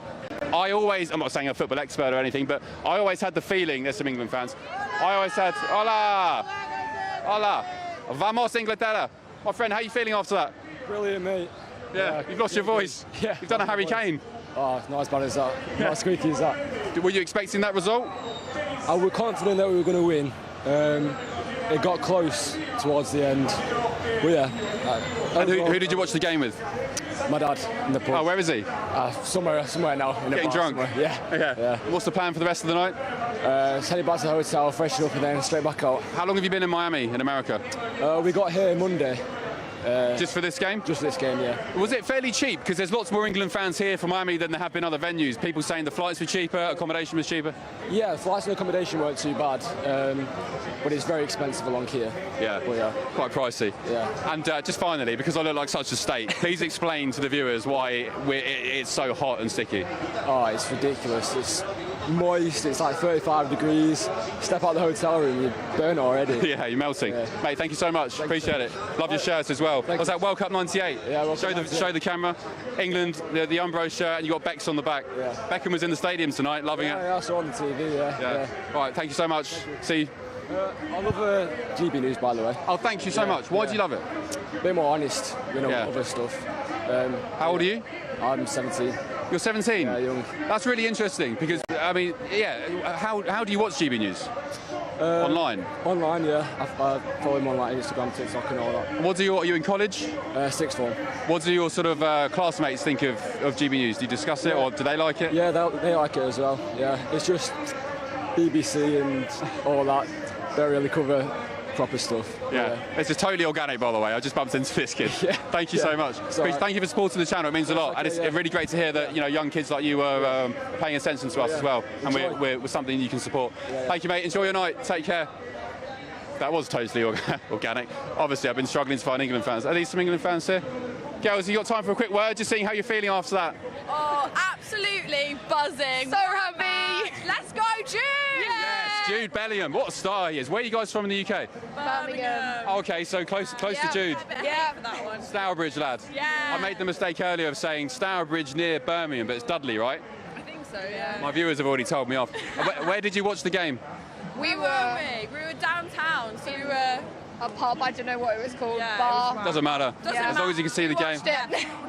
I'm not saying I'm a football expert or anything, but I always had the feeling, there's some England fans, I always had, hola, hola, vamos Inglaterra. My friend, how are you feeling after that? Brilliant, mate. Yeah, you've lost your voice. Yeah. You've done a Harry Kane. Oh, not as bad as that. Not as squeaky as that. Were you expecting that result? I was confident that we were going to win. It got close towards the end. But yeah. And who did you watch the game with? My dad in the pub. Oh, where is he? Somewhere now. In Getting drunk? Yeah. What's the plan for the rest of the night? Heading back to the hotel, freshen up and then straight back out. How long have you been in Miami, in America? We got here Monday. Just for this game? Just this game, yeah. Was it fairly cheap? Because there's lots more England fans here from Miami than there have been other venues. People saying the flights were cheaper, accommodation was cheaper. Yeah, the flights and accommodation weren't too bad, but it's very expensive along here. Yeah, quite pricey. Yeah. And just finally, because I look like such a state, please explain to the viewers why it's so hot and sticky. Oh, it's ridiculous. It's moist, it's like 35 degrees. Step out the hotel room, you burn already. Yeah, you're melting. Yeah. Mate, thank you so much. Appreciate it. Love your shirts as well. Was that World Cup 98? Yeah, show the camera. England, the Umbro shirt, and you got Beck's on the back. Yeah. Beckham was in the stadium tonight, loving it. Yeah, I saw on the TV, yeah. All right, thank you so much. See you. I love GB News, by the way. Oh, thank you so much. Why do you love it? A bit more honest, other stuff. How old are you? I'm 17. You're 17? Yeah, young. That's really interesting because, I mean, how do you watch GB News? Online? Online, yeah. I follow him on Instagram, TikTok and all that. Are you in college? Sixth form. What do your sort of classmates think of GB News? Do you discuss it or do they like it? Yeah, they like it as well, yeah. It's just BBC and all that. They really cover proper stuff. Yeah. It's just totally organic, by the way. I just bumped into this kid. Thank you so much. Right. Thank you for supporting the channel. It means a lot. And it's really great to hear that young kids like you are paying attention to us as well. And we're something you can support. Thank you, mate. Enjoy your night. Take care. That was totally organic. Obviously, I've been struggling to find England fans. Are these some England fans here? Girls, you got time for a quick word? Just seeing how you're feeling after that. Oh, absolutely buzzing. So happy. Let's go, Jude! Yes, Jude Bellingham. What a star he is. Where are you guys from in the UK? Birmingham. Okay, so close to Jude. Yeah, for that one. Stourbridge, lad. Yeah. I made the mistake earlier of saying Stourbridge near Birmingham, but it's Dudley, right? I think so, yeah. My viewers have already told me off. Where did you watch the game? We were downtown, so we were a pub, I don't know what it was called, bar. Doesn't matter. As long as you can see the game.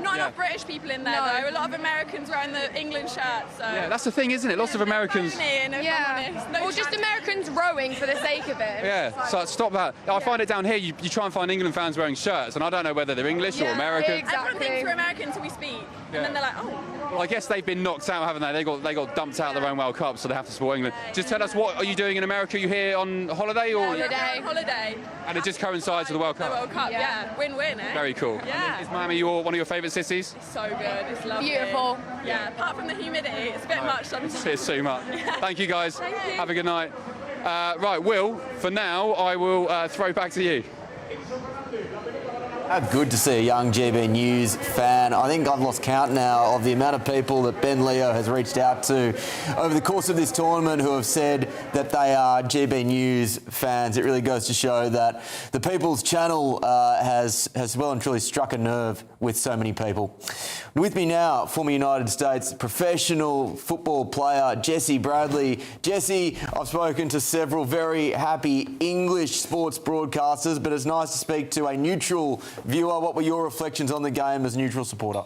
Not enough British people in there though. A lot of Americans wearing the England shirts. So. Yeah, that's the thing, isn't it? Lots of Americans. Or just Americans rowing for the sake of it. Yeah, so stop that. I find it down here, you try and find England fans wearing shirts, and I don't know whether they're English or American. Everyone thinks we're American until we speak, and then they're like, oh. Well, I guess they've been knocked out, haven't they? They got dumped out of their own World Cup, so they have to support England. Just tell us, what are you doing in America? Are you here on holiday or? Holiday. And it just coincides with the World Cup. The World Cup, yeah. Win-win, eh? Very cool. Yeah. Is Miami one of your favourite cities? It's so good. It's lovely. Beautiful. Yeah. Apart from the humidity, it's a bit much sometimes. It's too much. Thank you, guys. Thank you. Have a good night. Right, Will. For now, I will throw back to you. How good to see a young GB News fan. I think I've lost count now of the amount of people that Ben Leo has reached out to over the course of this tournament who have said that they are GB News fans. It really goes to show that the People's Channel has well and truly struck a nerve with so many people. With me now, former United States professional football player Jesse Bradley. Jesse, I've spoken to several very happy English sports broadcasters, but it's nice to speak to a neutral viewer. What were your reflections on the game as a neutral supporter?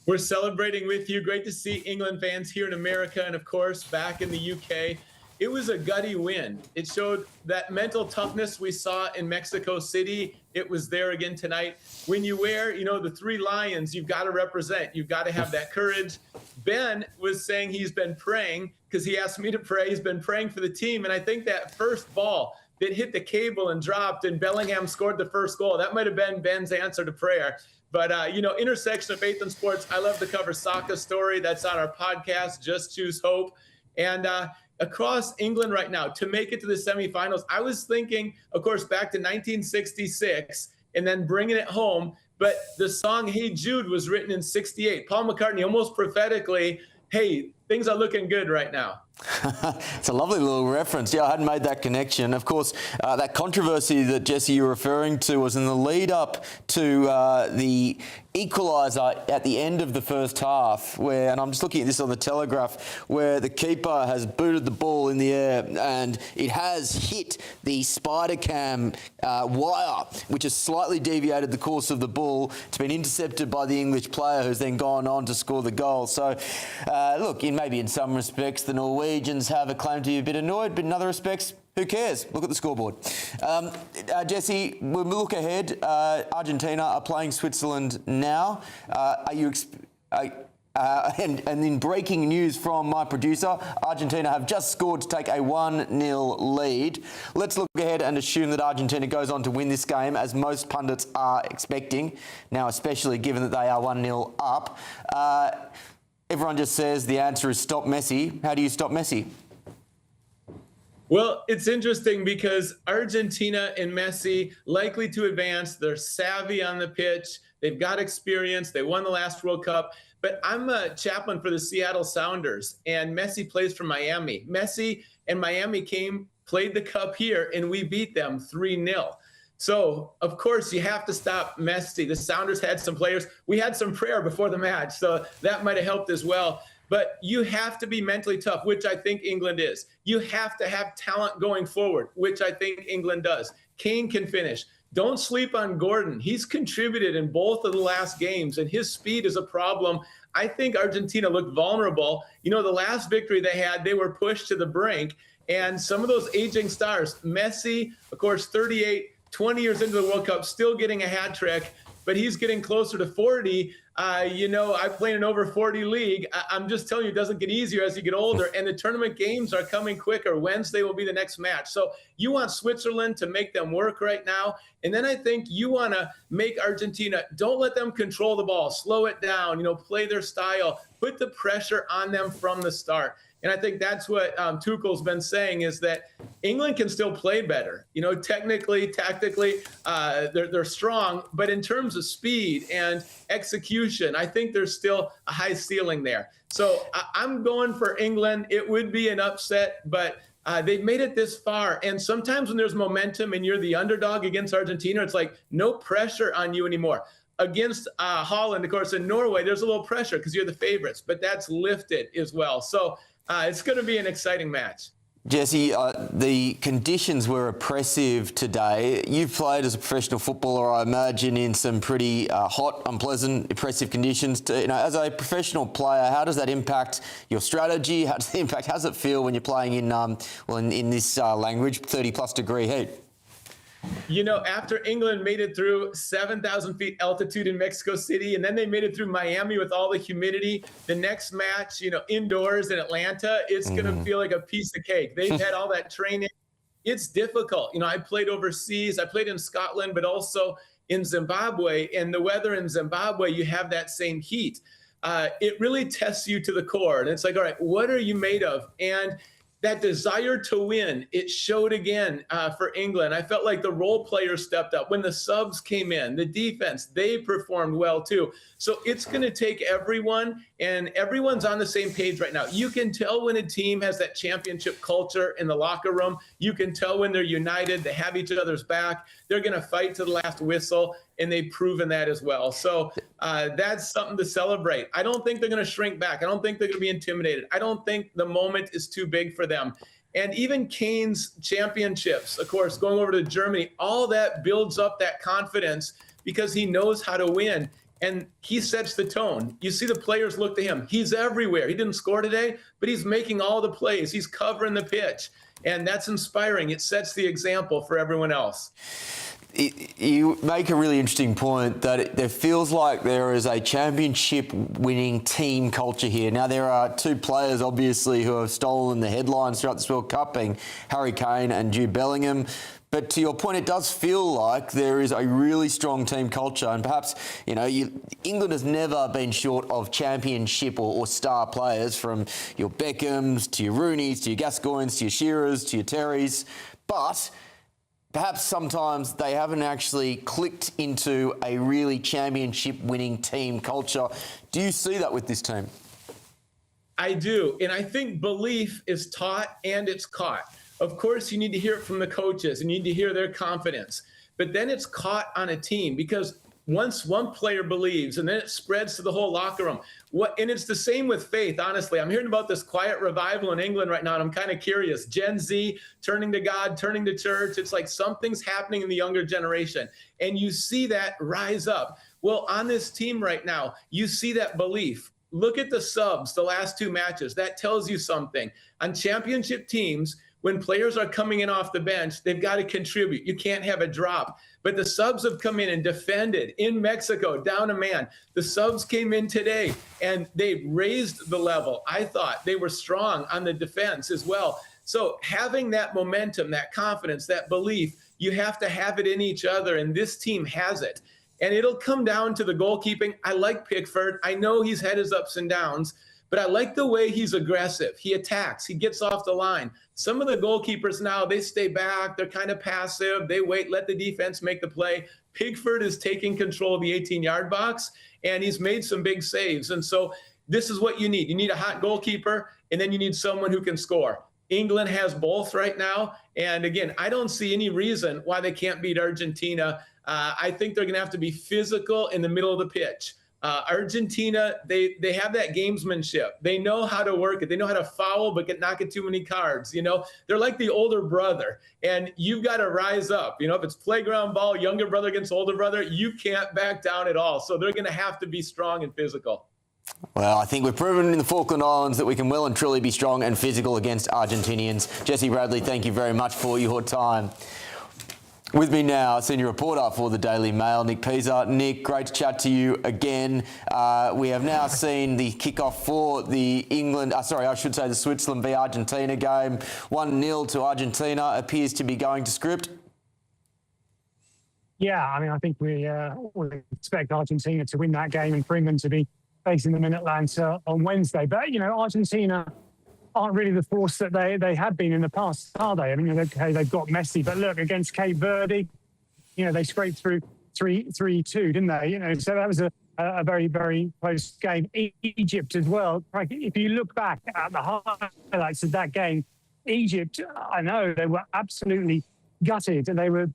We're celebrating with you. Great to see England fans here in America and, of course, back in the UK. It was a gutty win. It showed that mental toughness we saw in Mexico City. It was there again tonight. When you wear, the three lions, you've got to represent. You've got to have that courage. Ben was saying he's been praying because he asked me to pray. He's been praying for the team. And I think that first ball that hit the cable and dropped and Bellingham scored the first goal, that might have been Ben's answer to prayer. But, intersection of faith and sports, I love to cover Saka's story. That's on our podcast, Just Choose Hope. And across England right now, to make it to the semifinals, I was thinking, of course, back to 1966 and then bringing it home. But the song Hey Jude was written in 68. Paul McCartney almost prophetically, hey, things are looking good right now. It's a lovely little reference. Yeah, I hadn't made that connection. Of course, that controversy that, Jesse, you're referring to was in the lead up to the equaliser at the end of the first half, and I'm just looking at this on the Telegraph, where the keeper has booted the ball in the air and it has hit the spider cam wire, which has slightly deviated the course of the ball. It's been intercepted by the English player who's then gone on to score the goal. So, look, maybe in some respects the Norwegians have a claim to be a bit annoyed, but in other respects, who cares? Look at the scoreboard. Jesse, when we look ahead, Argentina are playing Switzerland now. And in breaking news from my producer, Argentina have just scored to take a 1-0 lead. Let's look ahead and assume that Argentina goes on to win this game, as most pundits are expecting, now especially given that they are 1-0 up. Everyone just says the answer is stop Messi. How do you stop Messi? Well, it's interesting because Argentina and Messi likely to advance. They're savvy on the pitch. They've got experience. They won the last World Cup. But I'm a chaplain for the Seattle Sounders, and Messi plays for Miami. Messi and Miami played the cup here, and we beat them 3-0. So, of course, you have to stop Messi. The Sounders had some players. We had some prayer before the match, so that might have helped as well. But you have to be mentally tough, which I think England is. You have to have talent going forward, which I think England does. Kane can finish. Don't sleep on Gordon. He's contributed in both of the last games, and his speed is a problem. I think Argentina looked vulnerable. You know, the last victory they had, they were pushed to the brink. And some of those aging stars, Messi, of course, 38, 20 years into the World Cup, still getting a hat trick, but he's getting closer to 40. You know, I play in an over 40 league. I'm just telling you, it doesn't get easier as you get older. And the tournament games are coming quicker. Wednesday will be the next match. So you want Switzerland to make them work right now. And then I think you want to make Argentina, don't let them control the ball, slow it down, you know, play their style, put the pressure on them from the start. And I think that's what Tuchel's been saying, is that England can still play better. You know, technically, tactically, they're strong. But in terms of speed and execution, I think there's still a high ceiling there. So I'm going for England. It would be an upset, but they've made it this far. And sometimes when there's momentum and you're the underdog against Argentina, it's like no pressure on you anymore. Against Holland, of course, in Norway, there's a little pressure because you're the favorites, but that's lifted as well. So it's going to be an exciting match. Jesse, the conditions were oppressive today. You've played as a professional footballer, I imagine, in some pretty hot, unpleasant, oppressive conditions. You know, as a professional player, how does that impact your strategy? How does it feel when you're playing in, in this language, 30-plus degree heat? You know, after England made it through 7,000 feet altitude in Mexico City, and then they made it through Miami with all the humidity, the next match, you know, indoors in Atlanta, it's going to feel like a piece of cake. They've had all that training. It's difficult. You know, I played overseas. I played in Scotland, but also in Zimbabwe. And the weather in Zimbabwe, you have that same heat. It really tests you to the core. And it's like, all right, what are you made of? And that desire to win, it showed again for England. I felt like the role players stepped up. When the subs came in, the defense, they performed well too. So it's going to take everyone, and everyone's on the same page right now. You can tell when a team has that championship culture in the locker room. You can tell when they're united, they have each other's back. They're going to fight to the last whistle, and they've proven that as well. So that's something to celebrate. I don't think they're going to shrink back. I don't think they're going to be intimidated. I don't think the moment is too big for them. And even Kane's championships, of course, going over to Germany, all that builds up that confidence because he knows how to win. And he sets the tone. You see the players look to him. He's everywhere. He didn't score today, but he's making all the plays. He's covering the pitch. And that's inspiring. It sets the example for everyone else. You make a really interesting point that it feels like there is a championship-winning team culture here. Now, there are two players, obviously, who have stolen the headlines throughout this World Cup, being Harry Kane and Jude Bellingham. But to your point, it does feel like there is a really strong team culture, and perhaps, you know, England has never been short of championship or star players, from your Beckhams to your Rooneys to your Gascoignes to your Shearers to your Terrys. But perhaps sometimes they haven't actually clicked into a really championship-winning team culture. Do you see that with this team? I do, and I think belief is taught and it's caught. Of course, you need to hear it from the coaches and you need to hear their confidence, but then it's caught on a team, because once one player believes and then it spreads to the whole locker room. And it's the same with faith, honestly. I'm hearing about this quiet revival in England right now, and I'm kind of curious. Gen Z turning to God, turning to church. It's like something's happening in the younger generation, and you see that rise up. Well, on this team right now, you see that belief. Look at the subs, the last two matches. That tells you something. On championship teams, when players are coming in off the bench, they've got to contribute. You can't have a drop. But the subs have come in and defended in Mexico, down a man. The subs came in today and they raised the level. I thought they were strong on the defense as well. So having that momentum, that confidence, that belief, you have to have it in each other. And this team has it. And it'll come down to the goalkeeping. I like Pickford. I know he's had his ups and downs, but I like the way he's aggressive. He attacks. He gets off the line. Some of the goalkeepers now, they stay back. They're kind of passive. They wait, let the defense make the play. Pickford is taking control of the 18-yard box, and he's made some big saves. And so this is what you need. You need a hot goalkeeper, and then you need someone who can score. England has both right now. And again, I don't see any reason why they can't beat Argentina. I think they're going to have to be physical in the middle of the pitch. Argentina, they have that gamesmanship. They know how to work it. They know how to foul, but not get too many cards. You know, they're like the older brother, and you've got to rise up. You know, if it's playground ball, younger brother against older brother, you can't back down at all. So they're going to have to be strong and physical. Well, I think we've proven in the Falkland Islands that we can well and truly be strong and physical against Argentinians. Jesse Bradley, thank you very much for your time. With me now, senior reporter for the Daily Mail, Nick Pisa. Nick, great to chat to you again. We have now seen the kickoff for the the Switzerland v Argentina game. 1-0 to Argentina appears to be going to script. Yeah, I mean, I think we expect Argentina to win that game and for England to be facing them in Atlanta on Wednesday. But, you know, Argentina aren't really the force that they have been in the past, are they? I mean, okay, they've got Messi, but look, against Cape Verde, you know, they scraped through 3-2, didn't they? You know, so that was a very, very close game. Egypt as well. If you look back at the highlights of that game, Egypt, I know, they were absolutely gutted, and they were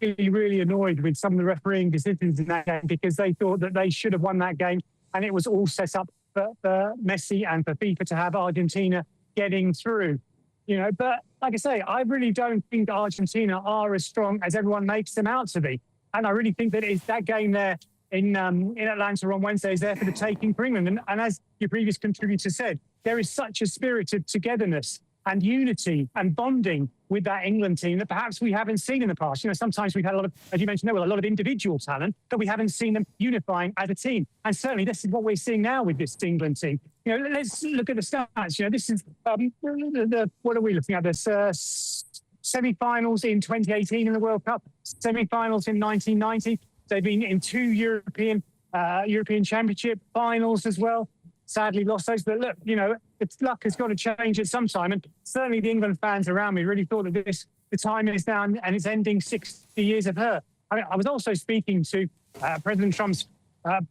really annoyed with some of the refereeing decisions in that game because they thought that they should have won that game, and it was all set up for Messi and for FIFA to have Argentina getting through, you know. But like I say, I really don't think Argentina are as strong as everyone makes them out to be. And I really think that it's that game there in Atlanta on Wednesday is there for the taking for England. And as your previous contributor said, there is such a spirit of togetherness and unity and bonding with that England team that perhaps we haven't seen in the past. You know, sometimes we've had a lot of, as you mentioned, a lot of individual talent, but we haven't seen them unifying as a team. And certainly this is what we're seeing now with this England team. You know, let's look at the stats. You know, this is, what are we looking at? There's semi-finals in 2018 in the World Cup, semi-finals in 1990. They've been in 2 European Championship finals as well. Sadly lost those, but look, you know, its luck has got to change at some time. And certainly the England fans around me really thought that the time is now and it's ending 60 years of her. I mean, I was also speaking to President Trump's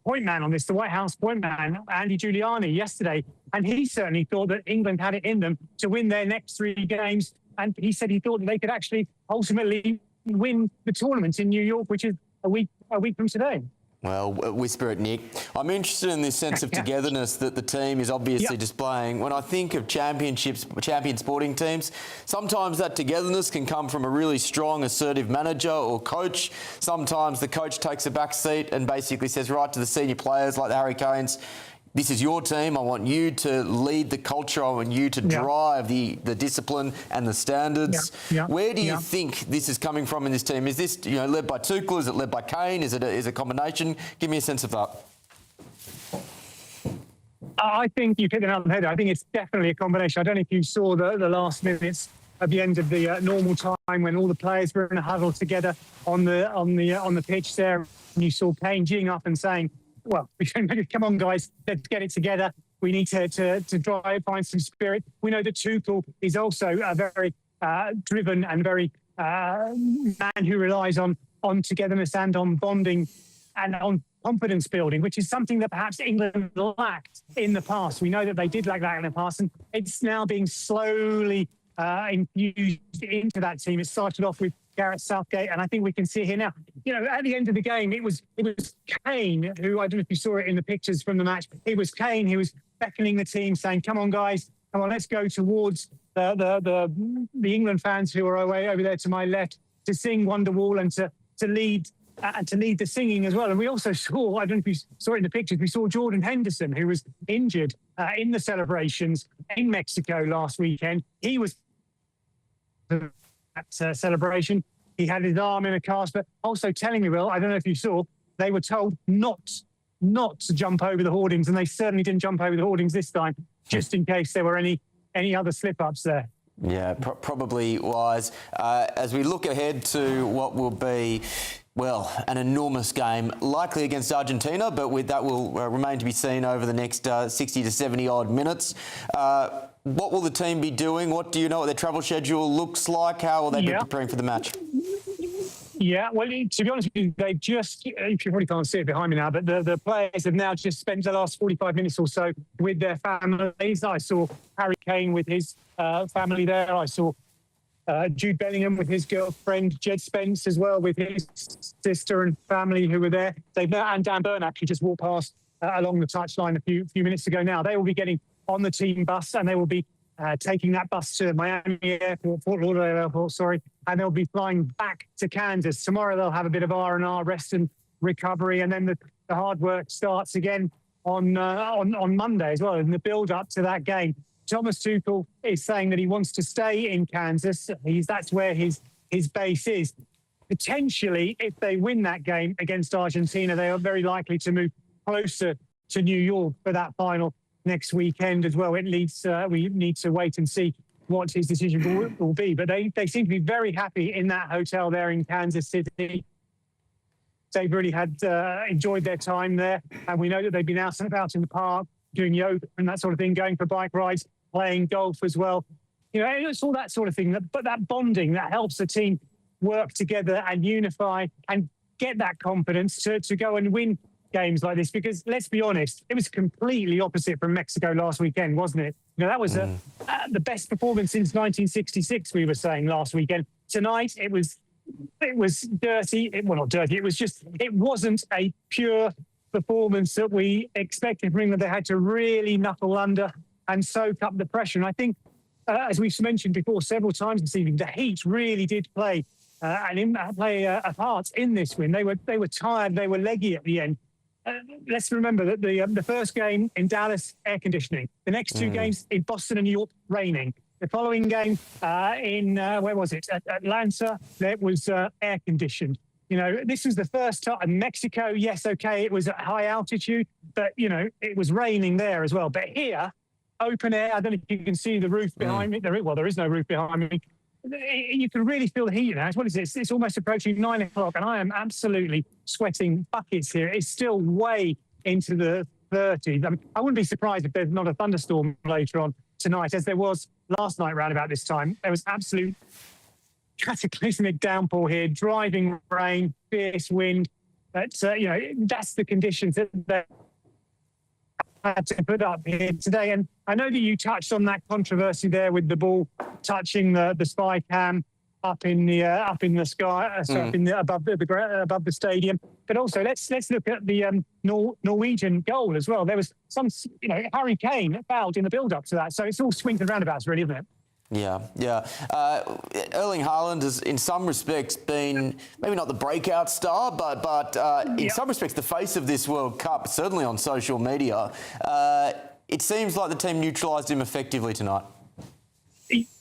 point man on this, the White House point man, Andy Giuliani, yesterday, and he certainly thought that England had it in them to win their next 3 games. And he said he thought that they could actually ultimately win the tournament in New York, which is a week from today. Well, whisper it, Nick. I'm interested in this sense of togetherness that the team is obviously displaying. When I think of champion sporting teams, sometimes that togetherness can come from a really strong, assertive manager or coach. Sometimes the coach takes a back seat and basically says right to the senior players like the Harry Kanes, this is your team. I want you to lead the culture. I want you to drive the discipline and the standards. Where do you think this is coming from in this team? Is this, you know, led by Tuchel? Is it led by Kane? Is it a combination? Give me a sense of that. I think you've hit the nail on the head. I think it's definitely a combination. I don't know if you saw the last minutes at the end of the normal time when all the players were in a huddle together on the pitch there, and you saw Kane geeing up and saying, well, come on, guys, let's get it together. We need to drive, find some spirit. We know that Tuchel is also a very driven and very man who relies on togetherness and on bonding and on confidence building, which is something that perhaps England lacked in the past. We know that they did lack that in the past, and it's now being slowly infused into that team. It started off with Gareth Southgate, and I think we can see here now. You know, at the end of the game, it was Kane who, I don't know if you saw it in the pictures from the match. It was Kane who was beckoning the team, saying, "Come on, guys, come on, let's go towards the England fans who are over there to my left to sing Wonderwall and to lead." And to lead the singing as well. And we also saw, I don't know if you saw it in the pictures, we saw Jordan Henderson, who was injured in the celebrations in Mexico last weekend. He was at celebration. He had his arm in a cast, but also telling me, Will, I don't know if you saw, they were told not to jump over the hoardings, and they certainly didn't jump over the hoardings this time, just in case there were any other slip-ups there. Yeah, probably wise. As we look ahead to what will be, well, an enormous game, likely against Argentina, but that will remain to be seen over the next 60 to 70 odd minutes. What will the team be doing? What do you know what their travel schedule looks like? How will they be preparing for the match? Yeah, well, to be honest with you, they've just, you probably can't see it behind me now, but the players have now just spent the last 45 minutes or so with their families. I saw Harry Kane with his family there. I saw Jude Bellingham with his girlfriend, Jed Spence as well with his sister and family who were there. And Dan Burn actually just walked past along the touchline a few minutes ago now. They will be getting on the team bus and they will be taking that bus to Miami Airport, Fort Lauderdale Airport, and they'll be flying back to Kansas. Tomorrow they'll have a bit of R&R, rest and recovery, and then the hard work starts again on Monday as well, in the build-up to that game. Thomas Tuchel is saying that he wants to stay in Kansas. That's where his base is. Potentially, if they win that game against Argentina, they are very likely to move closer to New York for that final next weekend as well. We need to wait and see what his decision will be. But they seem to be very happy in that hotel there in Kansas City. They've really enjoyed their time there. And we know that they've been out and about in the park, doing yoga and that sort of thing, going for bike rides, playing golf as well. It's all that sort of thing. But that bonding, that helps the team work together and unify and get that confidence to go and win games like this. Because let's be honest, it was completely opposite from Mexico last weekend, wasn't it? That was the best performance since 1966, we were saying last weekend. Tonight, it was dirty. Well, not dirty. It wasn't a pure performance that we expected from England. They had to really knuckle under and soak up the pressure. And I think, as we've mentioned before several times this evening, the heat really did play a part in this win. They were tired. They were leggy at the end. Let's remember that the first game in Dallas, air conditioning. The next two games in Boston and New York, raining. The following game in, where was it? Atlanta, it was air conditioned. This was the first time. Mexico, yes, okay, it was at high altitude, but, it was raining there as well. But here, open air, I don't know if you can see the roof behind me. There is no roof behind me. You can really feel the heat now. What is it? It's almost approaching 9 o'clock, and I am absolutely sweating buckets here. It's still way into the 30s. I mean, I wouldn't be surprised if there's not a thunderstorm later on tonight, as there was last night round about this time. There was absolute cataclysmic downpour here, driving rain, fierce wind. But, that's the conditions that they had to put up here today. And I know that you touched on that controversy there with the ball touching the spy cam up in the sky, above the stadium. But also, let's look at the Norwegian goal as well. There was some, Harry Kane fouled in the build-up to that. So it's all swings and roundabouts, really, isn't it? Yeah. Erling Haaland has, in some respects, been maybe not the breakout star, but in some respects, the face of this World Cup, certainly on social media. It seems like the team neutralised him effectively tonight.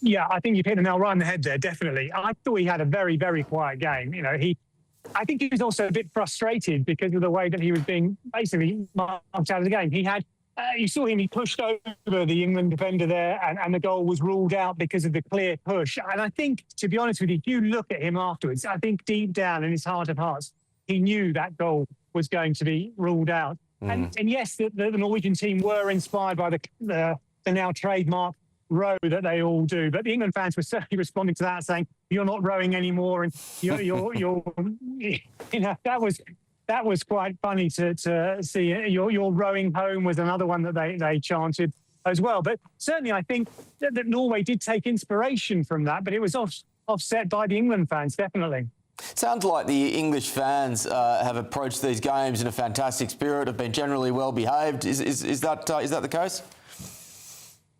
Yeah, I think you've hit the nail right on the head there, definitely. I thought he had a very, very quiet game. I think he was also a bit frustrated because of the way that he was being basically marked out of the game. He had, you saw him, he pushed over the England defender there and the goal was ruled out because of the clear push. And I think, to be honest with you, if you look at him afterwards, I think deep down in his heart of hearts, he knew that goal was going to be ruled out. And yes, the Norwegian team were inspired by the now trademark row that they all do, but the England fans were certainly responding to that, saying you're not rowing anymore, and you're that was quite funny to see. You're rowing home was another one that they chanted as well. But certainly I think that Norway did take inspiration from that, but it was offset by the England fans, definitely. Sounds like the English fans have approached these games in a fantastic spirit, have been generally well behaved. Is that the case?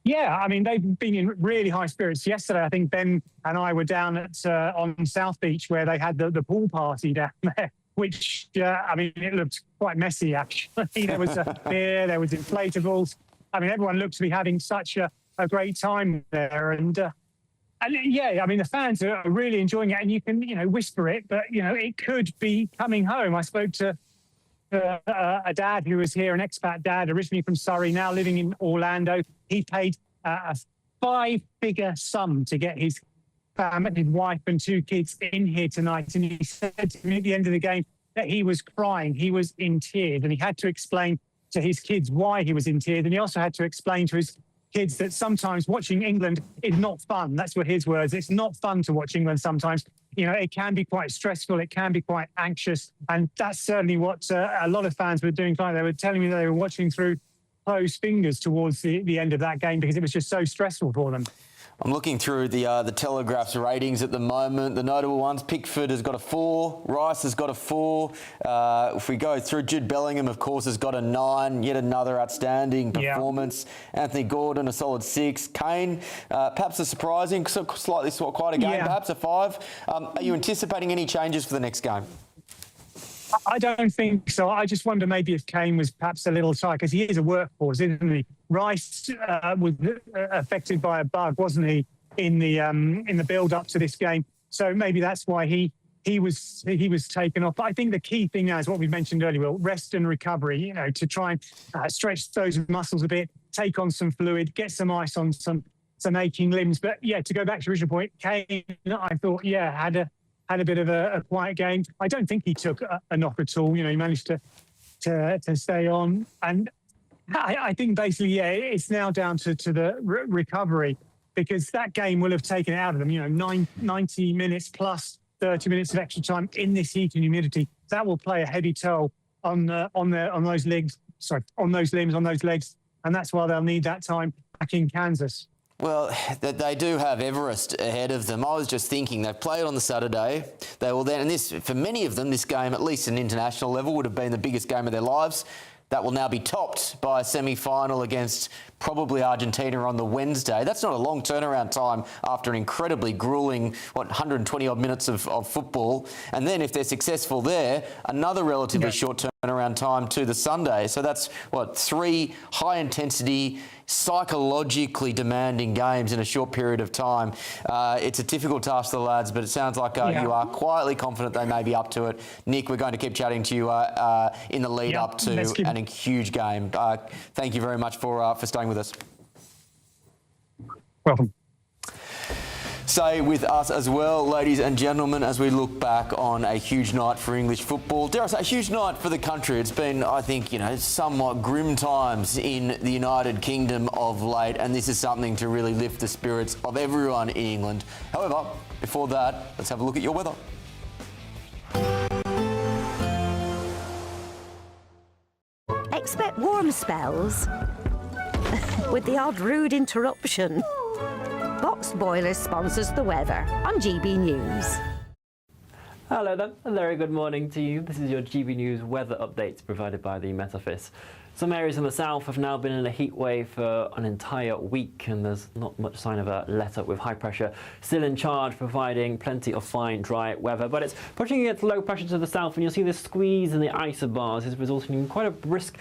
Yeah, I mean, they've been in really high spirits. Yesterday, I think Ben and I were down on South Beach where they had the pool party down there, which, it looked quite messy, actually. There was beer, there was inflatables. I mean, everyone looked to be having such a great time there. And yeah, I mean, the fans are really enjoying it. And you can, whisper it, but, it could be coming home. I spoke to a dad who was here, an expat dad, originally from Surrey, now living in Orlando. He paid a 5-figure sum to get his family, his wife and 2 kids in here tonight. And he said to me at the end of the game that he was crying. He was in tears, and he had to explain to his kids why he was in tears. And he also had to explain to his kids that sometimes watching England is not fun. That's what his words. It's not fun to watch England sometimes. It can be quite stressful. It can be quite anxious. And that's certainly what a lot of fans were doing. They were telling me that they were watching through closed fingers towards the end of that game because it was just so stressful for them. I'm looking through the Telegraph's ratings at the moment. The notable ones: Pickford has got a 4, Rice has got a 4. If we go through, Jude Bellingham, of course, has got a 9. Yet another outstanding performance. Yeah. Anthony Gordon, a solid 6. Kane, perhaps a surprising, slightly quite a game, perhaps a 5. Are you anticipating any changes for the next game? I don't think so. I just wonder maybe if Kane was perhaps a little tired, because he is a workhorse, isn't he? Rice was affected by a bug, wasn't he, in the build-up to this game? So maybe that's why he was taken off. But I think the key thing now is what we mentioned earlier, Will, rest and recovery. You know, to try and stretch those muscles a bit, take on some fluid, get some ice on some aching limbs. But yeah, to go back to your original point, Kane, I thought, had a bit of a quiet game. I don't think he took a knock at all. You know, he managed to stay on. And I think basically, it's now down to the recovery, because that game will have taken it out of them. You know, 90 minutes plus 30 minutes of extra time in this heat and humidity. That will play a heavy toll on those limbs, on those legs. And that's why they'll need that time back in Kansas. Well, they do have Everest ahead of them. I was just thinking, they've played on the Saturday. They will then, and this, for many of them, this game, at least at an international level, would have been the biggest game of their lives. That will now be topped by a semi-final against probably Argentina on the Wednesday. That's not a long turnaround time after an incredibly gruelling, 120-odd minutes of football. And then if they're successful there, another relatively short turnaround time to the Sunday. So that's, 3 high-intensity, psychologically demanding games in a short period of time. It's a difficult task for the lads, but it sounds like you are quietly confident they may be up to it. Nick, we're going to keep chatting to you in the lead up to a huge game. Thank you very much for staying with us. Welcome. Stay with us as well, ladies and gentlemen, as we look back on a huge night for English football. Dare I say, a huge night for the country. It's been, I think, somewhat grim times in the United Kingdom of late, and this is something to really lift the spirits of everyone in England. However, before that, let's have a look at your weather. Expect warm spells with the odd rude interruption. Box Boilers sponsors the weather on GB News. Hello then, a very good morning to you. This is your GB News weather update provided by the Met Office. Some areas in the south have now been in a heat wave for an entire week, and there's not much sign of a let-up, with high pressure still in charge, providing plenty of fine, dry weather. But it's pushing against low pressure to the south, and you'll see this squeeze in the isobars is resulting in quite a brisk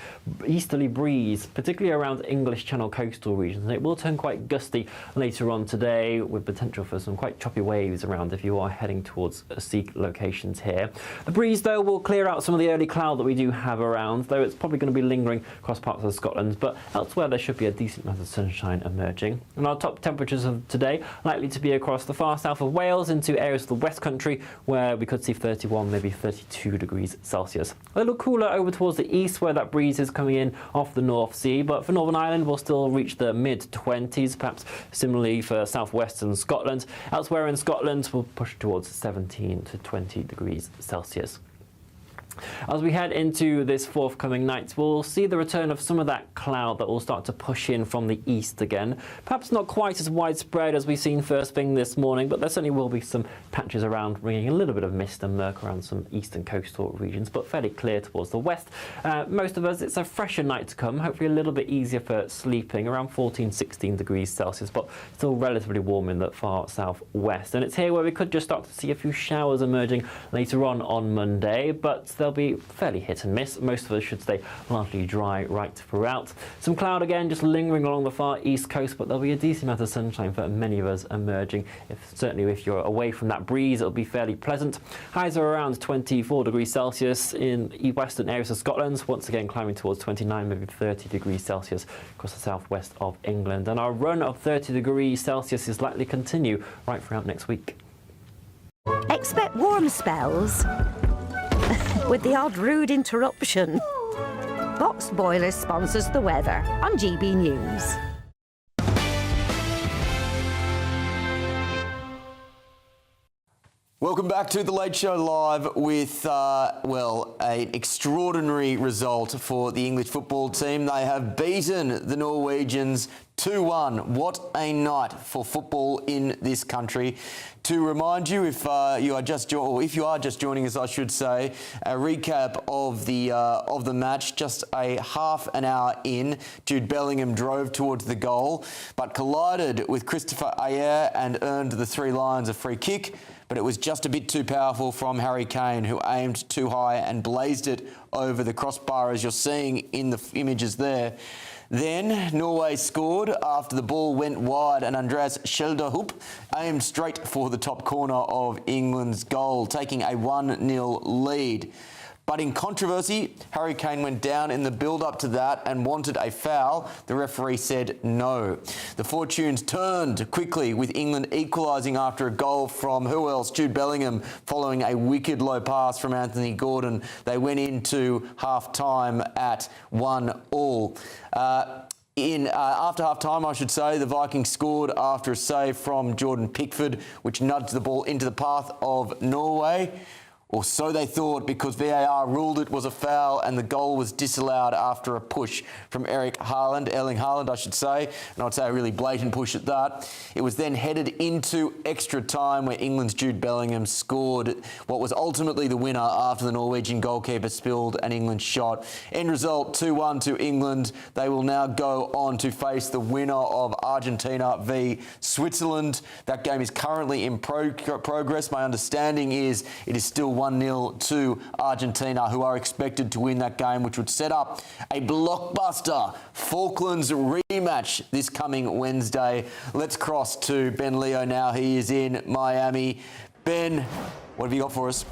easterly breeze, particularly around English Channel coastal regions. And it will turn quite gusty later on today, with potential for some quite choppy waves around if you are heading towards sea locations here. The breeze, though, will clear out some of the early cloud that we do have around, though it's probably going to be lingering across parts of Scotland, but elsewhere there should be a decent amount of sunshine emerging. And our top temperatures of today likely to be across the far south of Wales into areas of the West Country, where we could see 31, maybe 32 degrees Celsius. A little cooler over towards the east, where that breeze is coming in off the North Sea, but for Northern Ireland we'll still reach the mid-20s, perhaps similarly for southwestern Scotland. Elsewhere in Scotland we'll push towards 17 to 20 degrees Celsius. As we head into this forthcoming night, we'll see the return of some of that cloud that will start to push in from the east again. Perhaps not quite as widespread as we've seen first thing this morning, but there certainly will be some patches around, bringing a little bit of mist and murk around some eastern coastal regions, but fairly clear towards the west. Most of us, it's a fresher night to come, hopefully a little bit easier for sleeping, around 14, 16 degrees Celsius, but still relatively warm in the far southwest. And it's here where we could just start to see a few showers emerging later on Monday, but they'll be fairly hit and miss. Most of us should stay largely dry right throughout. Some cloud again just lingering along the far east coast, but there'll be a decent amount of sunshine for many of us emerging. Certainly if you're away from that breeze, it'll be fairly pleasant. Highs are around 24 degrees Celsius in western areas of Scotland, once again climbing towards 29, maybe 30 degrees Celsius across the southwest of England. And our run of 30 degrees Celsius is likely to continue right throughout next week. Expect warm spells with the odd rude interruption. Box Boilers sponsors the weather on GB News. Welcome back to The Late Show Live with, an extraordinary result for the English football team. They have beaten the Norwegians 2-1. What a night for football in this country. To remind you, if you are just joining us, I should say, a recap of the match. Just a half an hour in, Jude Bellingham drove towards the goal, but collided with Christopher Ayer and earned the Three Lions a free kick. But it was just a bit too powerful from Harry Kane, who aimed too high and blazed it over the crossbar, as you're seeing in the images there. Then Norway scored after the ball went wide and Andreas Schjelderup aimed straight for the top corner of England's goal, taking a 1-0 lead. But in controversy, Harry Kane went down in the build-up to that and wanted a foul. The referee said no. The fortunes turned quickly, with England equalising after a goal from, who else? Jude Bellingham, following a wicked low pass from Anthony Gordon. They went into half-time at 1-1. After half-time, I should say, the Vikings scored after a save from Jordan Pickford, which nudged the ball into the path of Norway. Or so they thought, because VAR ruled it was a foul and the goal was disallowed after a push from Erling Haaland, I should say, and I'd say a really blatant push at that. It was then headed into extra time, where England's Jude Bellingham scored what was ultimately the winner after the Norwegian goalkeeper spilled an England shot. End result 2-1 to England. They will now go on to face the winner of Argentina v Switzerland. That game is currently in progress. My understanding is it is still 1-0 to Argentina, who are expected to win that game, which would set up a blockbuster Falklands rematch this coming Wednesday. Let's cross to Ben Leo now. He is in Miami. Ben, what have you got for us?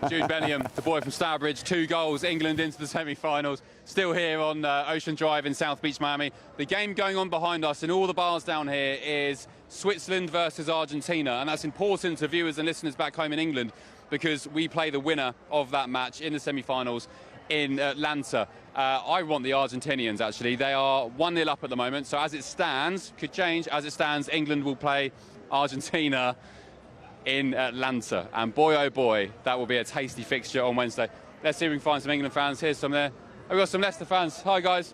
Jude Bellingham, the boy from Stourbridge, 2 goals, England into the semi-finals. Still here on Ocean Drive in South Beach, Miami. The game going on behind us in all the bars down here is Switzerland versus Argentina, and that's important to viewers and listeners back home in England, because we play the winner of that match in the semi-finals in Atlanta. I want the Argentinians, actually. They are 1-0 up at the moment, so as it stands, could change, as it stands, England will play Argentina in Atlanta, and boy oh boy, that will be a tasty fixture on Wednesday. Let's see if we can find some England fans. Here's some there. I've got some Leicester fans. Hi guys,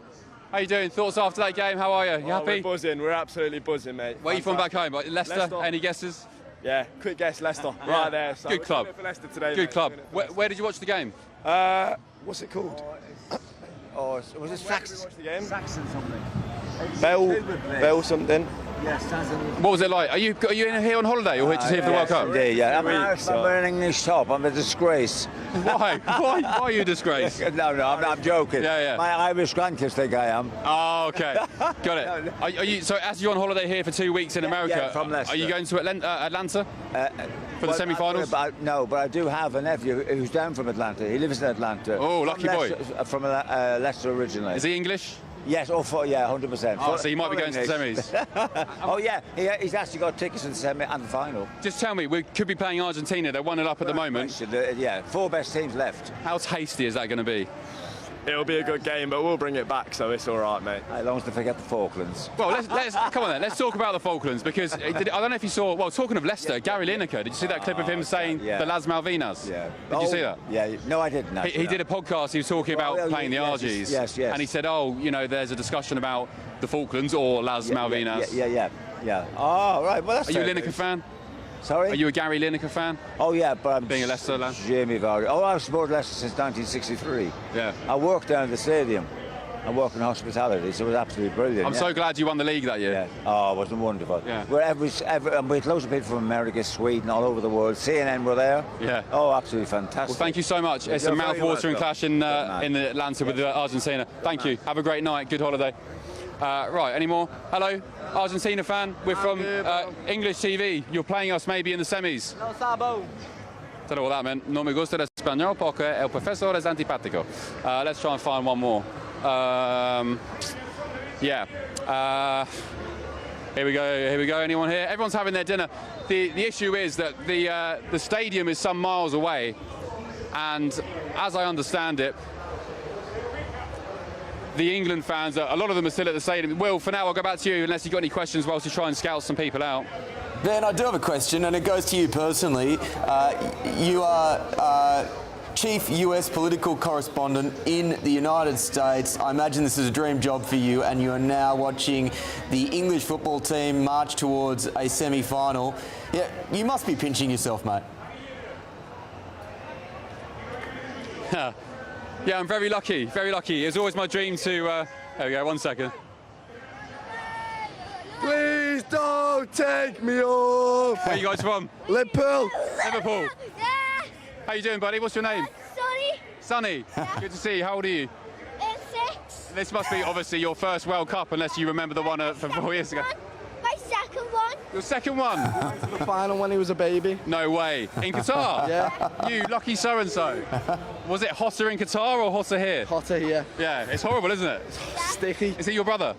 how you doing? Thoughts after that game? How are you? You happy? We're buzzing, we're absolutely buzzing, mate. Where are you from back home? Leicester? Any guesses? Yeah, quick guess, Leicester, right there. So good club. For Leicester today, good mate. club. Where did you watch the game? What's it called? Was it Saxon? Saxon something. Bell something. Yes, what was it like? Are you in here on holiday or just here for the World Cup? Yeah, I'm wearing an English top. I'm a disgrace. Why? Why are you a disgrace? No, I'm joking. Yeah. My Irish grandkids think I am. Oh, okay. Got it. Are you, so as you're on holiday here for 2 weeks in America, yeah, from Leicester. Are you going to Atlanta for the semi-finals? No, but I do have a nephew who's down from Atlanta. He lives in Atlanta. Oh, lucky boy. From Leicester originally. Is he English? Yes, 100%. Oh, so you might be going to the semis. Oh, yeah, he's actually got tickets to the semi and the final. Just tell me, we could be playing Argentina. They're 1-0 up at the moment. Yeah, 4 best teams left. How tasty is that going to be? It'll be a good game, but we'll bring it back, so it's all right, mate. As long as they forget the Falklands. Well, let's come on then. Let's talk about the Falklands, because I don't know if you saw. Well, talking of Leicester, Gary Lineker. Did you see that clip of him saying the Las Malvinas? Yeah. Did you see that? Yeah. No, I didn't. He did a podcast. He was talking about playing the Argies. Yes. And he said, there's a discussion about the Falklands or Las Malvinas. Yeah. Oh, right. Well, that's. Are you a Lineker fan? Sorry? Are you a Gary Lineker fan? Oh, yeah, but I'm... Being a Leicester lad? Jamie Vardy. Oh, I've supported Leicester since 1963. Yeah. I worked down at the stadium. I work in hospitality, so it was absolutely brilliant. I'm so glad you won the league that year. Yeah. Oh, it was wonderful. Yeah. And we had loads of people from America, Sweden, all over the world. CNN were there. Yeah. Oh, absolutely fantastic. Well, thank you so much. It's a mouth-watering clash in Atlanta with Argentina. Thank you. Have a great night. Good holiday. Right, any more? Hello, Argentina fan. We're from English TV. You're playing us maybe in the semis. No sabo. Don't know what that meant. No me gusta el español porque el profesor es antipático. Let's try and find one more. Here we go. Anyone here? Everyone's having their dinner. The issue is that the stadium is some miles away, and as I understand it, the England fans, a lot of them are still at the stadium. Will, for now, I'll go back to you unless you've got any questions whilst you try and scout some people out. Ben, I do have a question, and it goes to you personally. You are chief US political correspondent in the United States. I imagine this is a dream job for you, and you are now watching the English football team march towards a semi-final. Yeah, you must be pinching yourself, mate. Yeah, I'm very lucky, very lucky. It was always my dream to... there we go, 1 second. Please don't take me off. Where are you guys from? Liverpool. Liverpool. Yeah. How you doing, buddy? What's your name? Sonny. Sonny. Good to see you. How old are you? 6. This must be obviously your first World Cup, unless you remember the one from 4 years ago. My second one. Your second one? The final when he was a baby. No way. In Qatar? Yeah. You lucky so-and-so. Was it hotter in Qatar or hotter here? Hotter here. Yeah, it's horrible, isn't it? Sticky. Is he your brother?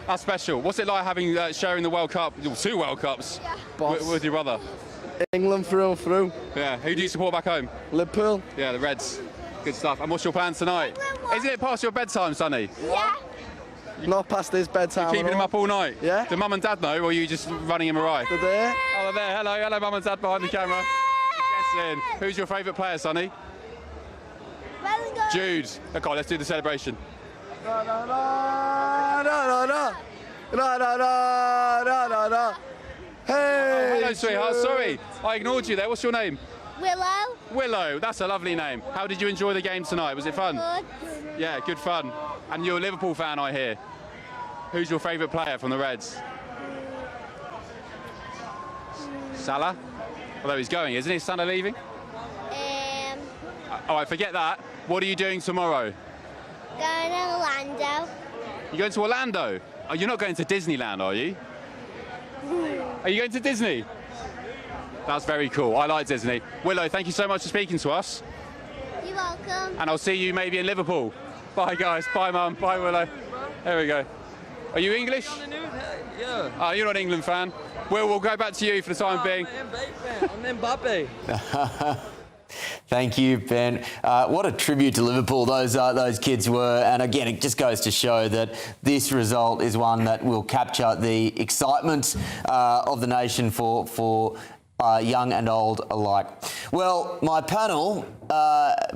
That's special. What's it like having sharing the World Cup, 2 World Cups, with your brother? England through and through. Yeah. Who do you support back home? Liverpool. Yeah, the Reds. Good stuff. And what's your plans tonight? Isn't it past your bedtime, Sonny? Yeah. Not past his bedtime. You're keeping him up all night? Yeah. Do Mum and Dad know, or are you just running him awry? They're there. Oh, they're there. Hello, hello, Mum and Dad behind the camera. Yes, in. Who's your favourite player, Sonny? Bellingham. Jude. Okay, let's do the celebration. No, no, no, no, no, no, no, no, no, no, no. Hey. Hello, sweetheart. Sorry, I ignored you there. What's your name? Willow. Willow. That's a lovely name. How did you enjoy the game tonight? Was it fun? Good. Yeah, good fun. And you're a Liverpool fan, I hear. Who's your favourite player from the Reds? Salah? Although he's going, isn't he? Salah leaving? All right, forget that. What are you doing tomorrow? Going to Orlando. You're going to Orlando? Oh, you're not going to Disneyland, are you? Are you going to Disney? That's very cool. I like Disney. Willow, thank you so much for speaking to us. You're welcome. And I'll see you maybe in Liverpool. Bye, guys. Bye, Mum. Bye, Willow. There we go. Are you English? Yeah. Oh, you're not an England fan. We'll go back to you for the time being. I'm Mbappe. Thank you, Ben. What a tribute to Liverpool those kids were. And again, it just goes to show that this result is one that will capture the excitement of the nation for young and old alike. Well, my panel,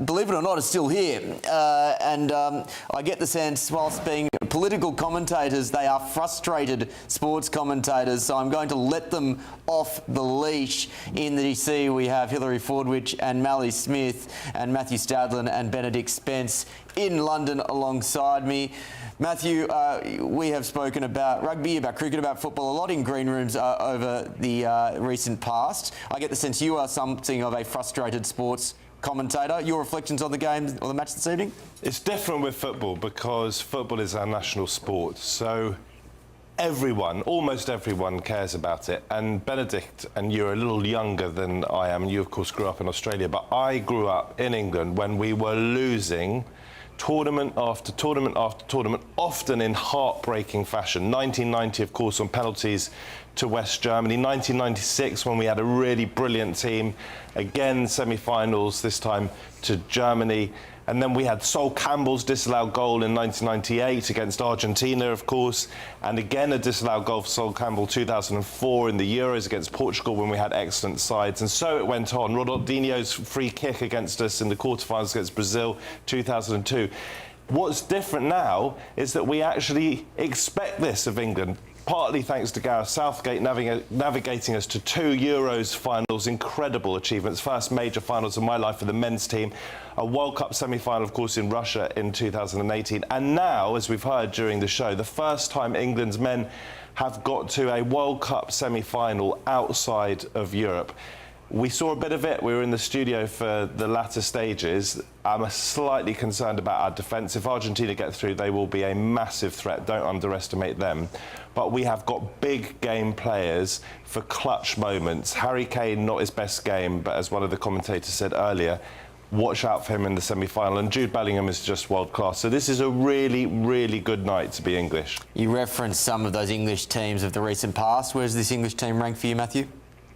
believe it or not, is still here. I get the sense, whilst being political commentators, they are frustrated sports commentators, so I'm going to let them off the leash. In the DC, we have Hilary Fordwich and Mally Smith and Matthew Stadlin and Benedict Spence in London alongside me. Matthew, we have spoken about rugby, about cricket, about football, a lot in green rooms over the recent past. I get the sense you are something of a frustrated sports commentator. Your reflections on the game or the match this evening? It's different with football because football is our national sport. So everyone, almost everyone cares about it. And Benedict, and you're a little younger than I am, and you of course grew up in Australia, but I grew up in England when we were losing tournament after tournament after tournament, often in heartbreaking fashion. 1990, of course, on penalties to West Germany. 1996, when we had a really brilliant team. Again, semi-finals, this time to Germany. And then we had Sol Campbell's disallowed goal in 1998 against Argentina, of course. And again, a disallowed goal for Sol Campbell 2004 in the Euros against Portugal when we had excellent sides. And so it went on. Ronaldinho's free kick against us in the quarterfinals against Brazil 2002. What's different now is that we actually expect this of England. Partly thanks to Gareth Southgate navigating us to 2 Euros finals, incredible achievements, first major finals of my life for the men's team, a World Cup semi-final, of course, in Russia in 2018, and now, as we've heard during the show, the first time England's men have got to a World Cup semi-final outside of Europe. We saw a bit of it. We were in the studio for the latter stages. I'm slightly concerned about our defence. If Argentina get through, they will be a massive threat. Don't underestimate them. But we have got big game players for clutch moments. Harry Kane, not his best game, but as one of the commentators said earlier, watch out for him in the semi-final. And Jude Bellingham is just world class. So this is a really, really good night to be English. You referenced some of those English teams of the recent past. Where's this English team rank for you, Matthew?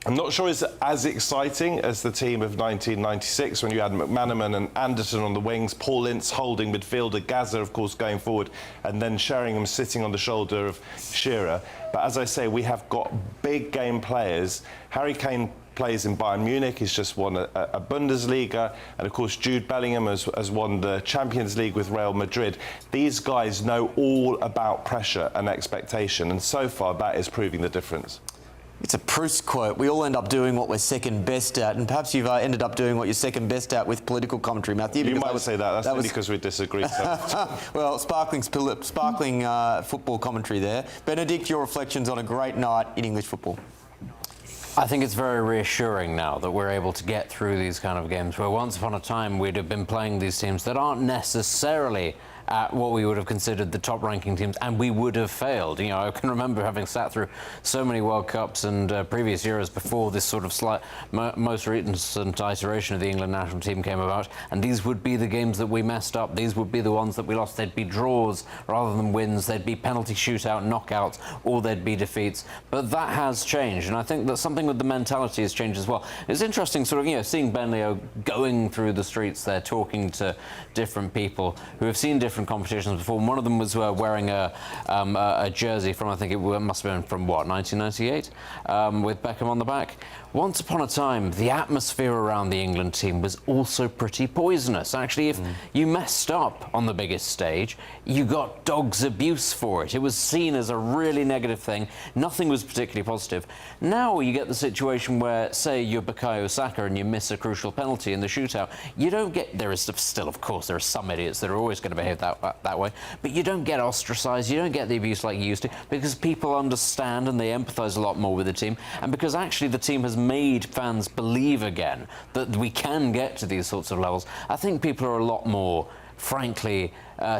I'm not sure it's as exciting as the team of 1996 when you had McManaman and Anderton on the wings, Paul Ince holding midfielder, Gazza, of course, going forward, and then Sheringham sitting on the shoulder of Shearer. But as I say, we have got big game players. Harry Kane plays in Bayern Munich. He's just won a Bundesliga. And, of course, Jude Bellingham has won the Champions League with Real Madrid. These guys know all about pressure and expectation. And so far, that is proving the difference. It's a Proust quote. We all end up doing what we're second best at, and perhaps you've ended up doing what you're second best at with political commentary, Matthew. You might say that. That's only because we disagree. So. Well, sparkling football commentary there. Benedict, your reflections on a great night in English football. I think it's very reassuring now that we're able to get through these kind of games where once upon a time we'd have been playing these teams that aren't necessarily at what we would have considered the top-ranking teams, and we would have failed. You know, I can remember having sat through so many World Cups and previous eras before this sort of most recent iteration of the England national team came about, and these would be the games that we messed up. These would be the ones that we lost. They'd be draws rather than wins. They'd be penalty shootout knockouts, or they'd be defeats. But that has changed, and I think that something with the mentality has changed as well. It's interesting, sort of, you know, seeing Ben Leo going through the streets there, talking to different people who have seen different competitions before. One of them was wearing a jersey from, I think it must have been from, what, 1998, with Beckham on the back. Once upon a time, the atmosphere around the England team was also pretty poisonous. Actually, if you messed up on the biggest stage, you got dog's abuse for it. It was seen as a really negative thing. Nothing was particularly positive. Now you get the situation where, say, you're Bukayo Saka and you miss a crucial penalty in the shootout. You don't get... There is still, of course, there are some idiots that are always going to behave that way, but you don't get ostracised, you don't get the abuse like you used to, because people understand and they empathise a lot more with the team, and because actually the team has made fans believe again that we can get to these sorts of levels. I think people are a lot more, frankly,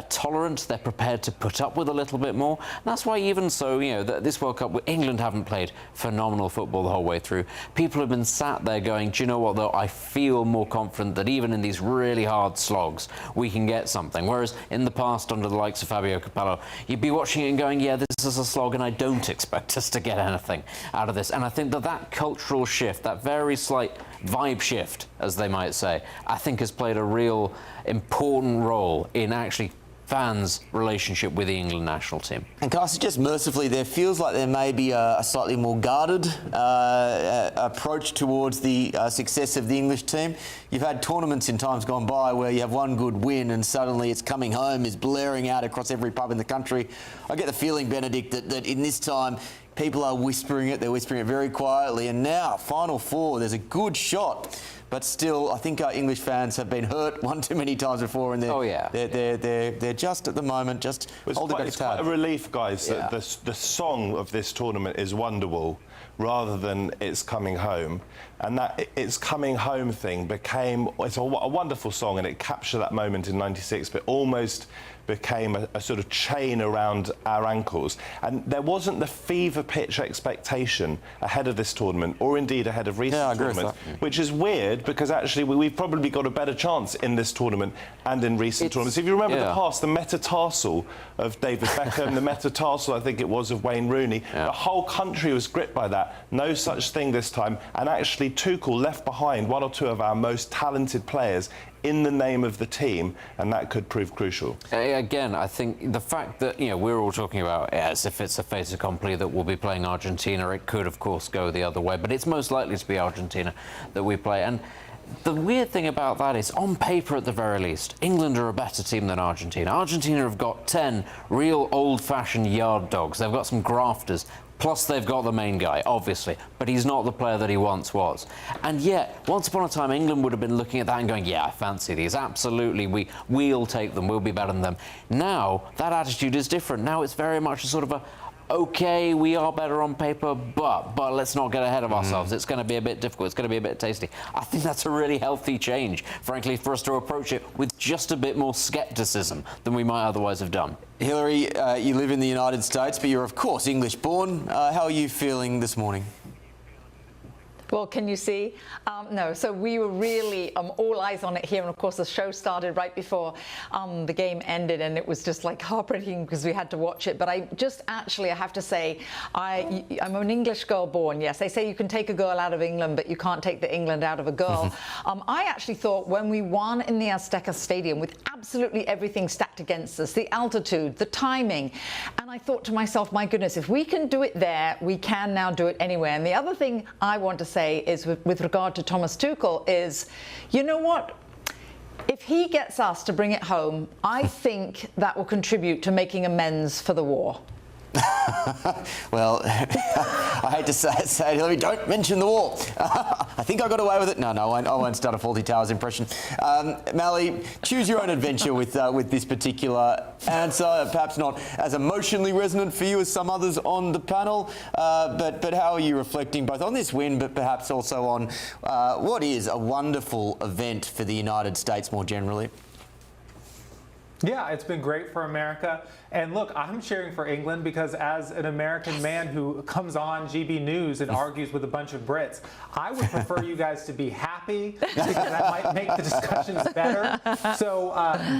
tolerant. They're prepared to put up with a little bit more. And that's why, even so, you know, this World Cup, England haven't played phenomenal football the whole way through. People have been sat there going, do you know what, though? I feel more confident that even in these really hard slogs, we can get something. Whereas in the past, under the likes of Fabio Capello, you'd be watching it and going, yeah, this is a slog, and I don't expect us to get anything out of this. And I think that cultural shift, that very slight vibe shift, as they might say, I think has played a real important role in actually fans' relationship with the England national team. And can I suggest, mercifully, there feels like there may be a slightly more guarded approach towards the success of the English team. You've had tournaments in times gone by where you have one good win and suddenly it's coming home is blaring out across every pub in the country. I get the feeling, Benedict, that in this time people are whispering it, they're whispering it very quietly, and now, Final Four, there's a good shot. But still, I think our English fans have been hurt one too many times before, and they're just at the moment just holding back a tab. It's quite a relief, guys, that the song of this tournament is Wonderwall rather than It's Coming Home. And that It's Coming Home thing it's a wonderful song, and it captured that moment in '96, but almost became a sort of chain around our ankles. And there wasn't the fever pitch expectation ahead of this tournament, or indeed ahead of recent tournaments, which is weird because actually we've probably got a better chance in this tournament and in recent tournaments. If you remember the past, the metatarsal of David Beckham, the metatarsal, I think it was, of Wayne Rooney, the whole country was gripped by that. No such thing this time. And actually Tuchel left behind one or two of our most talented players in the name of the team, and that could prove crucial. Again, I think the fact that, you know, we're all talking about it as if it's a fait accompli that we'll be playing Argentina. It could, of course, go the other way, but it's most likely to be Argentina that we play. And the weird thing about that is, on paper at the very least, England are a better team than Argentina. Argentina have got 10 real old-fashioned yard dogs. They've got some grafters. Plus, they've got the main guy, obviously, but he's not the player that he once was. And yet, once upon a time, England would have been looking at that and going, yeah, I fancy these. Absolutely, we'll take them. We'll be better than them. Now, that attitude is different. Now it's very much a sort of OK, we are better on paper, but let's not get ahead of ourselves. It's going to be a bit difficult. It's going to be a bit tasty. I think that's a really healthy change, frankly, for us to approach it with just a bit more scepticism than we might otherwise have done. Hilary, you live in the United States, but you're, of course, English-born. How are you feeling this morning? Well, can you see? No, so we were really all eyes on it here. And of course, the show started right before the game ended. And it was just like heartbreaking because we had to watch it. But I have to say, I'm an English girl born. Yes, they say you can take a girl out of England, but you can't take the England out of a girl. I actually thought when we won in the Azteca Stadium with absolutely everything stacked against us, the altitude, the timing, and I thought to myself, my goodness, if we can do it there, we can now do it anywhere. And the other thing I want to say say is with regard to Thomas Tuchel is, you know what? If he gets us to bring it home, I think that will contribute to making amends for the war. Well, I hate to say it, Hillary, don't mention the war. I think I got away with it. No, I won't start a Fawlty Towers impression. Mally, choose your own adventure with this particular answer. Perhaps not as emotionally resonant for you as some others on the panel, but how are you reflecting both on this win, but perhaps also on what is a wonderful event for the United States more generally? Yeah, it's been great for America. And look, I'm cheering for England because as an American man who comes on GB News and argues with a bunch of Brits, I would prefer you guys to be happy because that might make the discussions better. So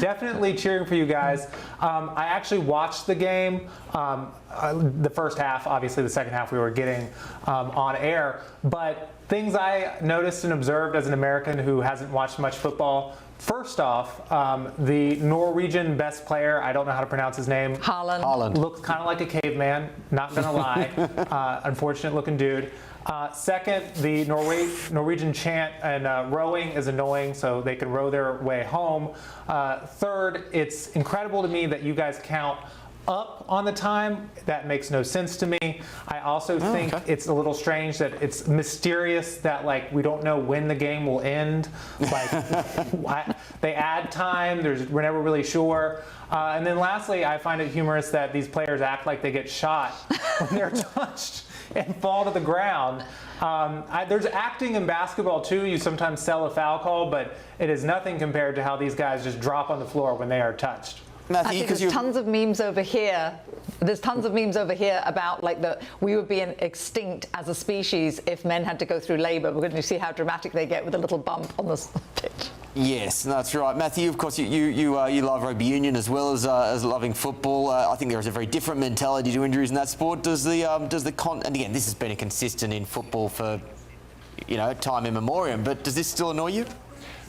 definitely cheering for you guys. I actually watched the game. The first half, obviously the second half we were getting on air. But things I noticed and observed as an American who hasn't watched much football. First off, the Norwegian best player, I don't know how to pronounce his name. Haaland. Looks kind of like a caveman, not gonna lie. Unfortunate looking dude. Second, the Norwegian chant and rowing is annoying, so they can row their way home. Third, it's incredible to me that you guys count up on the time. That makes no sense to me. I also think it's a little strange that it's mysterious that like we don't know when the game will end. Like they add time, we're never really sure. And then lastly, I find it humorous that these players act like they get shot when they're touched and fall to the ground. There's acting in basketball too. You sometimes sell a foul call, but it is nothing compared to how these guys just drop on the floor when they are touched. Matthew, there's tons of memes over here. There's tons of memes over here about like we would be extinct as a species if men had to go through labour. We're going to see how dramatic they get with a little bump on the pitch. Yes, that's right, Matthew. Of course, you love rugby union as well as loving football. I think there is a very different mentality to injuries in that sport. And again, this has been a consistent in football for time immemorial. But does this still annoy you?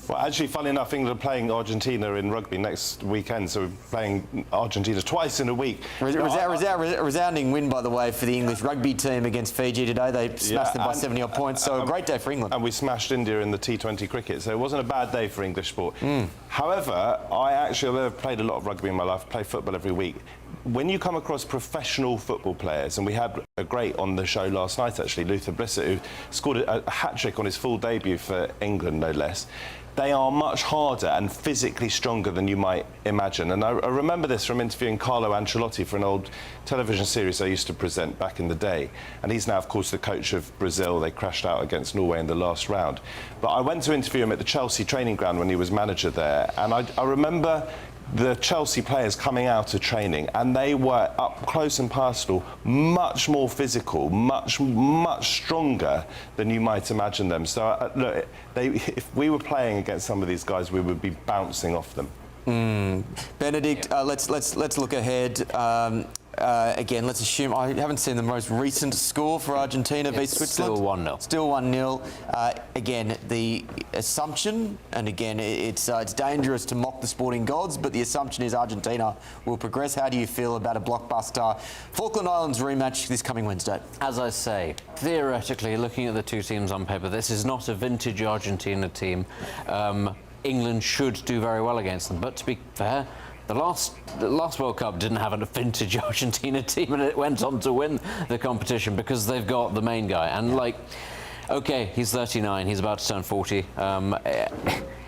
Well, actually, funny enough, England are playing Argentina in rugby next weekend, so we're playing Argentina twice in a week. Resounding win, by the way, for the English rugby team against Fiji today. They smashed them by 70-odd points, so a great day for England. And we smashed India in the T20 cricket, so it wasn't a bad day for English sport. However, I've played a lot of rugby in my life, play football every week. When you come across professional football players, and we had a great on the show last night, actually, Luther Blissett, who scored a hat-trick on his full debut for England, no less. They are much harder and physically stronger than you might imagine. And I remember this from interviewing Carlo Ancelotti for an old television series I used to present back in the day. And he's now, of course, the coach of Brazil. They crashed out against Norway in the last round. But I went to interview him at the Chelsea training ground when he was manager there. And I remember the Chelsea players coming out of training, and they were up close and personal, much more physical, much stronger than you might imagine them. So look, if we were playing against some of these guys, we would be bouncing off them. Benedict, let's look ahead. Again, let's assume I haven't seen the most recent score for Argentina v Switzerland. Still 1-0. Still 1-0. Again, the assumption, and again, it's dangerous to mock the sporting gods, but the assumption is Argentina will progress. How do you feel about a blockbuster Falkland Islands rematch this coming Wednesday? As I say, theoretically, looking at the two teams on paper, this is not a vintage Argentina team. England should do very well against them, but to be fair, the last World Cup didn't have a vintage Argentina team, and it went on to win the competition because they've got the main guy. And okay, he's 39, he's about to turn 40.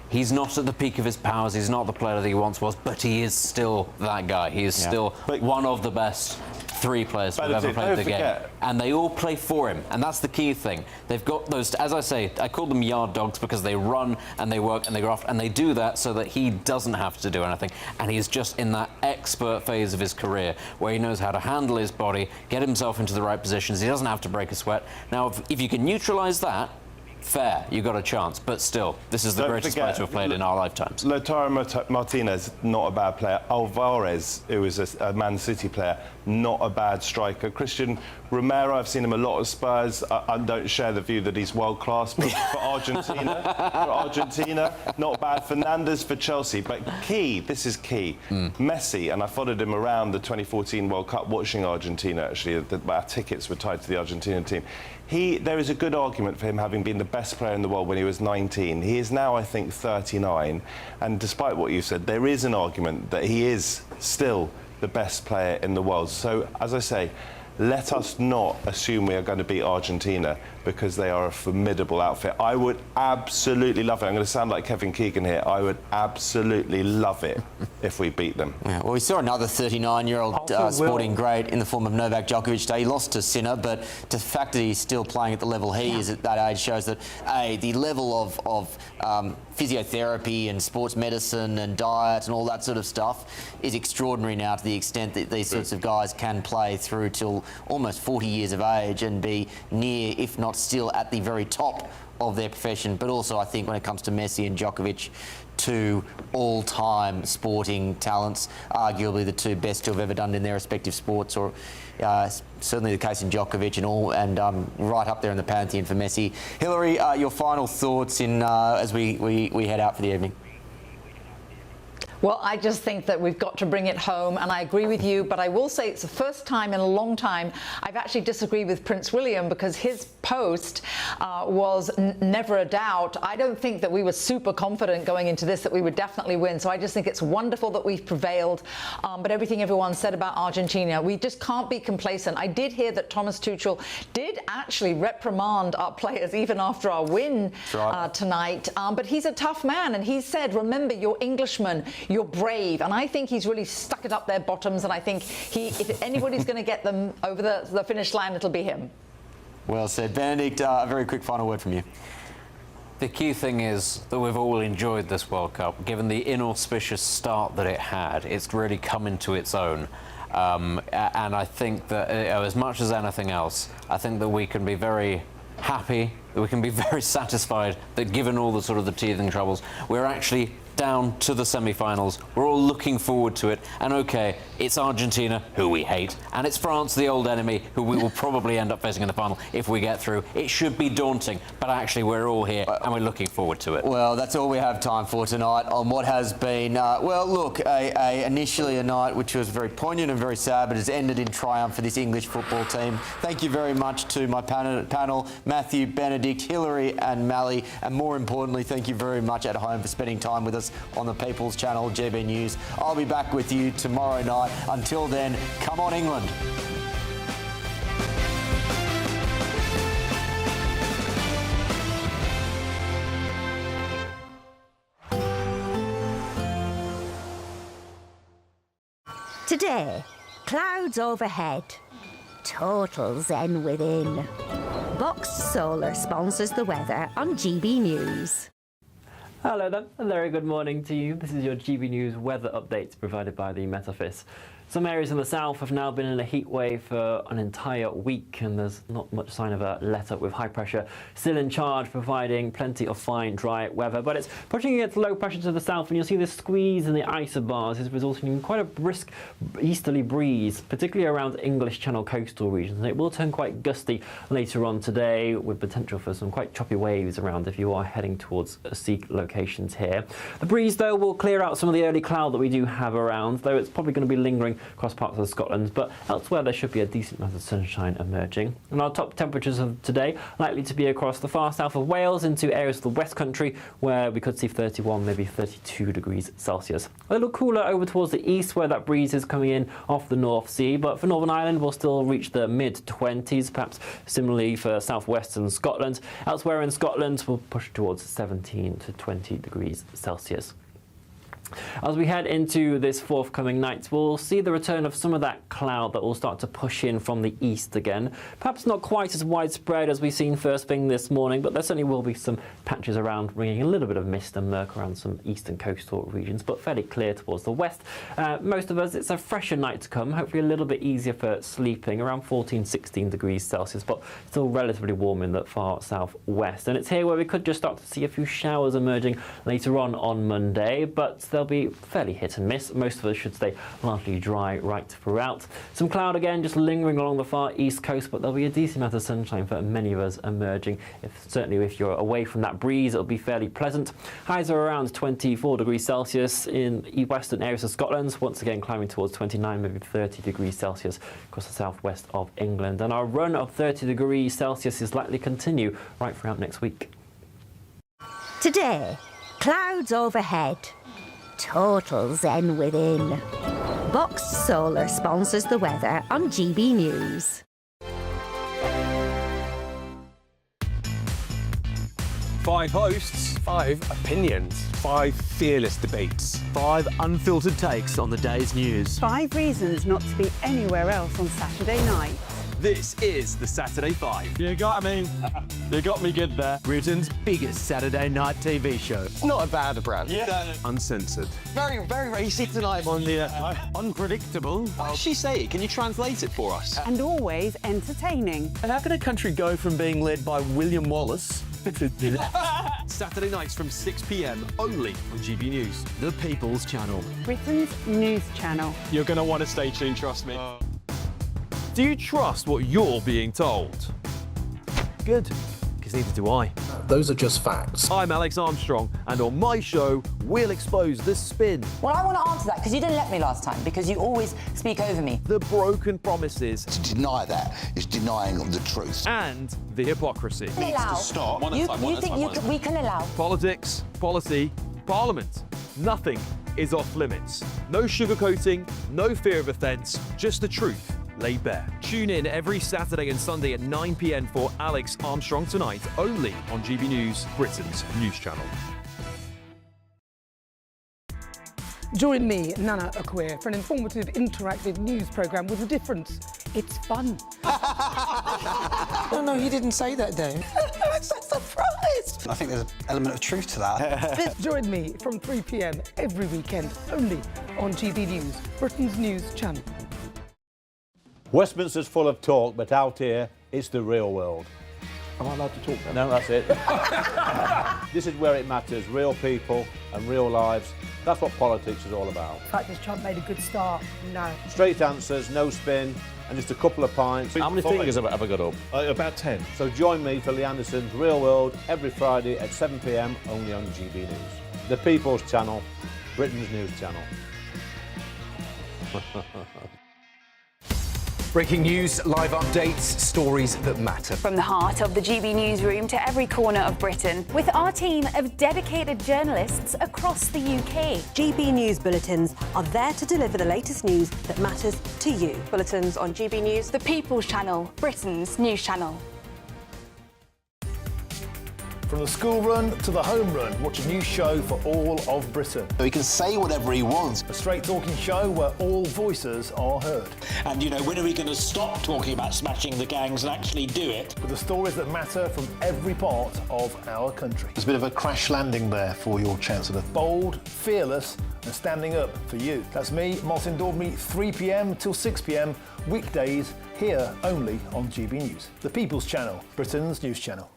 He's not at the peak of his powers, he's not the player that he once was, but he is still that guy. He is still one of the best 3 players who've ever played the game. And they all play for him, and that's the key thing. They've got those, as I say, I call them yard dogs because they run and they work and they graft, and they do that so that he doesn't have to do anything. And he's just in that expert phase of his career where he knows how to handle his body, get himself into the right positions. He doesn't have to break a sweat. Now, if you can neutralise that, fair, you got a chance, but still, this is the greatest player to have played in our lifetimes. Lautaro Martinez, not a bad player. Alvarez, who was a Man City player, not a bad striker. Christian Romero, I've seen him a lot at Spurs. I don't share the view that he's world class, but for Argentina, not bad. Fernandes for Chelsea, but this is key. Messi, and I followed him around the 2014 World Cup watching Argentina, actually. Our tickets were tied to the Argentinian team. there is a good argument for him having been the best player in the world when he was 19. He is now, I think, 39. And despite what you said, there is an argument that he is still the best player in the world. So, as I say, let us not assume we are going to beat Argentina, because they are a formidable outfit. I would absolutely love it. I'm going to sound like Kevin Keegan here. I would absolutely love it if we beat them. Yeah, well, we saw another 39-year-old sporting great in the form of Novak Djokovic today. He lost to Sinner, but the fact that he's still playing at the level he is at that age shows that, the level of physiotherapy and sports medicine and diet and all that sort of stuff is extraordinary now, to the extent that these sorts of guys can play through till almost 40 years of age and be near, if not still at the very top of their profession. But also, I think when it comes to Messi and Djokovic, two all-time sporting talents, arguably the two best to have ever done in their respective sports, or certainly the case in Djokovic and right up there in the pantheon for Messi. Hillary, your final thoughts as we head out for the evening? Well, I just think that we've got to bring it home, and I agree with you, but I will say it's the first time in a long time I've actually disagreed with Prince William, because his post was never a doubt. I don't think that we were super confident going into this that we would definitely win, so I just think it's wonderful that we've prevailed, but everything everyone said about Argentina, we just can't be complacent. I did hear that Thomas Tuchel did actually reprimand our players even after our win tonight, but he's a tough man, and he said, remember, you're Englishmen, you're brave, and I think he's really stuck it up their bottoms, and I think if anybody's going to get them over the finish line, it'll be him. Well said. Benedict, a very quick final word from you. The key thing is that we've all enjoyed this World Cup. Given the inauspicious start that it had, it's really come into its own. And I think that as much as anything else, I think that we can be very happy, that we can be very satisfied that given all the sort of the teething troubles, we're actually down to the semi-finals. We're all looking forward to it. And OK, it's Argentina, who we hate, and it's France, the old enemy, who we will probably end up facing in the final if we get through. It should be daunting, but actually we're all here and we're looking forward to it. Well, that's all we have time for tonight on what has been, well, look, initially a night which was very poignant and very sad, but has ended in triumph for this English football team. Thank you very much to my panel, Matthew, Benedict, Hillary and Mally, and more importantly, thank you very much at home for spending time with us on the People's Channel, GB News. I'll be back with you tomorrow night. Until then, come on England. Today, clouds overhead, total zen within. Boxed Solar sponsors the weather on GB News. Hello there, a very good morning to you. This is your GB News weather updates provided by the Met Office. Some areas in the south have now been in a heat wave for an entire week, and there's not much sign of a let-up, with high pressure still in charge, providing plenty of fine, dry weather. But it's pushing against low pressure to the south, and you'll see this squeeze in the isobars is resulting in quite a brisk easterly breeze, particularly around English Channel coastal regions. And it will turn quite gusty later on today, with potential for some quite choppy waves around if you are heading towards sea locations here. The breeze, though, will clear out some of the early cloud that we do have around, though it's probably going to be lingering across parts of Scotland, but elsewhere there should be a decent amount of sunshine emerging. And our top temperatures of today likely to be across the far south of Wales into areas of the West Country, where we could see 31, maybe 32 degrees Celsius. A little cooler over towards the east, where that breeze is coming in off the North Sea, but for Northern Ireland we'll still reach the mid-20s, perhaps similarly for southwestern Scotland. Elsewhere in Scotland we'll push towards 17 to 20 degrees Celsius. As we head into this forthcoming night, we'll see the return of some of that cloud that will start to push in from the east again. Perhaps not quite as widespread as we've seen first thing this morning, but there certainly will be some patches around, bringing a little bit of mist and murk around some eastern coastal regions, but fairly clear towards the west. Most of us, it's a fresher night to come, hopefully a little bit easier for sleeping, around 14, 16 degrees Celsius, but still relatively warm in the far southwest. And it's here where we could just start to see a few showers emerging later on Monday, but they'll be fairly hit and miss. Most of us should stay largely dry right throughout. Some cloud again just lingering along the far east coast, but there'll be a decent amount of sunshine for many of us emerging. Certainly if you're away from that breeze, it'll be fairly pleasant. Highs are around 24 degrees Celsius in western areas of Scotland, once again climbing towards 29, maybe 30 degrees Celsius across the southwest of England. And our run of 30 degrees Celsius is likely to continue right throughout next week. Today, clouds overhead, total zen within. Boxed Solar sponsors the weather on GB News. 5 hosts, 5 opinions, 5 fearless debates, 5 unfiltered takes on the day's news. 5 reasons not to be anywhere else on Saturday night. This is the Saturday 5. You got me good there. Britain's biggest Saturday night TV show. It's not a bad brand. Yeah. Uncensored. Very, very racist tonight. On the unpredictable. What did she say? Can you translate it for us? And always entertaining. And how can a country go from being led by William Wallace Saturday nights from 6 p.m. only on GB News, the People's Channel. Britain's news channel. You're going to want to stay tuned, trust me. Do you trust what you're being told? Good, because neither do I. Those are just facts. I'm Alex Armstrong, and on my show, we'll expose the spin. Well, I want to answer that, because you didn't let me last time, because you always speak over me. The broken promises. To deny that is denying the truth. And the hypocrisy. We can allow. Politics, policy, parliament. Nothing is off limits. No sugarcoating, no fear of offence, just the truth laid bare. Tune in every Saturday and Sunday at 9 p.m. for Alex Armstrong Tonight, only on GB News, Britain's news channel. Join me, Nana Akwe, for an informative, interactive news programme with a difference. It's fun. No, he didn't say that, Dave. I'm so surprised. I think there's an element of truth to that. Join me from 3 p.m. every weekend, only on GB News, Britain's news channel. Westminster's full of talk, but out here, it's the real world. Am I allowed to talk then? No, that's it. This is where it matters, real people and real lives. That's what politics is all about. In fact, has Trump made a good start? No. Straight answers, no spin, and just a couple of pints. How many fingers have I got up? About 10. So join me for Lee Anderson's Real World every Friday at 7 p.m. only on GB News. The People's Channel, Britain's news channel. Breaking news, live updates, stories that matter. From the heart of the GB newsroom to every corner of Britain, with our team of dedicated journalists across the UK. GB News bulletins are there to deliver the latest news that matters to you. Bulletins on GB News, the People's Channel, Britain's news channel. From the school run to the home run, watch a new show for all of Britain. So he can say whatever he wants. A straight talking show where all voices are heard. And, you know, when are we going to stop talking about smashing the gangs and actually do it? With the stories that matter from every part of our country. There's a bit of a crash landing there for your Chancellor. Bold, fearless and standing up for you. That's me, Martin Daubney, 3 p.m. till 6 p.m. weekdays, here only on GB News. The People's Channel, Britain's news channel.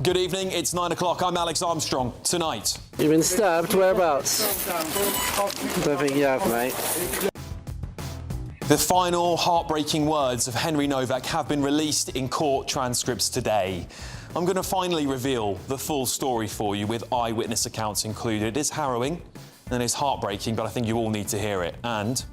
Good evening, it's 9 o'clock. I'm Alex Armstrong. Tonight. You've been stabbed? Whereabouts? Don't think you have, mate. The final heartbreaking words of Henry Novak have been released in court transcripts today. I'm going to finally reveal the full story for you with eyewitness accounts included. It's harrowing and it's heartbreaking, but I think you all need to hear it. And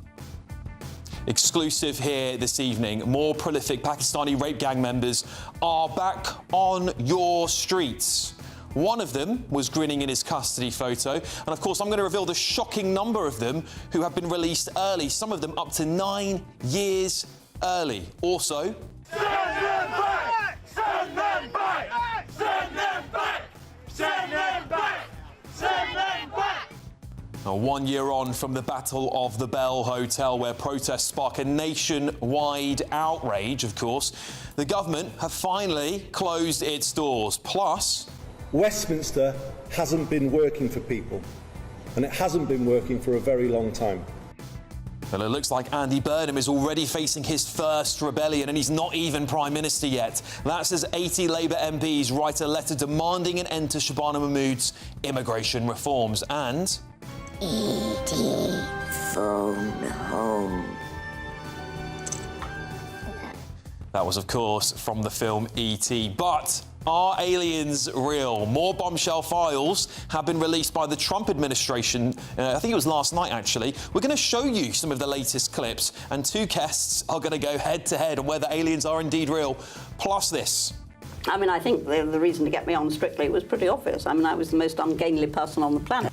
exclusive here this evening, more prolific Pakistani rape gang members are back on your streets. One of them was grinning in his custody photo, and of course I'm going to reveal the shocking number of them who have been released early, some of them up to 9 years early. Also, send them back! Send them back! Send them back! Send them back! Send them back! Now, 1 year on from the Battle of the Bell Hotel, where protests spark a nationwide outrage, of course, the government have finally closed its doors. Plus, Westminster hasn't been working for people, and it hasn't been working for a very long time. Well, it looks like Andy Burnham is already facing his first rebellion, and he's not even Prime Minister yet. That's as 80 Labour MPs write a letter demanding an end to Shabana Mahmood's immigration reforms. And E.T. phone home. that was, of course, from the film E.T. But are aliens real? More bombshell files have been released by the Trump administration. I think it was last night, actually. We're going to show you some of the latest clips, and two guests are going to go head-to-head on whether aliens are indeed real. Plus this. I mean, I think the reason to get me on Strictly was pretty obvious. I mean, I was the most ungainly person on the planet.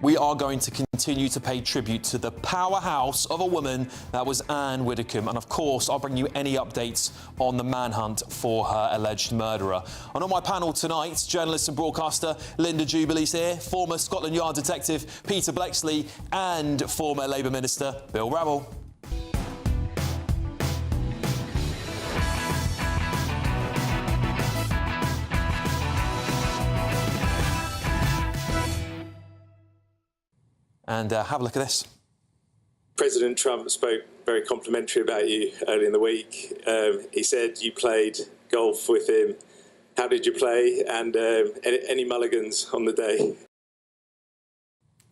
We are going to continue to pay tribute to the powerhouse of a woman that was Anne Widdecombe. And of course, I'll bring you any updates on the manhunt for her alleged murderer. And on my panel tonight, journalist and broadcaster Linda Jubilee's here, former Scotland Yard detective Peter Bleksley, and former Labour Minister Bill Rabble. And have a look at this. President Trump spoke very complimentary about you early in the week. He said you played golf with him. How did you play? And any mulligans on the day?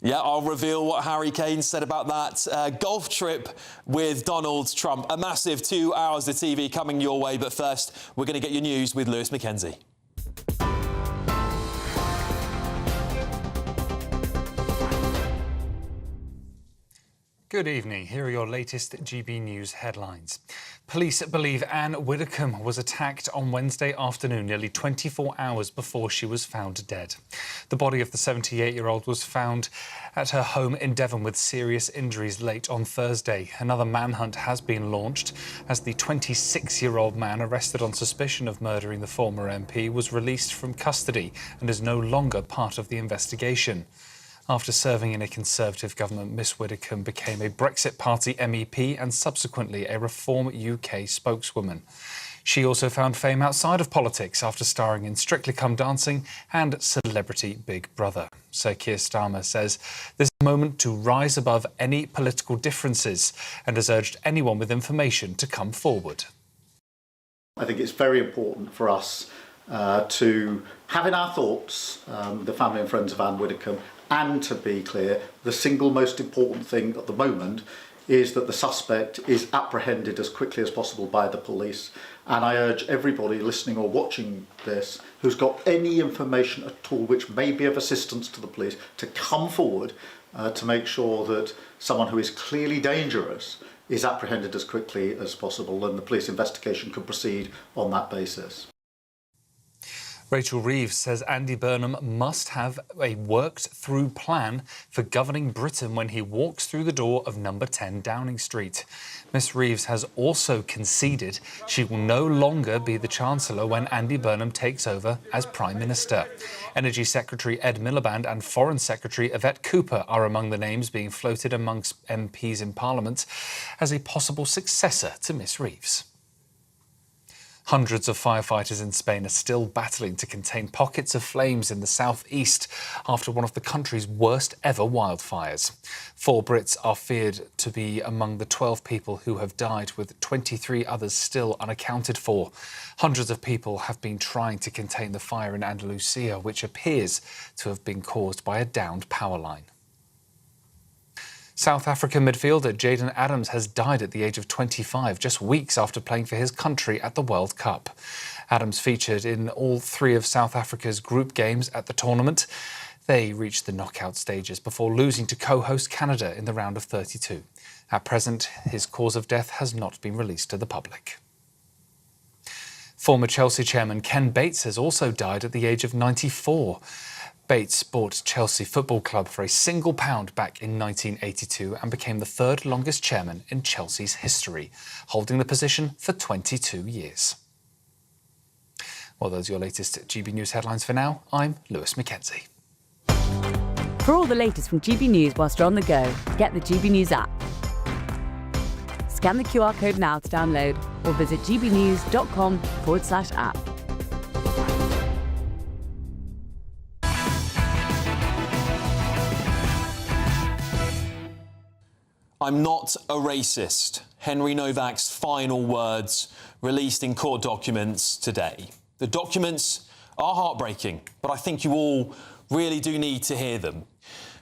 Yeah, I'll reveal what Harry Kane said about that golf trip with Donald Trump. A massive 2 hours of TV coming your way. But first, we're going to get your news with Lewis Mackenzie. Good evening. Here are your latest GB News headlines. Police believe Anne Widdecombe was attacked on Wednesday afternoon, nearly 24 hours before she was found dead. The body of the 78-year-old was found at her home in Devon with serious injuries late on Thursday. Another manhunt has been launched as the 26-year-old man arrested on suspicion of murdering the former MP was released from custody and is no longer part of the investigation. After serving in a Conservative government, Miss Widdecombe became a Brexit Party MEP and subsequently a Reform UK spokeswoman. She also found fame outside of politics after starring in Strictly Come Dancing and Celebrity Big Brother. Sir Keir Starmer says this is a moment to rise above any political differences and has urged anyone with information to come forward. I think it's very important for us to have in our thoughts the family and friends of Anne Widdecombe. And to be clear, the single most important thing at the moment is that the suspect is apprehended as quickly as possible by the police. And I urge everybody listening or watching this who's got any information at all which may be of assistance to the police to come forward to make sure that someone who is clearly dangerous is apprehended as quickly as possible, and the police investigation can proceed on that basis. Rachel Reeves says Andy Burnham must have a worked-through plan for governing Britain when he walks through the door of number 10 Downing Street. Miss Reeves has also conceded she will no longer be the Chancellor when Andy Burnham takes over as Prime Minister. Energy Secretary Ed Miliband and Foreign Secretary Yvette Cooper are among the names being floated amongst MPs in Parliament as a possible successor to Miss Reeves. Hundreds of firefighters in Spain are still battling to contain pockets of flames in the southeast after one of the country's worst ever wildfires. 4 Brits are feared to be among the 12 people who have died, with 23 others still unaccounted for. Hundreds of people have been trying to contain the fire in Andalusia, which appears to have been caused by a downed power line. South African midfielder Jayden Adams has died at the age of 25, just weeks after playing for his country at the World Cup. Adams featured in all 3 of South Africa's group games at the tournament. They reached the knockout stages before losing to co-host Canada in the round of 32. At present, his cause of death has not been released to the public. Former Chelsea chairman Ken Bates has also died at the age of 94. Bates bought Chelsea Football Club for £1 back in 1982 and became the 3rd longest chairman in Chelsea's history, holding the position for 22 years. Well, those are your latest GB News headlines for now. I'm Lewis Mackenzie. For all the latest from GB News whilst you're on the go, get the GB News app. Scan the QR code now to download or visit gbnews.com/app. I'm not a racist. Henry Novak's final words released in court documents today. The documents are heartbreaking, but I think you all really do need to hear them.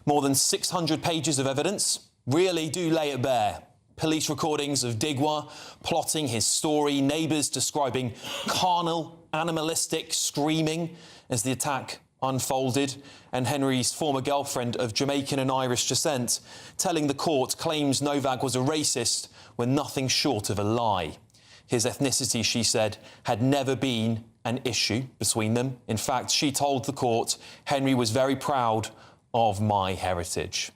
More than 600 pages of evidence really do lay it bare. Police recordings of Digwa plotting his story, neighbours describing carnal, animalistic screaming as the attack unfolded, and Henry's former girlfriend of Jamaican and Irish descent telling the court claims Novak was a racist when nothing short of a lie. His ethnicity, she said, had never been an issue between them. In fact, she told the court, Henry was very proud of my heritage.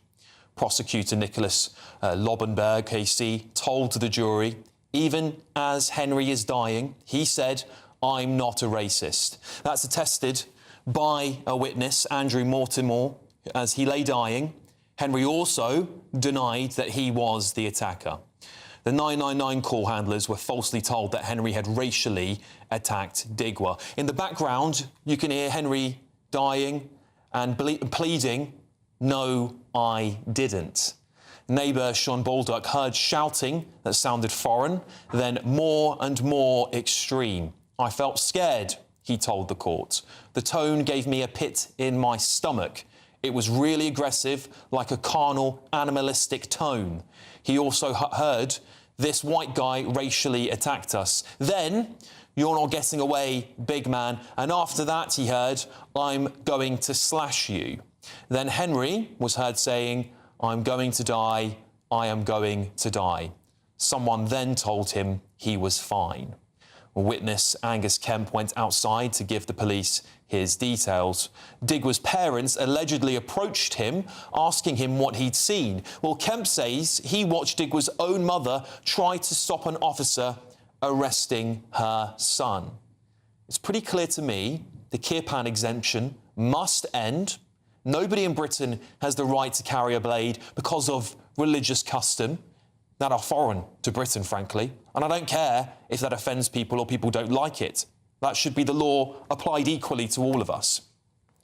Prosecutor Nicholas Lobenberg, KC, told the jury, even as Henry is dying, he said, I'm not a racist. That's attested by a witness, Andrew Mortimer, as he lay dying. Henry also denied that he was the attacker. The 999 call handlers were falsely told that Henry had racially attacked Digwa. In the background, you can hear Henry dying and pleading, no, I didn't. Neighbour Sean Baldock heard shouting that sounded foreign, then more and more extreme. I felt scared, he told the court. The tone gave me a pit in my stomach. It was really aggressive, like a carnal, animalistic tone. He also heard, this white guy racially attacked us. Then, you're not getting away, big man. And after that, he heard, I'm going to slash you. Then Henry was heard saying, I'm going to die, I am going to die. Someone then told him he was fine. Witness Angus Kemp went outside to give the police his details. Digwa's parents allegedly approached him, asking him what he'd seen. Well, Kemp says he watched Digwa's own mother try to stop an officer arresting her son. It's pretty clear to me the Kirpan exemption must end. Nobody in Britain has the right to carry a blade because of religious custom that are foreign to Britain, frankly. And I don't care if that offends people or people don't like it. That should be the law applied equally to all of us.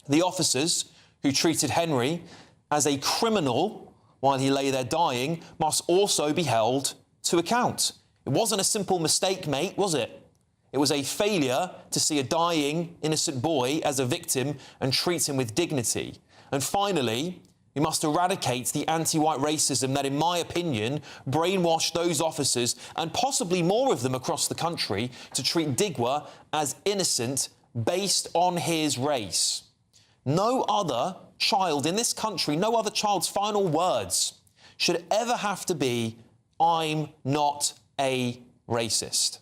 The officers who treated Henry as a criminal while he lay there dying must also be held to account. It wasn't a simple mistake, mate, was it? It was a failure to see a dying, innocent boy as a victim and treat him with dignity. And finally, we must eradicate the anti-white racism that, in my opinion, brainwashed those officers and possibly more of them across the country to treat Digwa as innocent based on his race. No other child in this country, no other child's final words should ever have to be, I'm not a racist.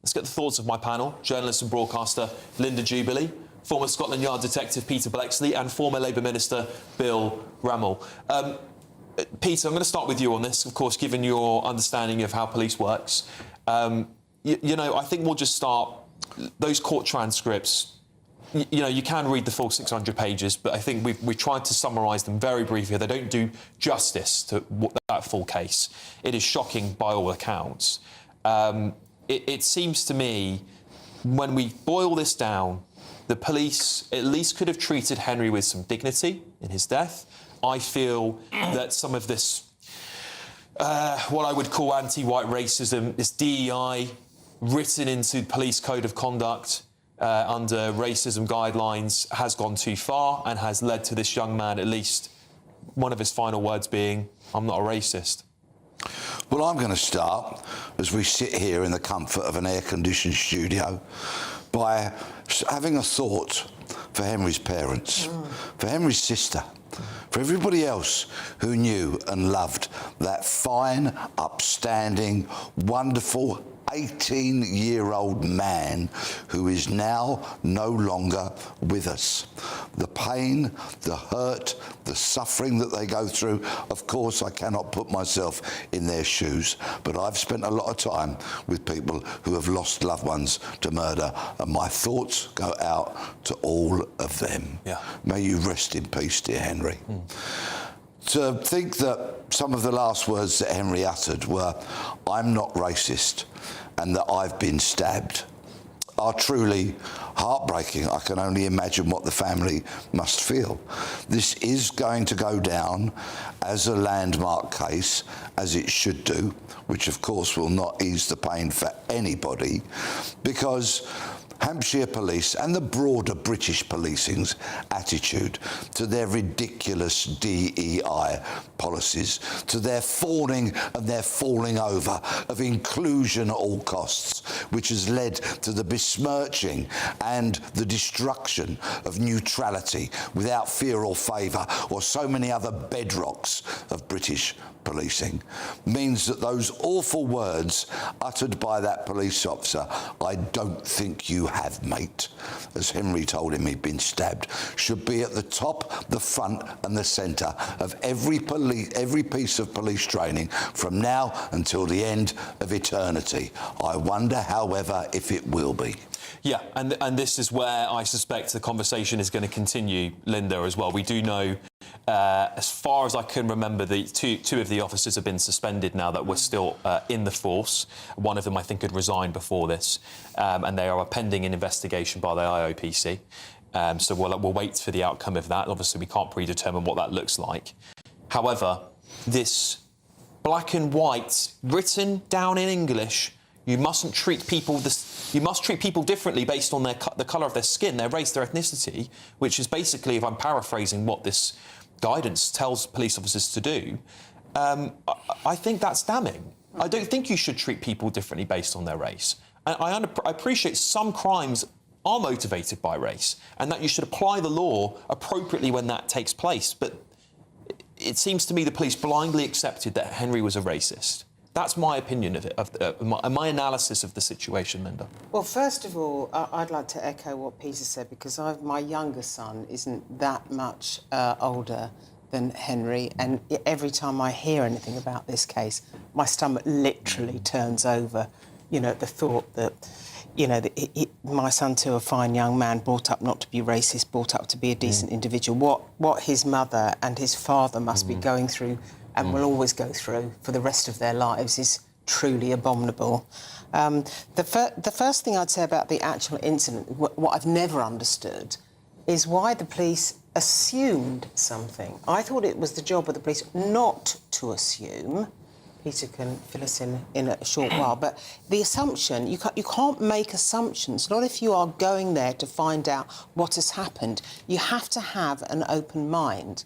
Let's get the thoughts of my panel, journalist and broadcaster Linda Jubilee, former Scotland Yard detective Peter Blexley and former Labour Minister Bill Rammell. Peter, I'm going to start with you on this, of course, given your understanding of how police works. You know, I think we'll just start, those court transcripts, you know, you can read the full 600 pages, but I think we've tried to summarise them very briefly. They don't do justice to that full case. It is shocking by all accounts. It seems to me, when we boil this down, the police at least could have treated Henry with some dignity in his death. I feel that some of this, what I would call anti-white racism, this DEI written into the police code of conduct under racism guidelines has gone too far and has led to this young man, at least one of his final words being, I'm not a racist. Well, I'm going to start, as we sit here in the comfort of an air-conditioned studio, by having a thought for Henry's parents, for Henry's sister, for everybody else who knew and loved that fine, upstanding, wonderful 18-year-old man who is now no longer with us. The pain, the hurt, the suffering that they go through, of course I cannot put myself in their shoes, but I've spent a lot of time with people who have lost loved ones to murder, and my thoughts go out to all of them. Yeah. May you rest in peace, dear Henry. To think that some of the last words that Henry uttered were, I'm not racist, and that I've been stabbed. are truly heartbreaking. I can only imagine what the family must feel. This is going to go down as a landmark case, as it should do, which of course will not ease the pain for anybody, because Hampshire Police and the broader British policing's attitude to their ridiculous DEI policies, to their fawning and their falling over of inclusion at all costs, which has led to the besmirching and the destruction of neutrality without fear or favour, or so many other bedrocks of British policing, means that those awful words uttered by that police officer, "I don't think you have, mate," as Henry told him he'd been stabbed, should be at the top, the front and the centre of every piece of police training from now until the end of eternity. I wonder, however, if it will be. Yeah, and this is where I suspect the conversation is going to continue, Linda, as well. We do know, as far as I can remember, the two of the officers have been suspended now that were still in the force. One of them, I think, had resigned before this, and they are pending an investigation by the IOPC. So we'll wait for the outcome of that. Obviously, we can't predetermine what that looks like. However, this black and white, written down in English, you must treat people differently based on the colour of their skin, their race, their ethnicity, which is basically, if I'm paraphrasing what this guidance tells police officers to do, I think that's damning. I don't think you should treat people differently based on their race. And I appreciate some crimes are motivated by race, and that you should apply the law appropriately when that takes place. But it seems to me the police blindly accepted that Henry was a racist. That's my opinion of it, my analysis of the situation, Linda. Well, first of all, I'd like to echo what Peter said, because my younger son isn't that much older than Henry, and every time I hear anything about this case, my stomach literally turns over, you know, at the thought that, you know, my son, too, a fine young man, brought up not to be racist, brought up to be a decent individual. What his mother and his father must be going through and will always go through for the rest of their lives is truly abominable. The first thing I'd say about the actual incident, what I've never understood, is why the police assumed something. I thought it was the job of the police not to assume. Peter can fill us in a short while, but the assumption, you can't make assumptions, not if you are going there to find out what has happened. You have to have an open mind.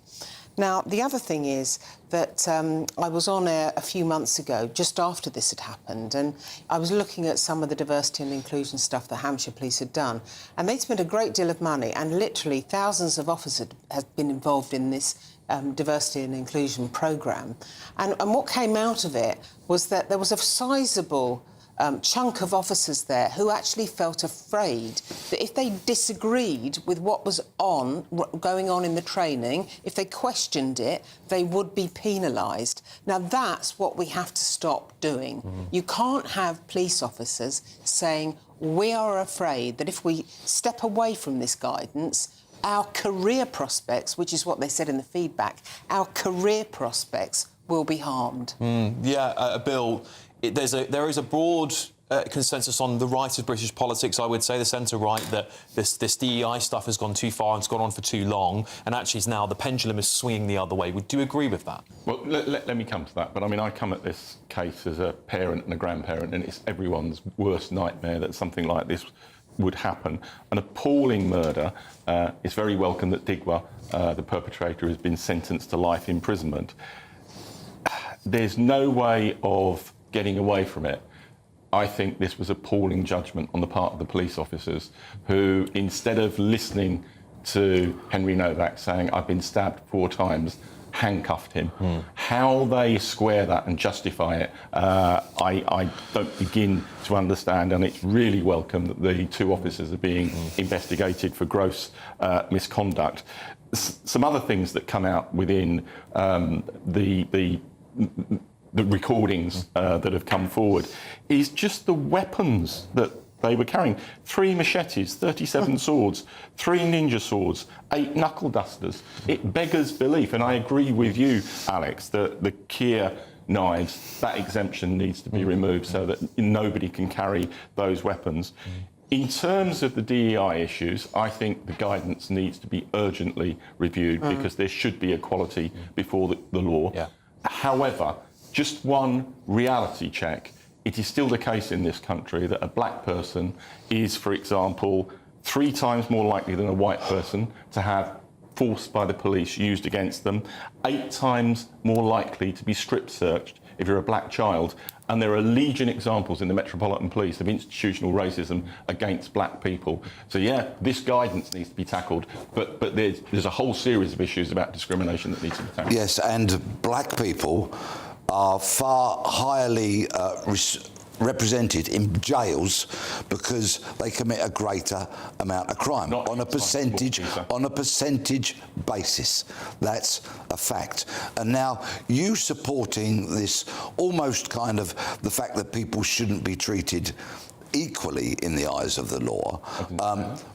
Now, the other thing is that I was on air a few months ago, just after this had happened, and I was looking at some of the diversity and inclusion stuff that Hampshire Police had done, and they'd spent a great deal of money, and literally thousands of officers had been involved in this diversity and inclusion programme. And what came out of it was that there was a sizable chunk of officers there who actually felt afraid that if they disagreed with what was going on in the training, if they questioned it, they would be penalised. Now, that's what we have to stop doing. You can't have police officers saying, we are afraid that if we step away from this guidance, our career prospects, which is what they said in the feedback, our career prospects will be harmed. Bill, there is a broad consensus on the right of British politics, I would say, the centre-right, that this DEI stuff has gone too far and it's gone on for too long, and actually now the pendulum is swinging the other way. Would you agree with that? Well, let me come to that. But, I mean, I come at this case as a parent and a grandparent, and it's everyone's worst nightmare that something like this would happen. An appalling murder. It's very welcome that Digwa, the perpetrator, has been sentenced to life imprisonment. There's no way of getting away from it. I think this was appalling judgment on the part of the police officers who, instead of listening to Henry Novak saying, I've been stabbed 4 times, handcuffed him. How they square that and justify it, I don't begin to understand, and it's really welcome that the 2 officers are being investigated for gross misconduct. Some other things that come out within the recordings that have come forward is just the weapons that they were carrying. 3 machetes, 37 swords, 3 ninja swords, 8 knuckle dusters. It beggars belief, and I agree with you, Alex, that the Kia knives, that exemption needs to be removed so that nobody can carry those weapons. In terms of the DEI issues, I think the guidance needs to be urgently reviewed because there should be equality before the law. Yeah. However, just one reality check, it is still the case in this country that a black person is, for example, 3 times more likely than a white person to have force by the police used against them, 8 times more likely to be strip searched if you're a black child. And there are legion examples in the Metropolitan Police of institutional racism against black people. So yeah, this guidance needs to be tackled, but there's a whole series of issues about discrimination that needs to be tackled. Yes, and black people are far highly represented in jails because they commit a greater amount of crime on a percentage basis. That's a fact. And now you supporting this almost kind of the fact that people shouldn't be treated equally in the eyes of the law.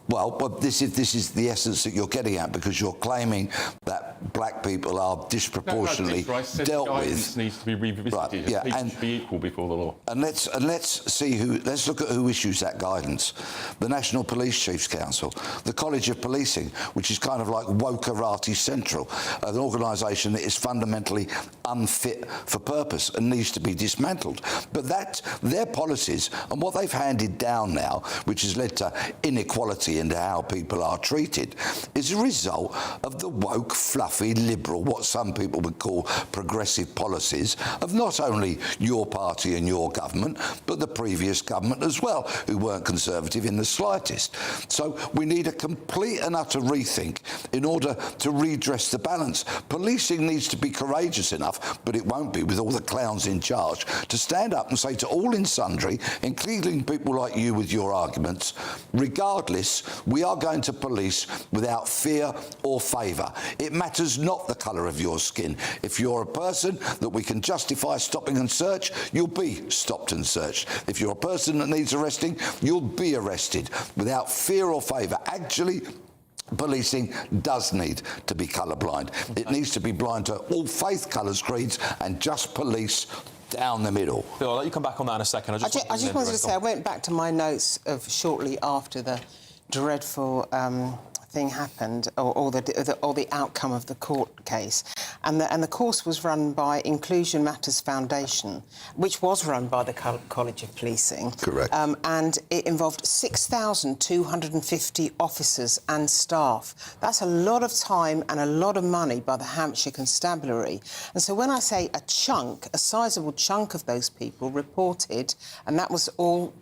But this is the essence that you're getting at, because you're claiming that black people are disproportionately dealt with. Needs to be revisited. Right, yeah, people should be equal before the law. And let's look at who issues that guidance. The National Police Chiefs Council, the College of Policing, which is kind of like Wokerati Central, an organisation that is fundamentally unfit for purpose and needs to be dismantled. But their policies and what they've handed down now, which has led to inequality in how people are treated, is a result of the woke, fluffy, liberal, what some people would call progressive policies of not only your party and your government, but the previous government as well, who weren't conservative in the slightest. So we need a complete and utter rethink in order to redress the balance. Policing needs to be courageous enough, but it won't be with all the clowns in charge, to stand up and say to all in sundry, including people like you with your arguments, regardless, we are going to police without fear or favour. It matters not the colour of your skin. If you're a person that we can justify stopping and search, you'll be stopped and searched. If you're a person that needs arresting, you'll be arrested without fear or favour. Actually, policing does need to be colourblind. It needs to be blind to all faith, colours, creeds, and just police down the middle. Bill, I'll let you come back on that in a second. I just wanted to say, I went back to my notes of shortly after the dreadful thing happened, or the outcome of the court case, and the course was run by Inclusion Matters Foundation, which was run by the College of Policing. Correct. And it involved 6,250 officers and staff. That's a lot of time and a lot of money by the Hampshire Constabulary. And so when I say a sizable chunk of those people reported, and that was all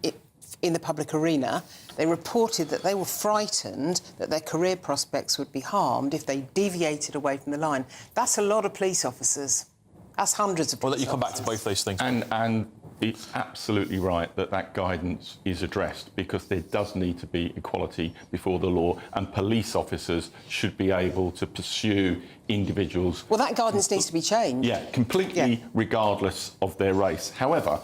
in the public arena, they reported that they were frightened that their career prospects would be harmed if they deviated away from the line. That's a lot of police officers. That's hundreds of police We'll let you come back to both those things. And it's absolutely right that guidance is addressed, because there does need to be equality before the law, and police officers should be able to pursue individuals. Well, that guidance needs to be changed. Yeah, completely regardless of their race. However,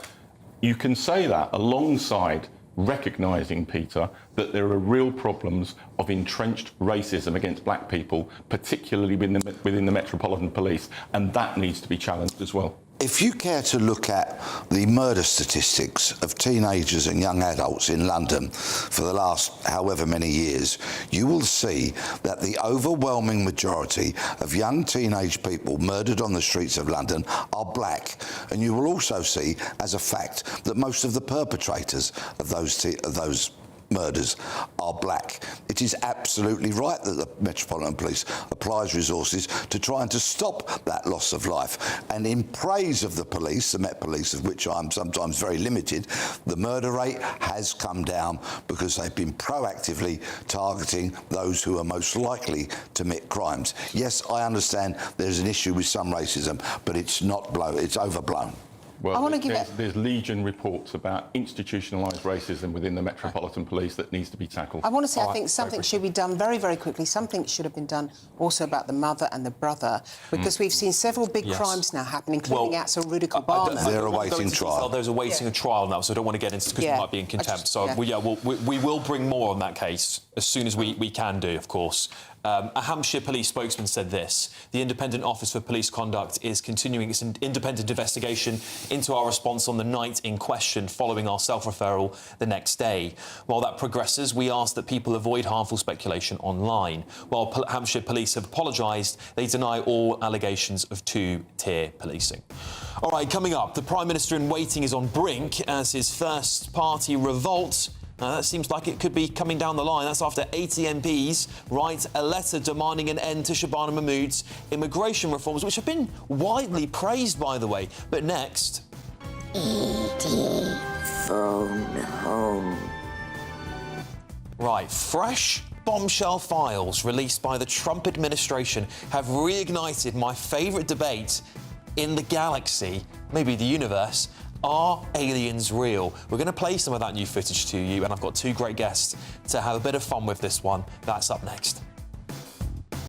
you can say that alongside recognising, Peter, that there are real problems of entrenched racism against black people, particularly within the Metropolitan Police, and that needs to be challenged as well. If you care to look at the murder statistics of teenagers and young adults in London for the last however many years, you will see that the overwhelming majority of young teenage people murdered on the streets of London are black. And you will also see, as a fact, that most of the perpetrators of those murders are black. It is absolutely right that the Metropolitan Police applies resources to trying to stop that loss of life. And in praise of the police, the Met Police, of which I'm sometimes very limited, the murder rate has come down because they've been proactively targeting those who are most likely to commit crimes. Yes, I understand there's an issue with some racism, but it's overblown. Well, there's legion reports about institutionalised racism within the Metropolitan Police that needs to be tackled. I want to say, I think something should be done very, very quickly. Something should have been done also about the mother and the brother, because we've seen several big crimes now happen, including acts of Rudy Obama. They're awaiting trial. There's awaiting a trial now, so I don't want to get into it because we might be in contempt. We will bring more on that case as soon as we can do, of course. A Hampshire police spokesman said this: the Independent Office for Police Conduct is continuing its independent investigation into our response on the night in question following our self-referral the next day. While that progresses, we ask that people avoid harmful speculation online. While Hampshire police have apologised, they deny all allegations of two-tier policing. All right, coming up, the Prime Minister in waiting is on brink as his first party revolt. Now, that seems like it could be coming down the line. That's after 80 MPs write a letter demanding an end to Shabana Mahmood's immigration reforms, which have been widely praised, by the way. But next... Edie, phone home. Right, fresh bombshell files released by the Trump administration have reignited my favourite debate in the galaxy, maybe the universe. Are aliens real? We're going to play some of that new footage to you, and I've got two great guests to have a bit of fun with this one. That's up next.